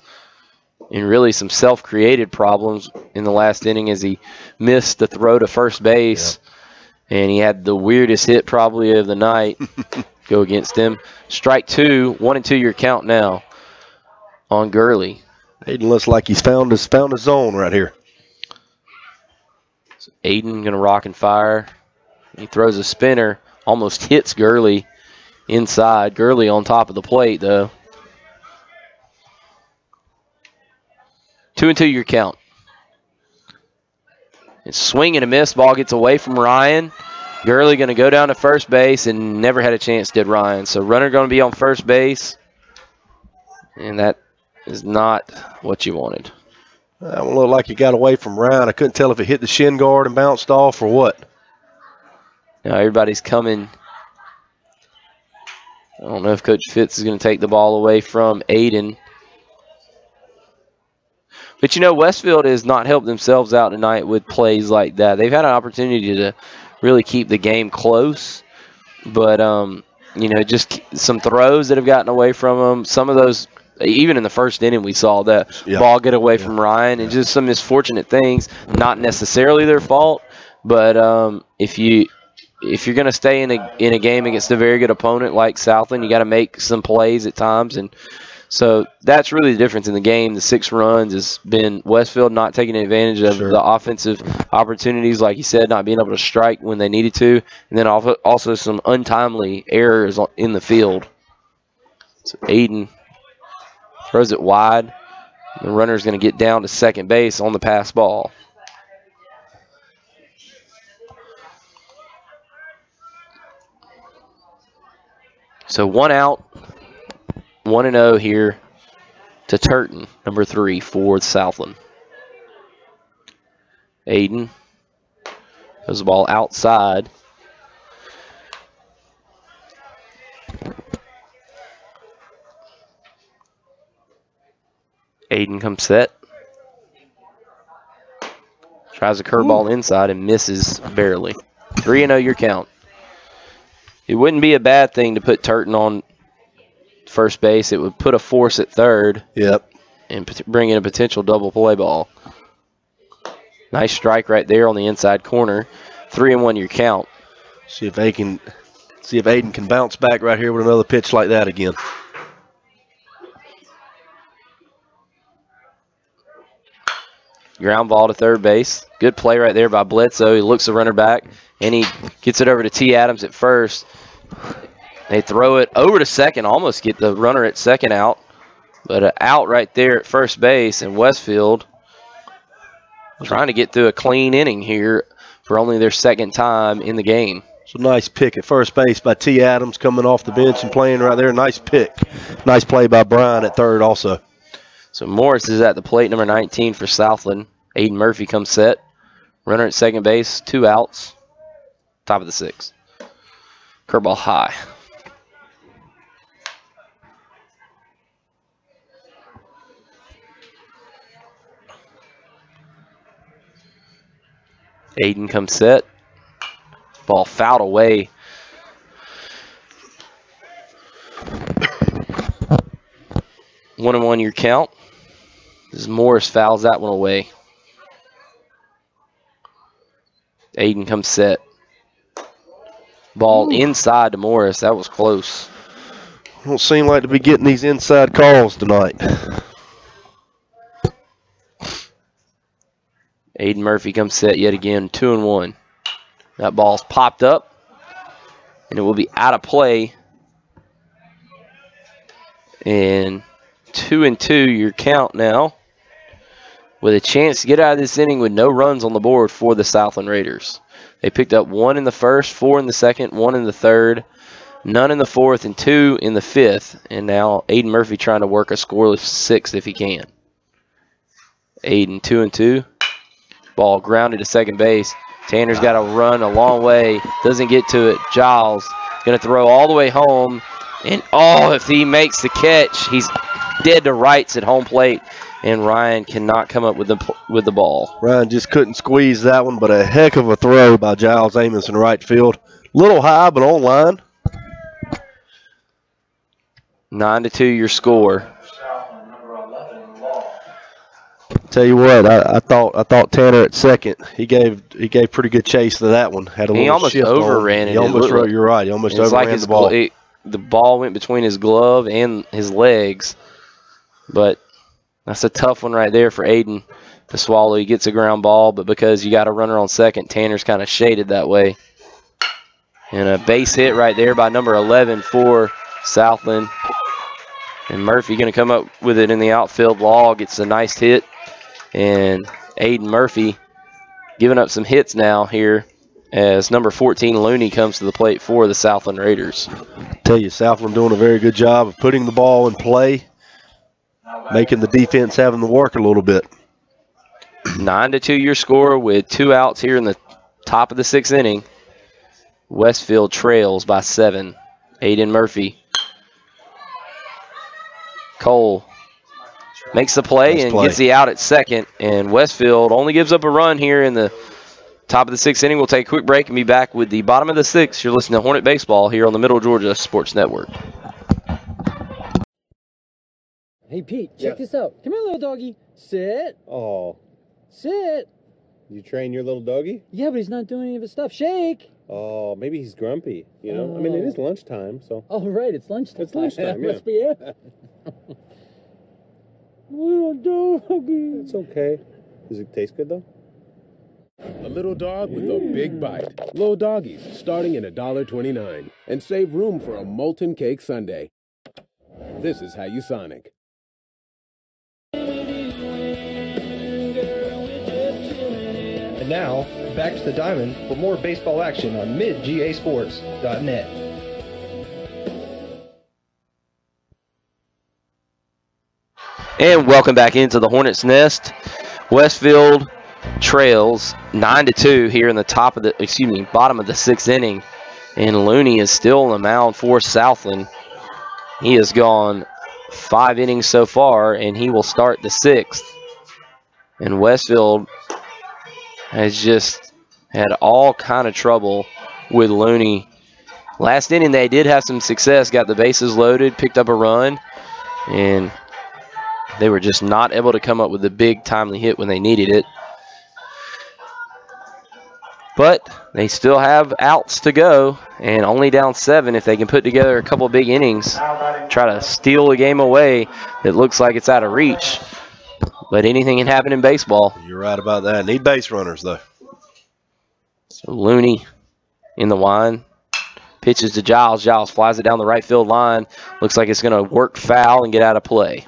and really some self-created problems in the last inning as he missed the throw to first base. Yep. And he had the weirdest hit probably of the night go against him. Strike 2, 1-2 your count now on Gurley. Aiden looks like he's found his zone right here. So Aiden going to rock and fire. He throws a spinner, almost hits Gurley inside. Gurley on top of the plate, though. 2-2 your count. It's swing and a miss. Ball gets away from Ryan. Gurley going to go down to first base, and never had a chance, did Ryan. So runner going to be on first base, and that is not what you wanted. That one looked like it got away from Ryan. I couldn't tell if it hit the shin guard and bounced off or what. Now everybody's coming. I don't know if Coach Fitz is going to take the ball away from Aiden. But, Westfield has not helped themselves out tonight with plays like that. They've had an opportunity to really keep the game close. But, just some throws that have gotten away from them. Some of those, even in the first inning, we saw that ball get away from Ryan. And just some misfortunate things, not necessarily their fault. But if you're going to stay in a game against a very good opponent like Southland, you got to make some plays at times. And so that's really the difference in the game. The 6 runs has been Westfield not taking advantage of the offensive opportunities, like you said, not being able to strike when they needed to, and then also some untimely errors in the field. So Aiden throws it wide. The runner's going to get down to second base on the pass ball. So 1 out. 1-0 here to Turton, number 3 for Southland. Aiden throws the ball outside. Aiden comes set. Tries a curveball inside and misses barely. 3-0 your count. It wouldn't be a bad thing to put Turton on first base. It would put a force at third. Yep. And bring in a potential double play ball. Nice strike right there on the inside corner. 3-1 your count. See if Aiden can bounce back right here with another pitch like that again. Ground ball to third base. Good play right there by Bledsoe. He looks the runner back, and he gets it over to T. Adams at first. They throw it over to second, almost get the runner at second out. But out right there at first base, and Westfield trying to get through a clean inning here for only their second time in the game. It's a nice pick at first base by T. Adams coming off the bench and playing right there. Nice pick. Nice play by Brian at third also. So Morris is at the plate, number 19 for Southland. Aiden Murphy comes set. Runner at second base, 2 outs. Top of the 6th. Curveball high. Aiden comes set. Ball fouled away. One and 1 your count. As Morris fouls that one away. Aiden comes set. Ball inside to Morris. That was close. Don't seem like to be getting these inside calls tonight. Aiden Murphy comes set yet again, 2-1. That ball's popped up, and it will be out of play. And 2-2 your count now, with a chance to get out of this inning with no runs on the board for the Southland Raiders. They picked up 1 in the first, 4 in the second, 1 in the third, none in the fourth, and 2 in the fifth. And now Aiden Murphy trying to work a scoreless 6th if he can. Aiden 2-2. Ball grounded to second base. Tanner's got to run a long way. Doesn't get to it. Giles going to throw all the way home. And, oh, if he makes the catch, he's dead to rights at home plate. And Ryan cannot come up with the ball. Ryan just couldn't squeeze that one, but a heck of a throw by Giles Amos in right field. Little high, but on line. 9-2 your score. Tell you what, I thought Tanner at second. He gave pretty good chase to that one. Had a He little almost shift overran it. You're right. He almost overran the ball. The ball went between his glove and his legs, but that's a tough one right there for Aiden to swallow. He gets a ground ball, but because you got a runner on second, Tanner's kind of shaded that way. And a base hit right there by number 11 for Southland. And Murphy going to come up with it in the outfield. Law gets a nice hit. And Aiden Murphy giving up some hits now here as number 14 Looney comes to the plate for the Southland Raiders. Tell you, Southland doing a very good job of putting the ball in play, making the defense having to work a little bit. 9-2 your score with 2 outs here in the top of the 6th inning. Westfield trails by 7. Aiden Murphy. Cole makes the play and gets the out at second. And Westfield only gives up a run here in the top of the 6th inning. We'll take a quick break and be back with the bottom of the 6th. You're listening to Hornet Baseball here on the Middle Georgia Sports Network. Hey, Pete, check this out. Come here, little doggy. Sit. Oh. Sit. You train your little doggy? Yeah, but he's not doing any of his stuff. Shake. Oh, maybe he's grumpy, you know? I mean, it is lunchtime, so. Oh, right, it's lunchtime. It's lunchtime, yeah. Must be it. Little doggy. It's okay. Does it taste good, though? A little dog with a big bite. Little doggies, starting at $1.29. And save room for a molten cake sundae. This is how you Sonic. And now, back to the diamond for more baseball action on midgasports.net. And welcome back into the Hornets' Nest. Westfield trails 9-2 here in the bottom of the 6th inning. And Looney is still on the mound for Southland. He has gone 5 innings so far, and he will start the 6th. And Westfield has just had all kind of trouble with Looney. Last inning they did have some success, got the bases loaded, picked up a run, and they were just not able to come up with a big timely hit when they needed it. But they still have outs to go, and only down 7 if they can put together a couple of big innings, try to steal a game away that looks like it's out of reach. But anything can happen in baseball. You're right about that. Need base runners, though. So Looney in the line. Pitches to Giles. Giles flies it down the right field line. Looks like it's going to work foul and get out of play.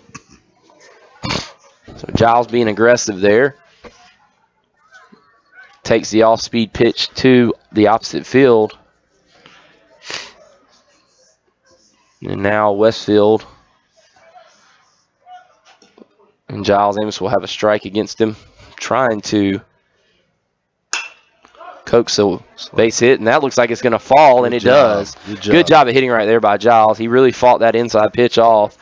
So Giles being aggressive there. Takes the off-speed pitch to the opposite field. And now Westfield and Giles Amos will have a strike against him, trying to coax a base hit, and that looks like it's going to fall, and it does. Good job of hitting right there by Giles. He really fought that inside pitch off,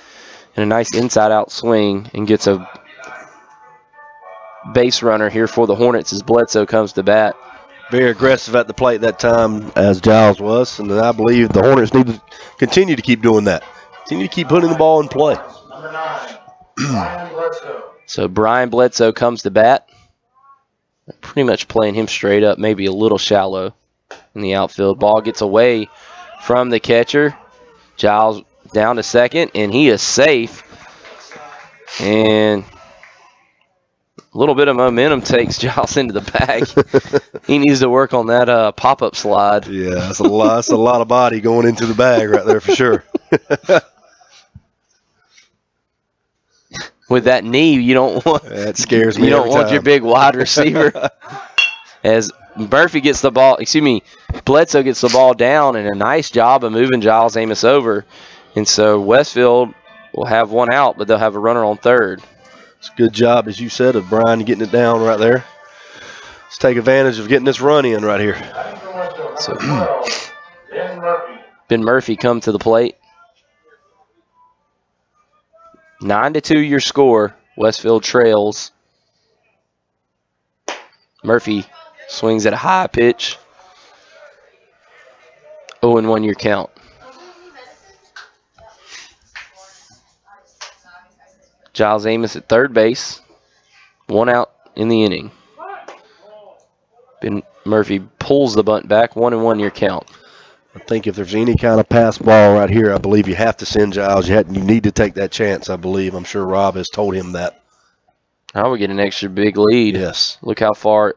and a nice inside-out swing, and gets a base runner here for the Hornets as Bledsoe comes to bat. Very aggressive at the plate that time, as Giles was, and I believe the Hornets need to continue to keep doing that. Continue to keep putting the ball in play. Number 9, Brian Bledsoe. So Brian Bledsoe comes to bat. Pretty much playing him straight up, maybe a little shallow in the outfield. Ball gets away from the catcher. Giles down to second, and he is safe. And a little bit of momentum takes Giles into the bag. He needs to work on that pop-up slide. Yeah, that's a lot of body going into the bag right there for sure. With that knee, you don't want that scares me. You don't want your big wide receiver. As Murphy gets the ball, Bledsoe gets the ball down, and a nice job of moving Giles Amos over. And so Westfield will have one out, but they'll have a runner on third. It's a good job, as you said, of Brian getting it down right there. Let's take advantage of getting this run in right here. So, Ben Murphy come to the plate. 9-2 your score. Westfield trails. Murphy swings at a high pitch. 0-1 your count. Giles Amos at third base. 1 out in the inning. Ben Murphy pulls the bunt back. 1-1 your count. I think if there's any kind of pass ball right here, I believe you have to send Giles. You need to take that chance, I believe. I'm sure Rob has told him that. Now we get an extra big lead. Yes. Look how far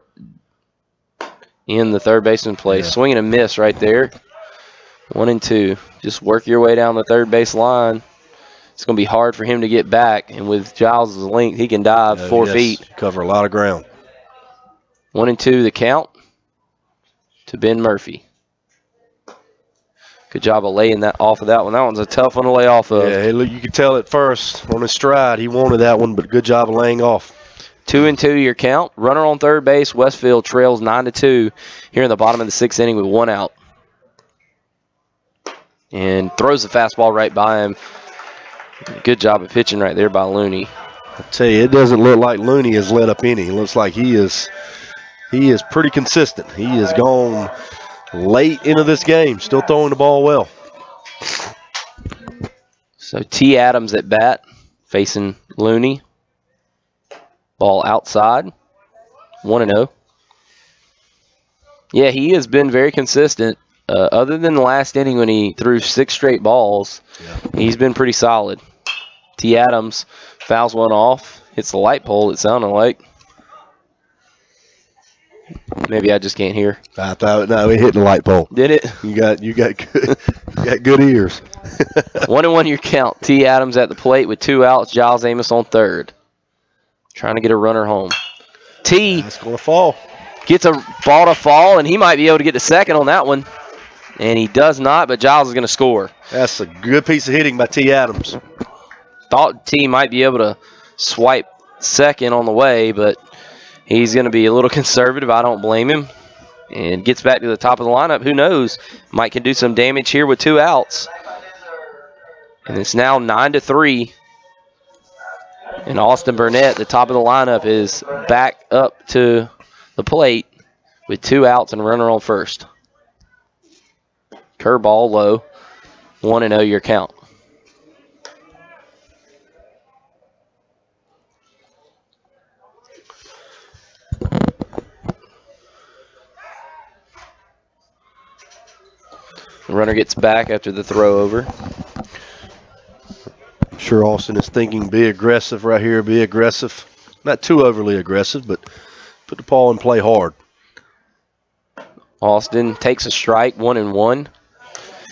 in the third baseman place. Yeah. Swing and a miss right there. 1-2. Just work your way down the third base line. It's going to be hard for him to get back. And with Giles' length, he can dive 4 feet. Cover a lot of ground. 1-2 the count to Ben Murphy. Good job of laying that off of that one. That one's a tough one to lay off of. Yeah, look, you could tell at first on his stride he wanted that one, but good job of laying off. 2-2 your count. Runner on third base. Westfield trails 9-2 here in the bottom of the 6th inning with 1 out. And throws the fastball right by him. Good job of pitching right there by Looney. I tell you, it doesn't look like Looney has let up any. It looks like he is pretty consistent. He has gone late into this game, still throwing the ball well. So T. Adams at bat, facing Looney. Ball outside, 1-0. Yeah, he has been very consistent. Other than the last inning when he threw 6 straight balls, he's been pretty solid. T. Adams fouls one off, hits the light pole, it sounded like. Maybe I just can't hear. I thought no, it hit the light pole. Did it? You got good ears. 1-1 your count. T. Adams at the plate with 2 outs. Giles Amos on third, trying to get a runner home. T. That's going to fall. Gets a ball to fall, and he might be able to get to second on that one. And he does not, but Giles is going to score. That's a good piece of hitting by T. Adams. Thought T might be able to swipe second on the way, but he's going to be a little conservative. I don't blame him. And gets back to the top of the lineup. Who knows? Mike can do some damage here with 2 outs. And it's now 9-3. And Austin Burnett, the top of the lineup, is back up to the plate with 2 outs and a runner on first. Curveball low. 1-0 your count. The runner gets back after the throw over. I'm sure Austin is thinking, be aggressive right here, be aggressive. Not too overly aggressive, but put the ball and play hard. Austin takes a strike, 1-1.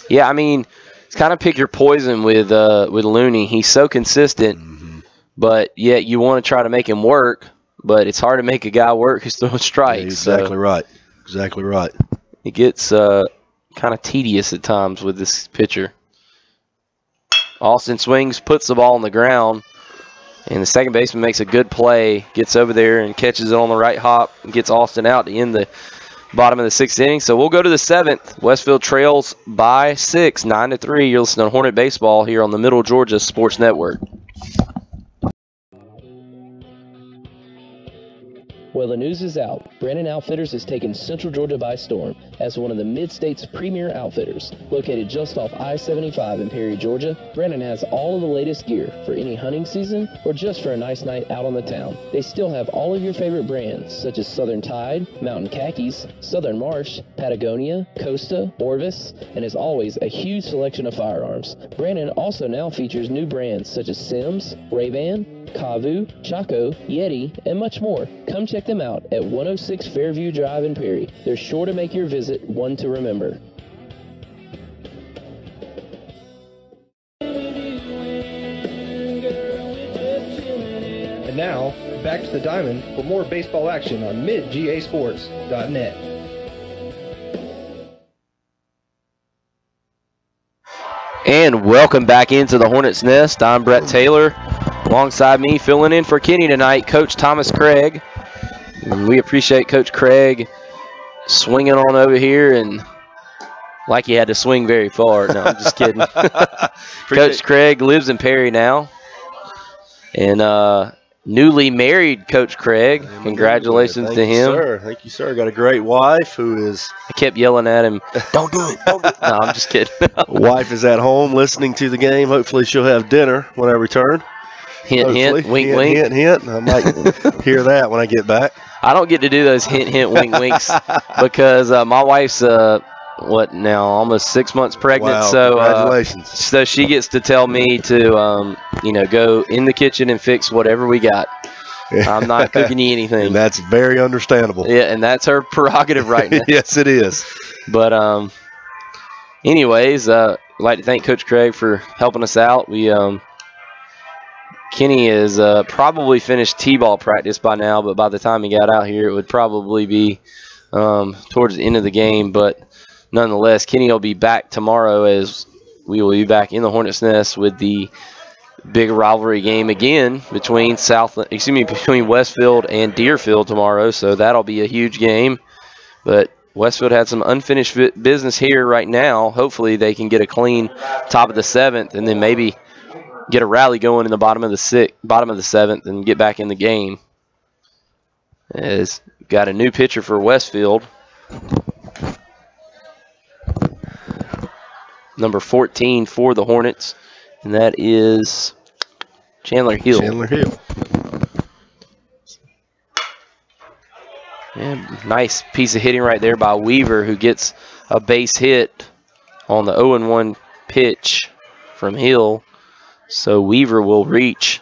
Yeah, I mean, it's kind of pick your poison with Looney. He's so consistent, but yet you want to try to make him work, but it's hard to make a guy work who's throwing strikes. Yeah, exactly right. Exactly right. It gets kind of tedious at times with this pitcher. Austin swings, puts the ball on the ground, and the second baseman makes a good play, gets over there and catches it on the right hop, and gets Austin out to end the bottom of the 6th inning. So we'll go to the 7th. Westfield trails by 6, 9-3. You're listening to Hornet Baseball here on the Middle Georgia Sports Network. Well, the news is out. Brandon Outfitters has taken Central Georgia by storm as one of the Mid-State's premier outfitters. Located just off I-75 in Perry, Georgia, Brandon has all of the latest gear for any hunting season or just for a nice night out on the town. They still have all of your favorite brands such as Southern Tide, Mountain Khakis, Southern Marsh, Patagonia, Costa, Orvis, and as always, a huge selection of firearms. Brandon also now features new brands such as Sims, Ray-Ban, Kavu, Chaco, Yeti, and much more. Come check them out at 106 Fairview Drive in Perry. They're sure to make your visit one to remember. And now, back to the diamond for more baseball action on midgasports.net. And welcome back into the Hornets' Nest. I'm Brett Taylor. Alongside me, filling in for Kenny tonight, Coach Thomas Craig. And we appreciate Coach Craig swinging on over here, and like he had to swing very far. No, I'm just kidding. Coach Craig lives in Perry now. And newly married Coach Craig. Congratulations to him. Sir. Thank you, sir. Got a great wife who is. I kept yelling at him, don't do it. Don't do it. No, I'm just kidding. Wife is at home listening to the game. Hopefully she'll have dinner when I return. Hint, hint, wink, wink. Hint, hint. I might hear that when I get back. I don't get to do those hint, hint, wink, winks because my wife's, almost 6 months pregnant. Wow, so congratulations. So she gets to tell me to, go in the kitchen and fix whatever we got. I'm not cooking you anything. And that's very understandable. Yeah, and that's her prerogative right now. Yes, it is. But anyways, I'd like to thank Coach Craig for helping us out. Kenny is probably finished T-ball practice by now, but by the time he got out here, it would probably be towards the end of the game. But nonetheless, Kenny will be back tomorrow as we will be back in the Hornets' Nest with the big rivalry game again between Westfield and Deerfield tomorrow. So that'll be a huge game. But Westfield had some unfinished business here right now. Hopefully they can get a clean top of the 7th and then maybe get a rally going in the bottom of the 7th and get back in the game. As got a new pitcher for Westfield. Number 14 for the Hornets, and that is Chandler Hill. Chandler Hill. And nice piece of hitting right there by Weaver, who gets a base hit on the 0-1 pitch from Hill. So Weaver will reach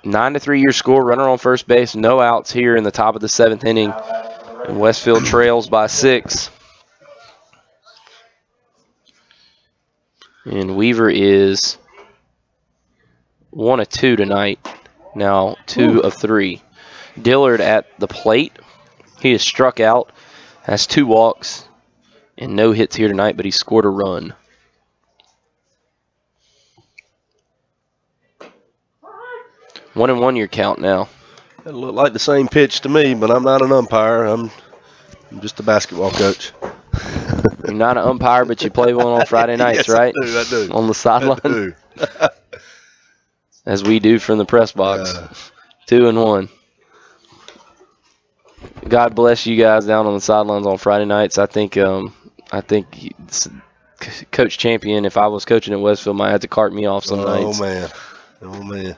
9-3 your score. Runner on first base, no outs here in the top of the 7th inning. And Westfield trails by 6. And Weaver is 1 of 2 tonight. Now 2 of 3. Dillard at the plate. He is struck out, has 2 walks, and no hits here tonight, but he scored a run. 1-1 your count now. It looked like the same pitch to me, but I'm not an umpire. I'm just a basketball coach. You're not an umpire, but you play one on Friday nights, yes, right? I do. On the sideline? As we do from the press box. 2-1. God bless you guys down on the sidelines on Friday nights. I think Coach Champion, if I was coaching at Westfield, might have to cart me off some nights. Oh man.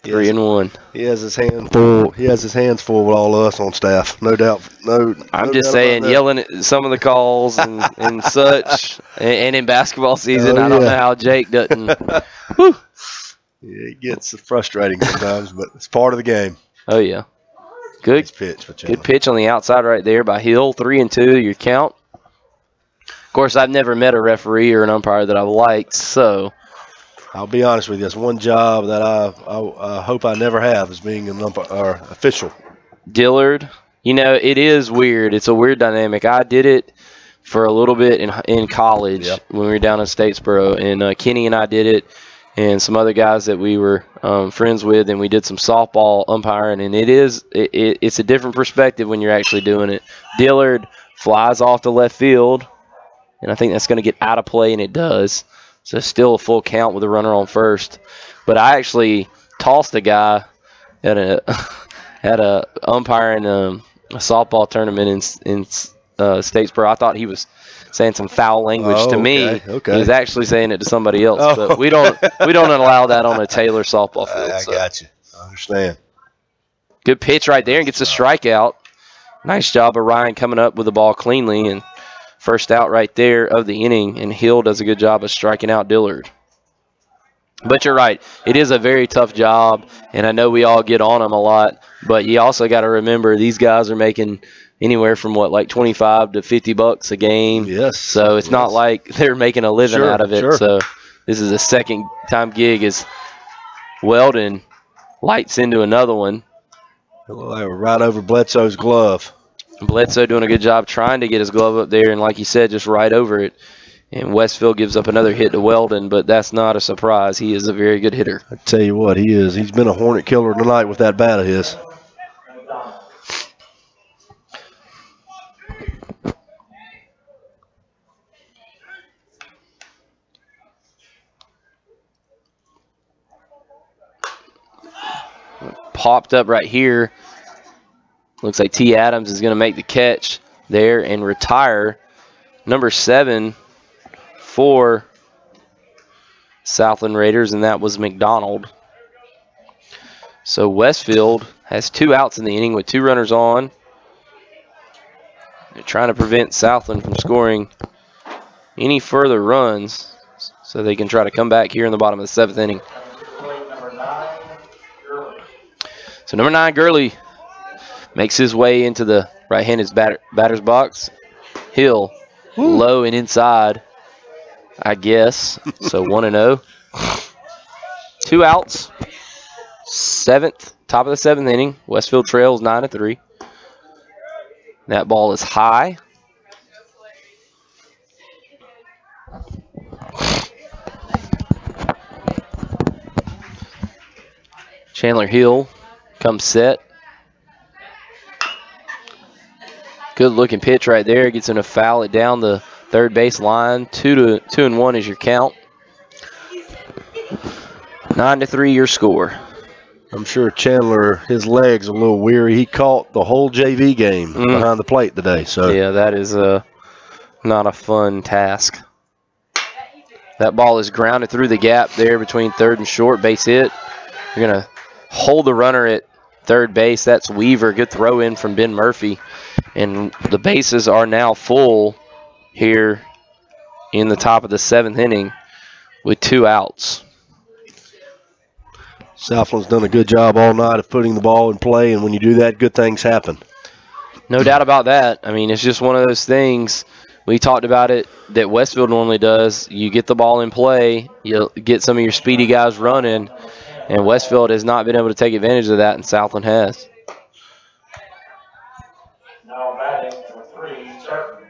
3-1. He has his hands full. He has his hands full with all of us on staff. No doubt. I'm just saying, yelling at some of the calls and such, and in basketball season, I don't know how Jake doesn't. Whew. Yeah, it gets frustrating sometimes, but it's part of the game. Oh yeah. Good pitch. Good pitch on the outside right there by Hill. 3-2 your count. Of course, I've never met a referee or an umpire that I've liked, so. I'll be honest with you. That's one job that I hope I never have, is being an umpire or official. Dillard, it is weird. It's a weird dynamic. I did it for a little bit in college when we were down in Statesboro, and Kenny and I did it, and some other guys that we were friends with, and we did some softball umpiring, and it's a different perspective when you're actually doing it. Dillard flies off to left field, and I think that's going to get out of play, and it does. So still a full count with a runner on first. But I actually tossed a guy at a umpiring a softball tournament in Statesboro. I thought he was saying some foul language to me. Okay. He was actually saying it to somebody else. But we don't allow that on a Taylor softball field. I got you. I understand. Good pitch right there and gets a strikeout. Nice job of Ryan coming up with the ball cleanly, and first out right there of the inning, and Hill does a good job of striking out Dillard. But you're right. It is a very tough job, and I know we all get on them a lot, but you also got to remember these guys are making anywhere from, like $25 to $50 a game. Yes. So it's not like they're making a living out of it. Sure. So this is a second-time gig as Weldon lights into another one. Right over Bledsoe's glove. Bledsoe doing a good job trying to get his glove up there, and like you said, just right over it. And Westfield gives up another hit to Weldon, but that's not a surprise. He is a very good hitter. I tell you what, he is. He's been a hornet killer tonight with that bat of his. Popped up right here. Looks like T. Adams is going to make the catch there and retire. Number 7 for Southland Raiders, and that was McDonald. So Westfield has 2 outs in the inning with 2 runners on. They're trying to prevent Southland from scoring any further runs so they can try to come back here in the bottom of the 7th inning. So number 9, Gurley, makes his way into the right-handed batter's box. Hill, low and inside, I guess. So 1-0. 2 outs. 7th, top of the 7th inning. Westfield trails 9-3. That ball is high. Chandler Hill comes set. Good looking pitch right there. Gets in a foul it down the third base line. 2-1 is your count. 9-3 your score. I'm sure Chandler, his legs are a little weary. He caught the whole JV game behind the plate today. So yeah, that is not a fun task. That ball is grounded through the gap there between third and short. Base hit. You're going to hold the runner at third base. That's Weaver. Good throw in from Ben Murphy. And the bases are now full here in the top of the 7th inning with 2 outs. Southland's done a good job all night of putting the ball in play, and when you do that, good things happen. No doubt about that. I mean, it's just one of those things. We talked about it that Westfield normally does. You get the ball in play, you get some of your speedy guys running, and Westfield has not been able to take advantage of that, and Southland has. Now batting number 3, Turton.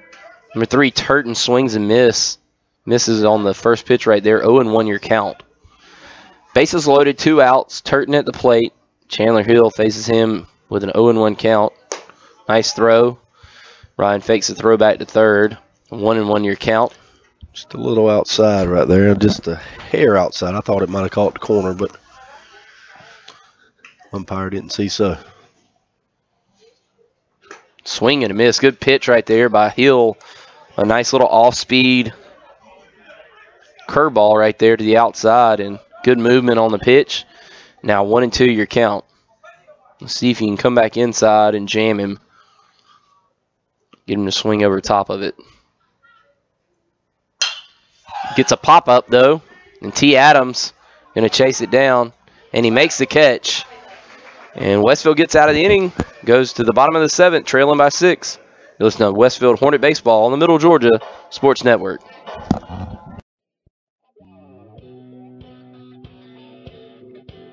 Number 3, Turton swings and misses on the first pitch right there. 0-1 your count. Bases loaded, 2 outs. Turton at the plate. Chandler Hill faces him with an 0-1 count. Nice throw. Ryan fakes the throw back to third. 1-1 your count. Just a little outside right there. Just a hair outside. I thought it might have caught the corner, but umpire didn't see so. Swing and a miss. Good pitch right there by Hill. A nice little off-speed curveball right there to the outside, and good movement on the pitch. Now 1-2 your count. Let's see if you can come back inside and jam him. Get him to swing over top of it. Gets a pop-up, though, and T. Adams going to chase it down, and he makes the catch. And Westfield gets out of the inning, goes to the bottom of the 7th, trailing by 6. You listen to Westfield Hornet Baseball on the Middle Georgia Sports Network.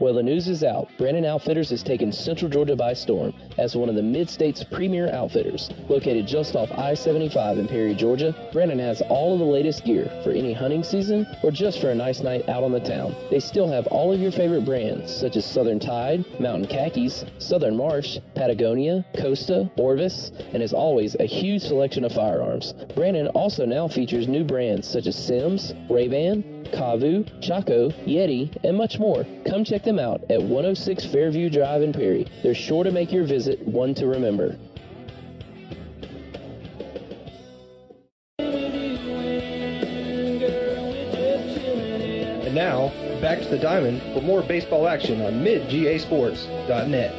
Well, the news is out. Brandon Outfitters has taken Central Georgia by storm as one of the Mid-State's premier outfitters. Located just off I-75 in Perry, Georgia, Brandon has all of the latest gear for any hunting season or just for a nice night out on the town. They still have all of your favorite brands such as Southern Tide, Mountain Khakis, Southern Marsh, Patagonia, Costa, Orvis, and as always, a huge selection of firearms. Brandon also now features new brands such as Sims, Ray-Ban, Kavu, Chaco, Yeti, and much more. Come check them out at 106 Fairview Drive in Perry. They're sure to make your visit one to remember. And now, back to the diamond for more baseball action on midgasports.net.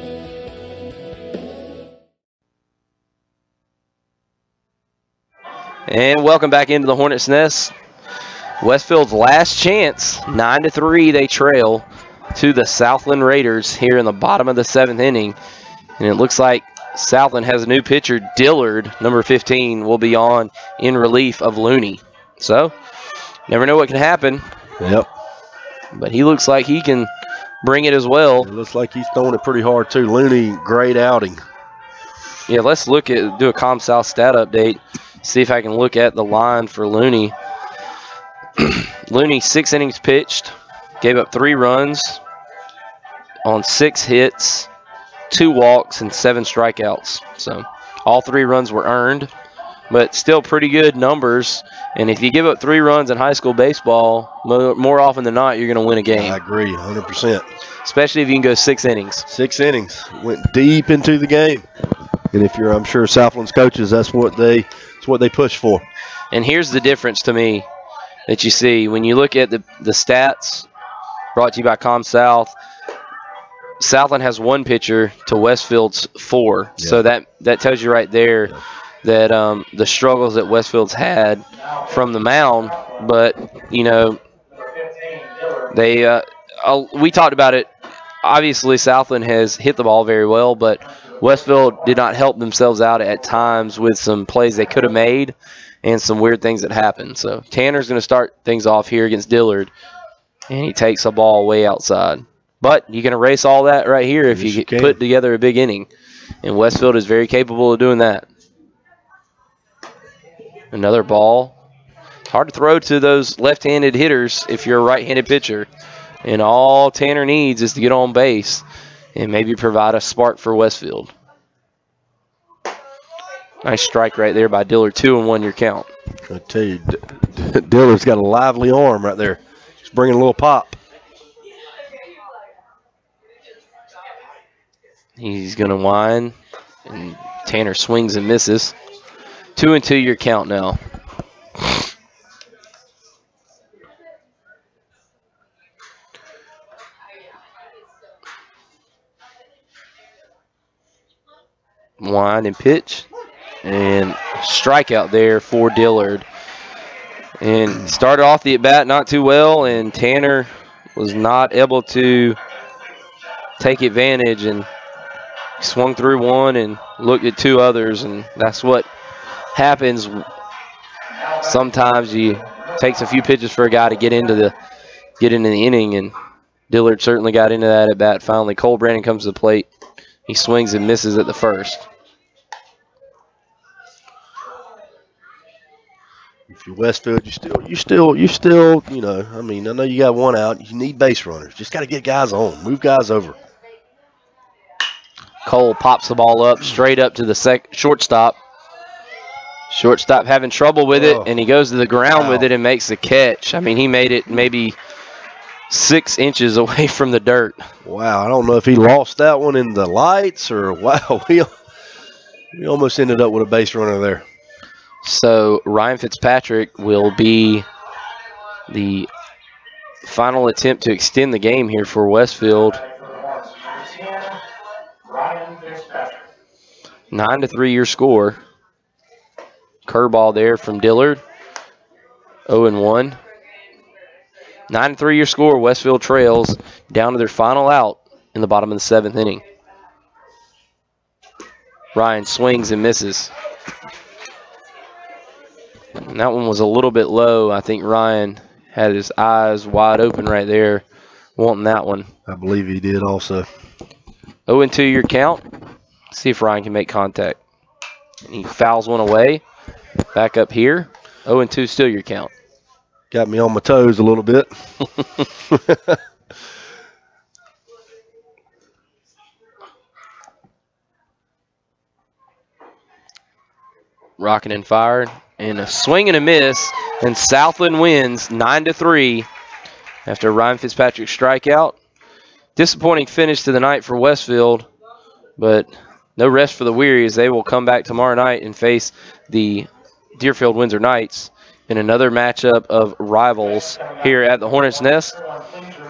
And welcome back into the Hornets' Nest. Westfield's last chance, 9-3, they trail to the Southland Raiders here in the bottom of the 7th inning. And it looks like Southland has a new pitcher, Dillard, number 15, will be on in relief of Looney. So, never know what can happen. Yep. But he looks like he can bring it as well. It looks like he's throwing it pretty hard, too. Looney, great outing. Yeah, let's do a ComSouth stat update, see if I can look at the line for Looney. Looney, 6 innings pitched, gave up 3 runs on 6 hits, 2 walks, and 7 strikeouts. So all 3 runs were earned, but still pretty good numbers. And if you give up 3 runs in high school baseball, more often than not, you're going to win a game. I agree, 100%. Especially if you can go 6 innings. 6 innings. Went deep into the game. And if you're, I'm sure, Southland's coaches, that's what they push for. And here's the difference to me that you see. When you look at the stats brought to you by ComSouth, Southland has 1 pitcher to Westfield's 4. Yeah. So that tells you right there that the struggles that Westfield's had from the mound. But, you know, we talked about it. Obviously, Southland has hit the ball very well, but Westfield did not help themselves out at times with some plays they could have made and some weird things that happened. So Tanner's going to start things off here against Dillard, and he takes a ball way outside. But you can erase all that right here if you put together a big inning, and Westfield is very capable of doing that. Another ball. It's hard to throw to those left-handed hitters if you're a right-handed pitcher, and all Tanner needs is to get on base and maybe provide a spark for Westfield. Nice strike right there by Dillard. 2-1 your count. I tell you, Dillard's got a lively arm right there. He's bringing a little pop. He's going to wind, and Tanner swings and misses. 2-2 your count now. Wind and pitch, and strikeout there for Dillard. And started off the at-bat not too well, and Tanner was not able to take advantage and swung through 1 and looked at 2 others, and that's what happens. Sometimes it takes a few pitches for a guy to get into the inning, and Dillard certainly got into that at bat. Finally, Cole Brandon comes to the plate. He swings and misses at the first. If you're Westfield, you still, you know, I mean, I know you got 1 out. You need base runners. Just got to get guys on, move guys over. Cole pops the ball up straight up to the shortstop. Shortstop having trouble with it, and he goes to the ground with it and makes the catch. I mean, he made it maybe 6 inches away from the dirt. Wow, I don't know if he lost that one in the lights or wow. We almost ended up with a base runner there. So Ryan Fitzpatrick will be the final attempt to extend the game here for Westfield. 9-3 your score. Curveball there from Dillard. 0-1. 9-3 your score. Westfield trails down to their final out in the bottom of the 7th inning. Ryan swings and misses. And that one was a little bit low. I think Ryan had his eyes wide open right there, wanting that one. I believe he did also. 0-2 your count. See if Ryan can make contact. And he fouls one away. Back up here. 0-2 still your count. Got me on my toes a little bit. Rocking and fired. And a swing and a miss. And Southland wins 9-3 after Ryan Fitzpatrick's strikeout. Disappointing finish to the night for Westfield, but no rest for the weary as they will come back tomorrow night and face the Deerfield Windsor Knights in another matchup of rivals here at the Hornets' Nest.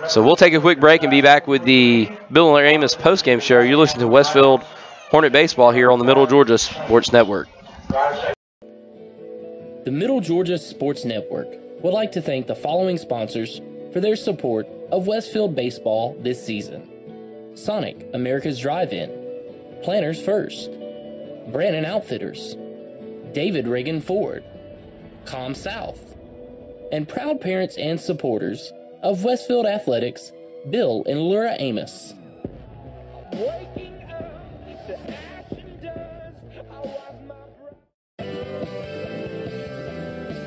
So we'll take a quick break and be back with the Bill and Larry Amos postgame show. You're listening to Westfield Hornet Baseball here on the Middle Georgia Sports Network. The Middle Georgia Sports Network would like to thank the following sponsors for their support of Westfield baseball this season: Sonic, America's Drive-In, Planners First, Brandon Outfitters, David Reagan Ford, ComSouth, and proud parents and supporters of Westfield Athletics, Bill and Laura Amos.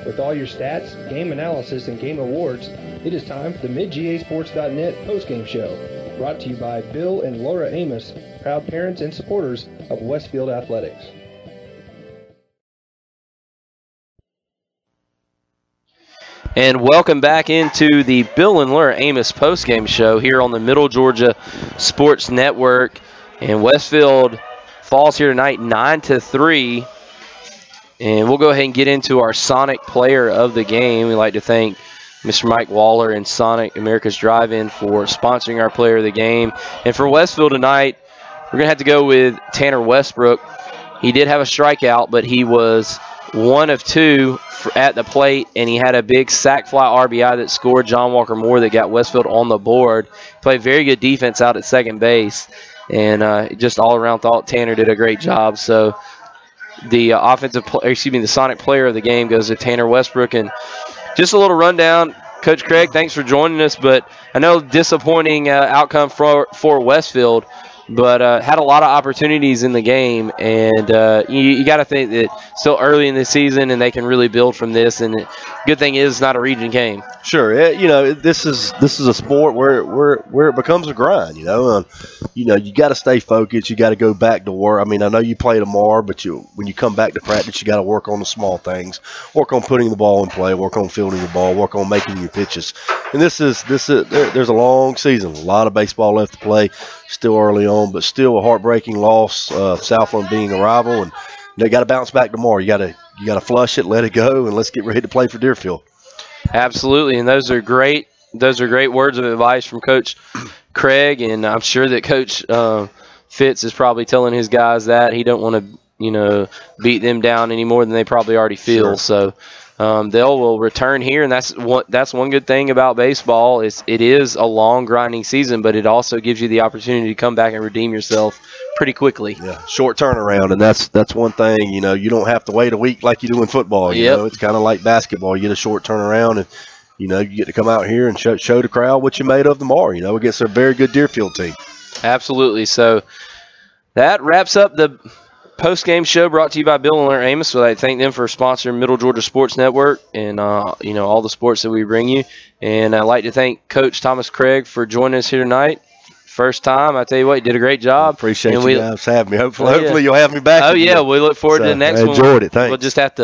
With With all your stats, game analysis, and game awards, it is time for the MidGASports.net postgame show. Brought to you by Bill and Laura Amos, proud parents and supporters of Westfield Athletics. And welcome back into the Bill and Laura Amos postgame show here on the Middle Georgia Sports Network. And Westfield falls here tonight 9-3. And we'll go ahead and get into our Sonic player of the game. We'd like to thank Mr. Mike Waller and Sonic America's Drive-In for sponsoring our player of the game. And for Westfield tonight, we're going to have to go with Tanner Westbrook. He did have a strikeout, but he was 1 of 2 at the plate, and he had a big sac fly RBI that scored John Walker Moore that got Westfield on the board. Played very good defense out at second base, and just all around thought Tanner did a great job. So the the Sonic player of the game goes to Tanner Westbrook. And just a little rundown. Coach Craig, thanks for joining us, but I know disappointing outcome for Westfield, but had a lot of opportunities in the game, and you got to think that still early in the season and they can really build from this. And the good thing is it's not a region game. Sure, this is a sport where it becomes a grind. You got to stay focused. You got to go back to work. I mean, I know you play tomorrow, but when you come back to practice, you got to work on the small things, work on putting the ball in play, work on fielding the ball, work on making your pitches. And there's a long season, a lot of baseball left to play. Still early on, but still a heartbreaking loss. Southland being a rival, and they got to bounce back tomorrow. You got to flush it, let it go, and let's get ready to play for Deerfield. Absolutely, and those are great words of advice from Coach Craig, and I'm sure that Coach Fitz is probably telling his guys that he don't want to beat them down any more than they probably already feel. Sure. So they will return here, and that's one good thing about baseball is it is a long grinding season, but it also gives you the opportunity to come back and redeem yourself pretty quickly. Yeah, short turnaround, and that's one thing. You don't have to wait a week like you do in football. It's kind of like basketball. You get a short turnaround, and you get to come out here and show the crowd what you made of tomorrow. Against a very good Deerfield team. Absolutely. So that wraps up the post-game show brought to you by Bill and Laura Amos. So I thank them for sponsoring Middle Georgia Sports Network and all the sports that we bring you. And I'd like to thank Coach Thomas Craig for joining us here tonight. First time, I tell you what, you did a great job. Appreciate you guys having me. Hopefully you'll have me back. Oh yeah, we look forward to the next one. I enjoyed it. Thanks. We'll just have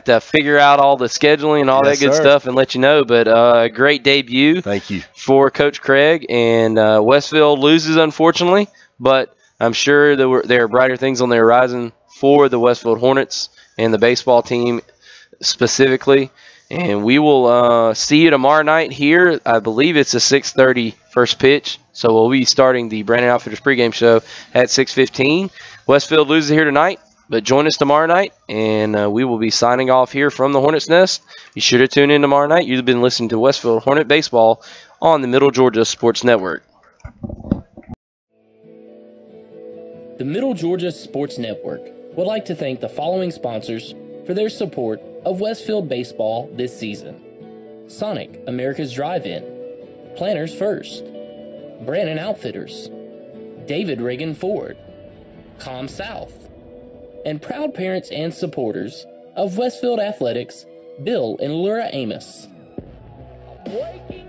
to figure out all the scheduling and all that good stuff and let you know. But a great debut. Thank you for Coach Craig. And Westfield loses unfortunately, but I'm sure there are brighter things on the horizon for the Westfield Hornets and the baseball team specifically. And we will see you tomorrow night here. I believe it's a 6:30 first pitch. So we'll be starting the Brandon Outfitters pregame show at 6:15. Westfield loses here tonight, but join us tomorrow night, and we will be signing off here from the Hornets Nest. Be sure to tune in tomorrow night. You've been listening to Westfield Hornet Baseball on the Middle Georgia Sports Network. The Middle Georgia Sports Network would like to thank the following sponsors for their support of Westfield baseball this season: Sonic America's Drive-In, Planners First, Brandon Outfitters, David Reagan Ford, Com South, and proud parents and supporters of Westfield Athletics, Bill and Laura Amos. Breaking